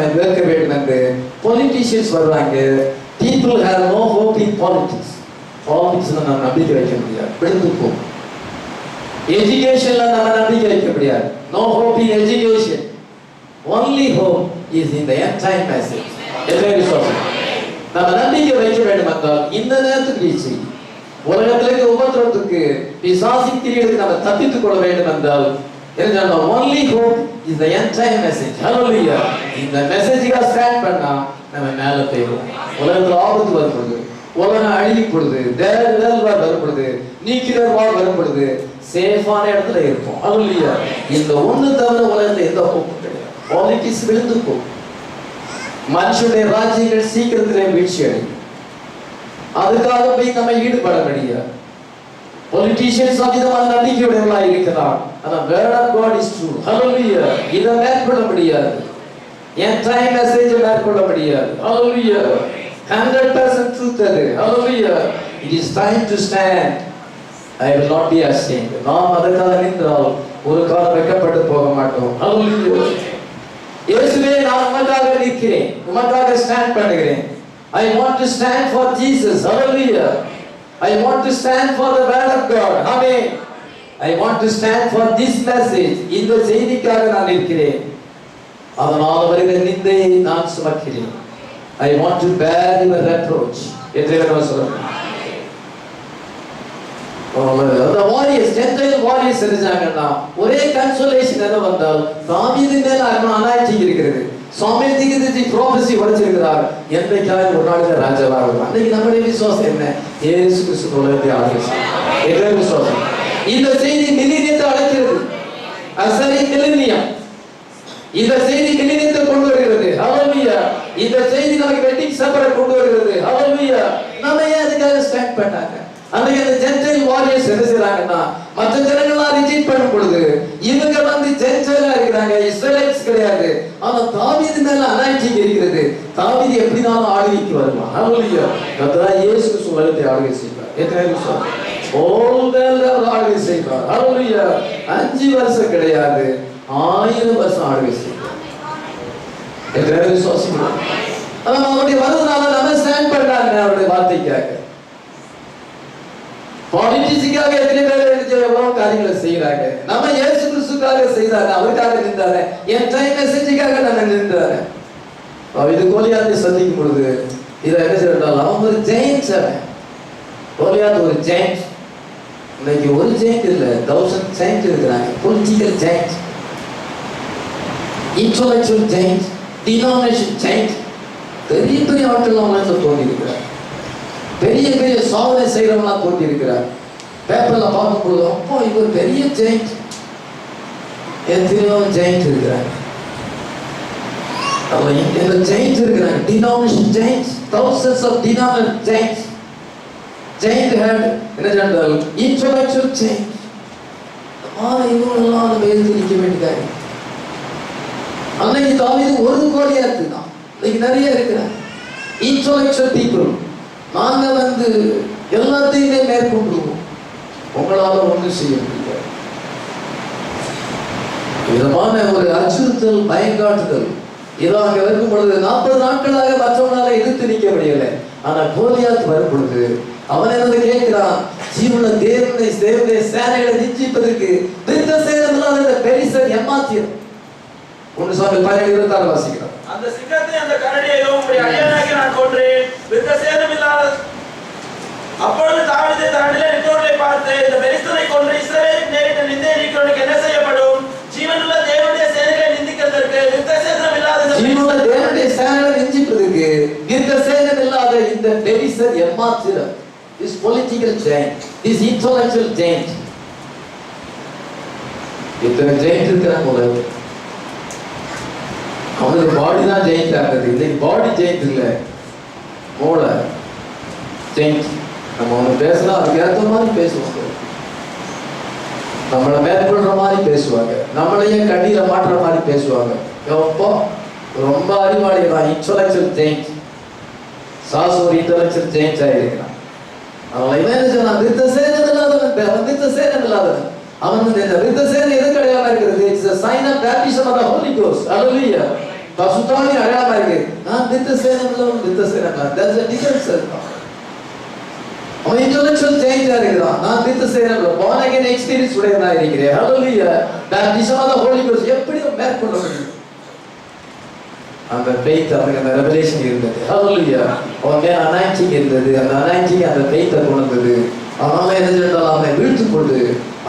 A: வைக்க வேண்டும் என்று பொலிட்டீஷியன்ஸ் வருவாங்க. People have no hope in politics. பாலிடிக்ஸ்ல நம்ம நம்பிக்கை வைக்க முடியாது, விழுந்து போகும். எஜுகேஷன்ல நம்ம நம்பிக்கை வைக்க முடியாது. No hope in education. Only hope is in the end time message. நம்ம நம்பிக்கை வைக்க வேண்டும் என்றால் இந்த நேரத்துக்கு வீழ்ச்சி, உலகத்திற்கு உபத்திரத்துக்கு பிசாசின் திரிகளுக்கு நம்ம தப்பித்துக் கொள்ள வேண்டும் என்றால் என்ன? Only hope is the end time message. Hallelujah. இந்த மெசேஜ்க்கு ஸ்டாண்ட் பண்ணா நம்ம மேல போயிடும். உலகத்துல ஆபத்து வரும்பொழுது, உலகம் அழிவு பொழுது, தேர்தல் வரும்பொழுது, நியூக்ளியர் வார் வரும்பொழுது சேஃபான இடத்துல இருப்போம். ஹல்லேலூயா. இந்த ஒண்ணு தவிர உலகத்துல எந்த ஹோப்பும் கிடையாது. பாலிடிக்ஸ் விழுந்து போகும். மனுஷனுடைய ராஜ்யங்கள் சீக்கிரத்திலே வீழ்ச்சி அடையும். அதுக்காக போய் நம்ம ஈடுபட முடியாது. பொலிட்டீஷியன்ஸ் அதிகமான நம்பிக்கையுடையவர்களாக இருக்கிறார். ஆனா word of God is true. Hallelujah. இதை மேற்கொள்ள முடியாது. என் டைம் மெசேஜ் மேற்கொள்ள முடியாது. ஹல்லேலூயா. 100% ட்ரூத் அது. ஹல்லேலூயா. It is time to stand. I will not be ashamed. நாம் அதற்காக நின்றால் ஒரு காலம் வெட்கப்பட்டு போக மாட்டோம். ஹல்லேலூயா. இயேசுவே, நான் உமக்காக நிற்கிறேன், உமக்காக ஸ்டாண்ட் பண்ணுகிறேன். I want to stand for Jesus. Hallelujah. I want to stand for the word of God. Amen. I want to stand for this message. இந்த செய்திக்காக நான் நிற்கிறேன். அதனால் வருகிற நிந்தையை நான் சுமக்கிறேன். I want to bear your reproach. என்று நான் சொல்றேன். அந்த வாரியர்ஸ், ஜென்டைல் வாரியர்ஸ் இருந்தாங்கன்னா ஒரே கன்சோலேஷன் என்ன வந்தால் தாவீது மேல அனாயிட்டிங் இருக்கிறது. சாமுவேல் தீர்க்கதரிசி ப்ராபசி வச்சிருக்கிறார், என்றைக்காவது ஒரு நாள் ராஜாவாக வருவார். அன்னைக்கு நம்முடைய விசுவாசம் என்ன? இயேசு கிறிஸ்து உலகத்தை ஆளுகிறார். என்ன விசுவாசம்? இந்த செய்தி மில்லினியத்தை அழைக்கிறது. அசரி மில்லினியம். இந்த செய்தி மில்லினியத்தை கொண்டு வருகிறது. ஹல்லேலூயா. இந்த செய்தி நமக்கு வெட்டிங் சப்பரை கொண்டு வருகிறது. ஹல்லேலூயா. நம்ம ஏன் அதுக்காக ஸ்டாண்ட் பண்ணாங்க? அன்னைக்கு அந்த ஜென்டைல் வாரியர்ஸ் என்ன செய்றாங்கன்னா, மற்ற ஜனங்கள்லாம் ரிஜெக்ட் பண்ணும் பொழுது இவங்க ஜென்டைலா இருக்கிறாங்க, இஸ்ரேலைட்ஸ் கிடையாது. ஆனா தாவீது மேல அனாயிட்டிங் இருக்கிறது. தாவீது எப்படினாலும் ஆளுகைக்கு வருவான். ஹல்லேலூயா. கர்த்தர் இயேசு கிறிஸ்து உலகத்தை ஆளுகை செய்வார். எத்தனை விசுவாசம்? அவர் ஆளுகை செய்வார். ஹல்லேலூயா. 5 வருஷம் கிடையாது, 1000 வருஷம் ஆளுகை செய்வார். எத்தனை விசுவாசிக்கிறோம்? அவருடைய வருவதனால நம்ம ஸ்டாண்ட் பண்றாங்க அவருடைய வார்த்தைக்காக. பாலிட்டிக்ஸுக்காக எத்தனை பேர் எவ்வளவு காரியங்களை செய்யறாங்க. நம்ம இயேசு கிறிஸ்துக்காக செய்தாரு, அவருக்காக நின்றாரு, என் டைம் மெசேஜுக்காக நம்ம நின்றாரு. இது கோலியாத்தை சந்திக்கும் பொழுது இதை என்ன செய்யறாங்க, அவங்க ஒரு ஜெயின்ஸ். கோலியாத் ஒரு ஜெயின்ஸ். இன்னைக்கு ஒரு ஜெயின்ட் இல்ல, 1000 ஜெயின்ட் இருக்கிறாங்க. Political giant, intellectual giant, denomination giant. பெரிய பெரிய ஆட்கள் அவங்க தோண்டி இருக்கிறார். பெரிய பெரிய சாதனை செய்யறவங்களாம் தோண்டி இருக்கிறார். பேப்பர்ல பார்க்கும் பொழுது அப்போ இவர் பெரிய ஜெயின்ட், எத்தனையோ ஜெயின்ட் இருக்கிறாங்க. இந்த ஜெயின்ட் இருக்கிறாங்க, denomination Giants, thousands of denominational giants. Giant had என்ன சொன்னால் intellectual giant. இவங்களெல்லாம் நம்ம எழுதி நிற்க வேண்டியதாக. அன்னைக்கு தாவீது ஒரு கோலியாத்து தான், இன்னைக்கு நிறைய இருக்கிறாங்க intellectual people. நாங்க எல்லாத்தையுமே மேற்கொண்டுருவோம், உங்களால ஒன்றும் செய்ய முடியாது. விதமான ஒரு அச்சுறுத்தல், பயங்காட்டுதல் இதோ அங்க இருக்கும் பொழுது 40 நாட்களாக மற்றவனால எதிர்த்து நிற்க முடியலை. ஆனா கோலியாத் வரும் பொழுது அவன் என்ன கேட்கிறான், ஜீவன தேவனை சேனைகளை நிச்சயிப்பதற்கு விருத்த சேதம் இல்லாத பெரிசன் ஏமாத்தியது. 1 சாமுவேல் 17:26 வாசிக்கிறான்.
B: அந்த சிங்கத்தை அந்த கரடியையும் உம்முடைய அடியானாகிய நான் கொன்றேன், விருத்த சேதம் இல்லாத. அப்பொழுது தாவீது தன்னிலே நிற்கிறவர்களை பார்த்து, இந்த பெலிஸ்தரை கொன்று இஸ்ரவேலுக்கு நேரிட்ட நிந்தையை நீக்கிறவனுக்கு என்ன செய்யப்படும்? ஜீவனுள்ள தேவனுடைய சேனைகளை நிந்திக்கிறதற்கு விருத்த சேதம் இல்லாத
A: ஜீவனுள்ள தேவனுடைய சேனைகளை நிந்திப்பதற்கு விருத்த சேதம் இல்லாத இந்த பெலிஸ்தர் ஏமாத்திரம். This political giant, this intellectual giant. இத்தனை ஜெயிண்ட் இருக்கிறாங்க உலகத்துல. அவனுக்கு பாடி தான் ஜெயிண்ட் ஆகுது. இன்னைக்கு பாடி ஜெயிண்ட் இல்லை, மூளை ஜெயிண்ட். நம்ம ஒன்று பேசலாம், அதுக்கு ஏற்ற மாதிரி பேசுவாங்க, நம்மளை மேற்கொள்ற மாதிரி பேசுவாங்க, நம்மளையே கண்ணீரை மாற்றுற மாதிரி பேசுவாங்க. எப்போ ரொம்ப அறிவாளிதான், இன்டெலெக்சுவல் ஜெயிண்ட். சாசு ஒரு இன்டெலெக்சுவல் ஜெயிண்ட் ஆகிருக்கிறான். அவன் என்ன சொன்னான், விருத்த சேதம் இல்லாதவன், விருத்த சேதம் இல்லாதவன். அவன் இந்த விருத்த சேதம் எது கிடையாம இருக்கிறது? It's a sign of baptism of the Holy Ghost. Hallelujah. பசுத்தாவி அடையாளமா இருக்கு. நான் விருத்த சேதம் இல்லவன், விருத்த சேதம் இல்ல. That's a difference. அவன் இன்டெலெக்சுவல் ஜெயிண்ட் இருக்கிறான். நான் விருத்த சேதம் இல்ல, born again experience உடையவனா இருக்கிறேன். Hallelujah. baptism of the Holy Ghost எப்படி மேற்கொள்ள முடியும்? அந்த faith, அவனுக்கு அந்த revelation இருந்தது. Hallelujah. அவனுக்கு anointing இருந்தது. அந்த anointing அந்த faith-ஐ கொண்டு வந்தது. அவனால என்ன செய்தாலும் அவனை வீழ்த்து கொண்டு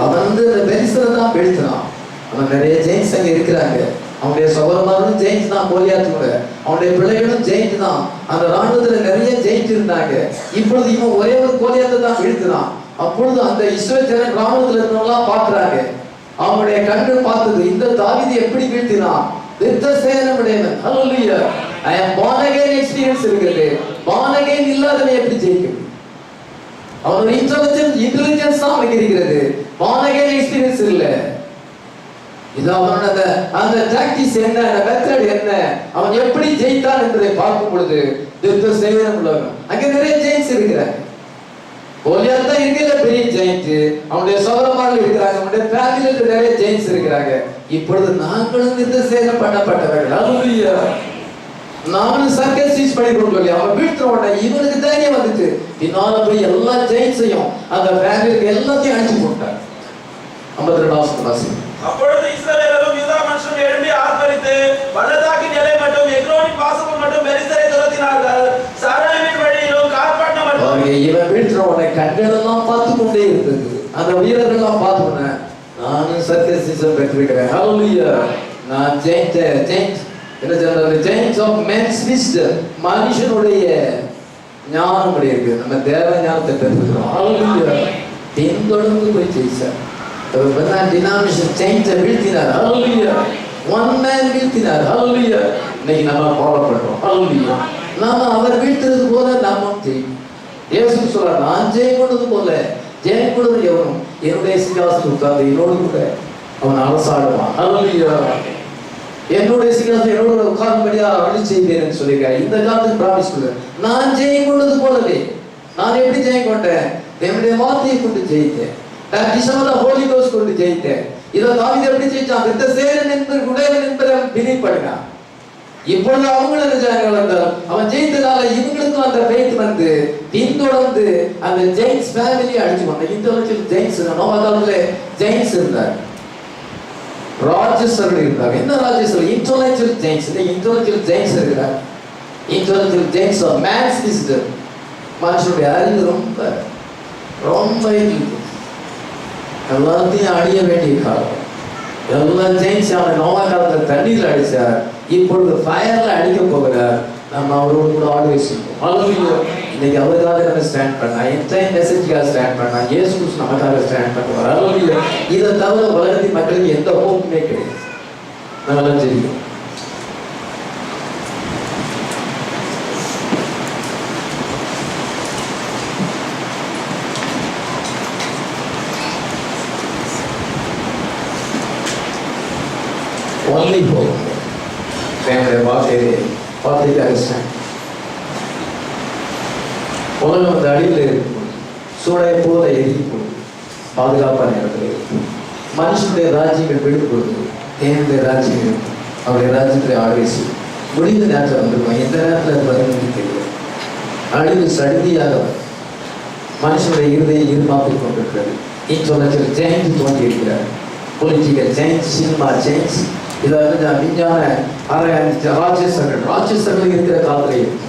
A: அவன் அந்த பெரிசரை தான் வீழ்த்தினான். அவன் நிறைய ஜெயின்ஸ் அங்கே இருக்கிறாங்க. அவனுடைய சகோதரமாரும் ஜெயின்ஸ் தான், கோலியாத் கூட. அவனுடைய பிள்ளைகளும் ஜெயின்ட் தான். அந்த ராணுவத்துல நிறைய ஜெயின்ட் இருந்தாங்க. இப்பொழுது இவன் ஒரே ஒரு கோலியாத்தை தான் வீழ்த்தினான். அப்பொழுது அந்த இஸ்ரவேல் ராணுவத்துல இருந்தவங்களாம் பார்க்கிறாங்க. அவனுடைய கண்கள் பார்த்தது, இந்த தாவீது எப்படி வீழ்த்தினான், விருத்த சேதம் உடையவன். Hallelujah. I am born again experience இருக்கிறது. born again இல்லாதவன் எப்படி ஜெயிக்கும்? அவனுடைய இன்டெலிஜென்ஸ் தான் அவனுக்கு இருக்கிறது, born again experience இல்ல. இது அவனோட அந்த டாக்டிஸ் என்ன, அந்த மெத்தட் என்ன, அவன் எப்படி ஜெயித்தான் என்பதை பார்க்கும் பொழுது விருத்த சேதம் உள்ளவன். அங்க நிறைய ஜெயின்ஸ் இருக்கிறாங்க. கோலியாத் தான் இருக்கல பெரிய ஜெயிண்ட். அவனுடைய சகோதரமார்கள் இருக்கிறாங்க, அவனுடைய ஃபேமிலியில நிறைய ஜெயின்ஸ் இருக்கிறாங்க. இப்பொழுது நாங்களும் விருத்த சேதம் பண்ணப்பட்டவர்கள். Hallelujah. நானும் சர்க்கஸ் பண்ணி கொடுக்கல. அவன் வீழ்த்துற உடனே இவனுக்கு தைரியம் வந்துட்டு பின்னால போய் எல்லா ஜெயின்ஸையும் அந்த ஃபேமிலிக்கு எல்லாத்தையும் அடிச்சு போட்டான். 52 வாசி.
B: அப்பொழுது இஸ்ரவேலரும் யூதா மனுஷரும் எழும்பி ஆர்ப்பரித்து பள்ளத்தாக்கின் எல்லை மட்டும் எக்ரோனின் வாசல் மட்டும் பெலிஸ்தரை துரத்தினார்கள். சாராயிமின் வழியிலும் கார்பட்டம் மட்டும்.
A: இவன் வீழ்த்துற உடனே கண்களெல்லாம் பார்த்து கொண்டே இருந்தது. அந்த வீரர்கள்லாம் பார்த்துனேன், நானும் சர்க்கஸ் பெற்றிருக்கிறேன். Hallelujah. நான் ஜெயிண்ட் என்ன சொல்றது, ஜெயின்ஸ் ஆஃப் மென்ஸ் விஸ்டம், மனுஷனுடைய ஞானம் அப்படி இருக்கு. நம்ம தேவ ஞானத்தை பெற்றிருக்கிறோம். Hallelujah. பின்தொடர்ந்து போய் ஜெயிச்சார். டினாமினேஷன் ஜெயின்ஸை வீழ்த்தினார். Hallelujah. one man வீழ்த்தினார். Hallelujah. இன்னைக்கு நம்ம ஃபாலோ பண்றோம். Hallelujah. நாம அவர் வீழ்த்துறது போல நாமும் ஜெயிக்கும். இயேசு சொல்றார், நான் ஜெயம் கொண்டது போல ஜெயம் கொண்டது எவனும் என்னுடைய சிங்காசனம் உட்கார்ந்து என்னோடு கூட அவன் அரசாடுவான். Hallelujah. என்னுடைய சிங்காசனம் என்னோட உட்கார்ந்தபடியா அருளி செய்வேன் சொல்லியிருக்காரு. இந்த காலத்துக்கு பிராமிஸ் கொடுக்க, நான் ஜெயம் கொண்டது போலவே நான் எப்படி ஜெயம் கொண்டேன்? தேவனுடைய வார்த்தையை கொண்டு ஜெயித்தேன். baptism of the Holy Ghost கொண்டு ஜெயித்தேன். இதை தாவீது எப்படி ஜெயிச்சான்? வித்த சேரன் என்பது உடையவன் என்பதை அவன் பிலீவ் பண்ணினான். இப்பொழுது அவங்களும் என்ன செய்றாங்க? அவன் ஜெயித்ததால இவங்களுக்கும் அந்த ஃபெய்த் வந்து பின்தொடர்ந்து அந்த ஜெயின்ஸ் ஃபேமிலி அடிச்சு வந்தாங்க. இன்டெலெக்சுவல் ஜெயின்ஸ் நோவாதால ஜெயின்ஸ் இருந்தார், ராஜேஸ்வரர் இருந்தார். என்ன ராஜேஸ்வரர்? Intellectual giants. இந்த இன்டெலெக்சுவல் ஜெயின்ஸ் இருக்கிறார். Intellectual giants of man's wisdom. மனுஷனுடைய அறிவு ரொம்ப ரொம்ப எல்லாத்தையும் அழிய வேண்டிய காலம். எல்லாம் ஜெயின்ஸ் அவன் நோவா காலத்தில் தண்ணீர்ல அடிச்சார், இப்பொழுது ஃபயர்ல அடிக்க போகிறார். நம்ம அவரோடு கூட ஆல்வேஸ் இருக்கும். இன்னைக்கு அவருக்காக நம்ம ஸ்டாண்ட் பண்ணா, என்டையர் மெசேஜ்க்காக ஸ்டாண்ட் பண்ணா, இயேசு கிறிஸ்து நமக்காக ஸ்டாண்ட் பண்ணுவார். அல்லேலூயா. இதை தவிர உலகத்தின் மக்களுக்கு எந்த ஹோப்புமே கிடையாது. நல்லா தெரியும். only hope. தேவனுடைய வார்த்தைக்காக ஸ்டாண்ட். உலகம் அந்த அடியில் இருக்கும், சூடைய போல எரிக்கும், பாதுகாப்பான இடத்துல இருக்கும். மனுஷனுடைய ராஜ்யங்கள் விடுபடுது, தேவனுடைய ராஜ்யங்கள் அவருடைய ராஜ்யத்தில் ஆவேசி முடிந்த நேரத்தில் வந்திருக்கும். எந்த நேரத்தில் வரும்னு தெரியல. அழிவு சடுதியாக மனுஷனுடைய இருதையை எதிர்பார்த்து கொண்டிருக்கிறது. இன்டெலெக்சுவல் ஜெயின்ஸ் தோன்றி இருக்கிறார், பொலிட்டிக்கல் ஜெயின்ஸ், சினிமா ஜெயின்ஸ், இதெல்லாம் விஞ்ஞான ராட்சசர்கள் இருக்கிற காலத்திலே இருக்கு.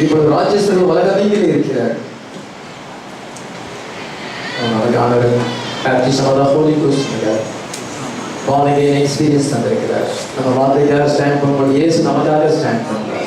A: இப்பொழுது ராட்சசர்கள் உலகமையில் இருக்கிறார். எக்ஸ்பீரியன்ஸ் தந்திருக்கிறார். நம்ம வார்த்தைக்காக ஸ்டாண்ட் பண்ணும்போது இயேசு நமக்காக ஸ்டாண்ட் பண்ணுறார்.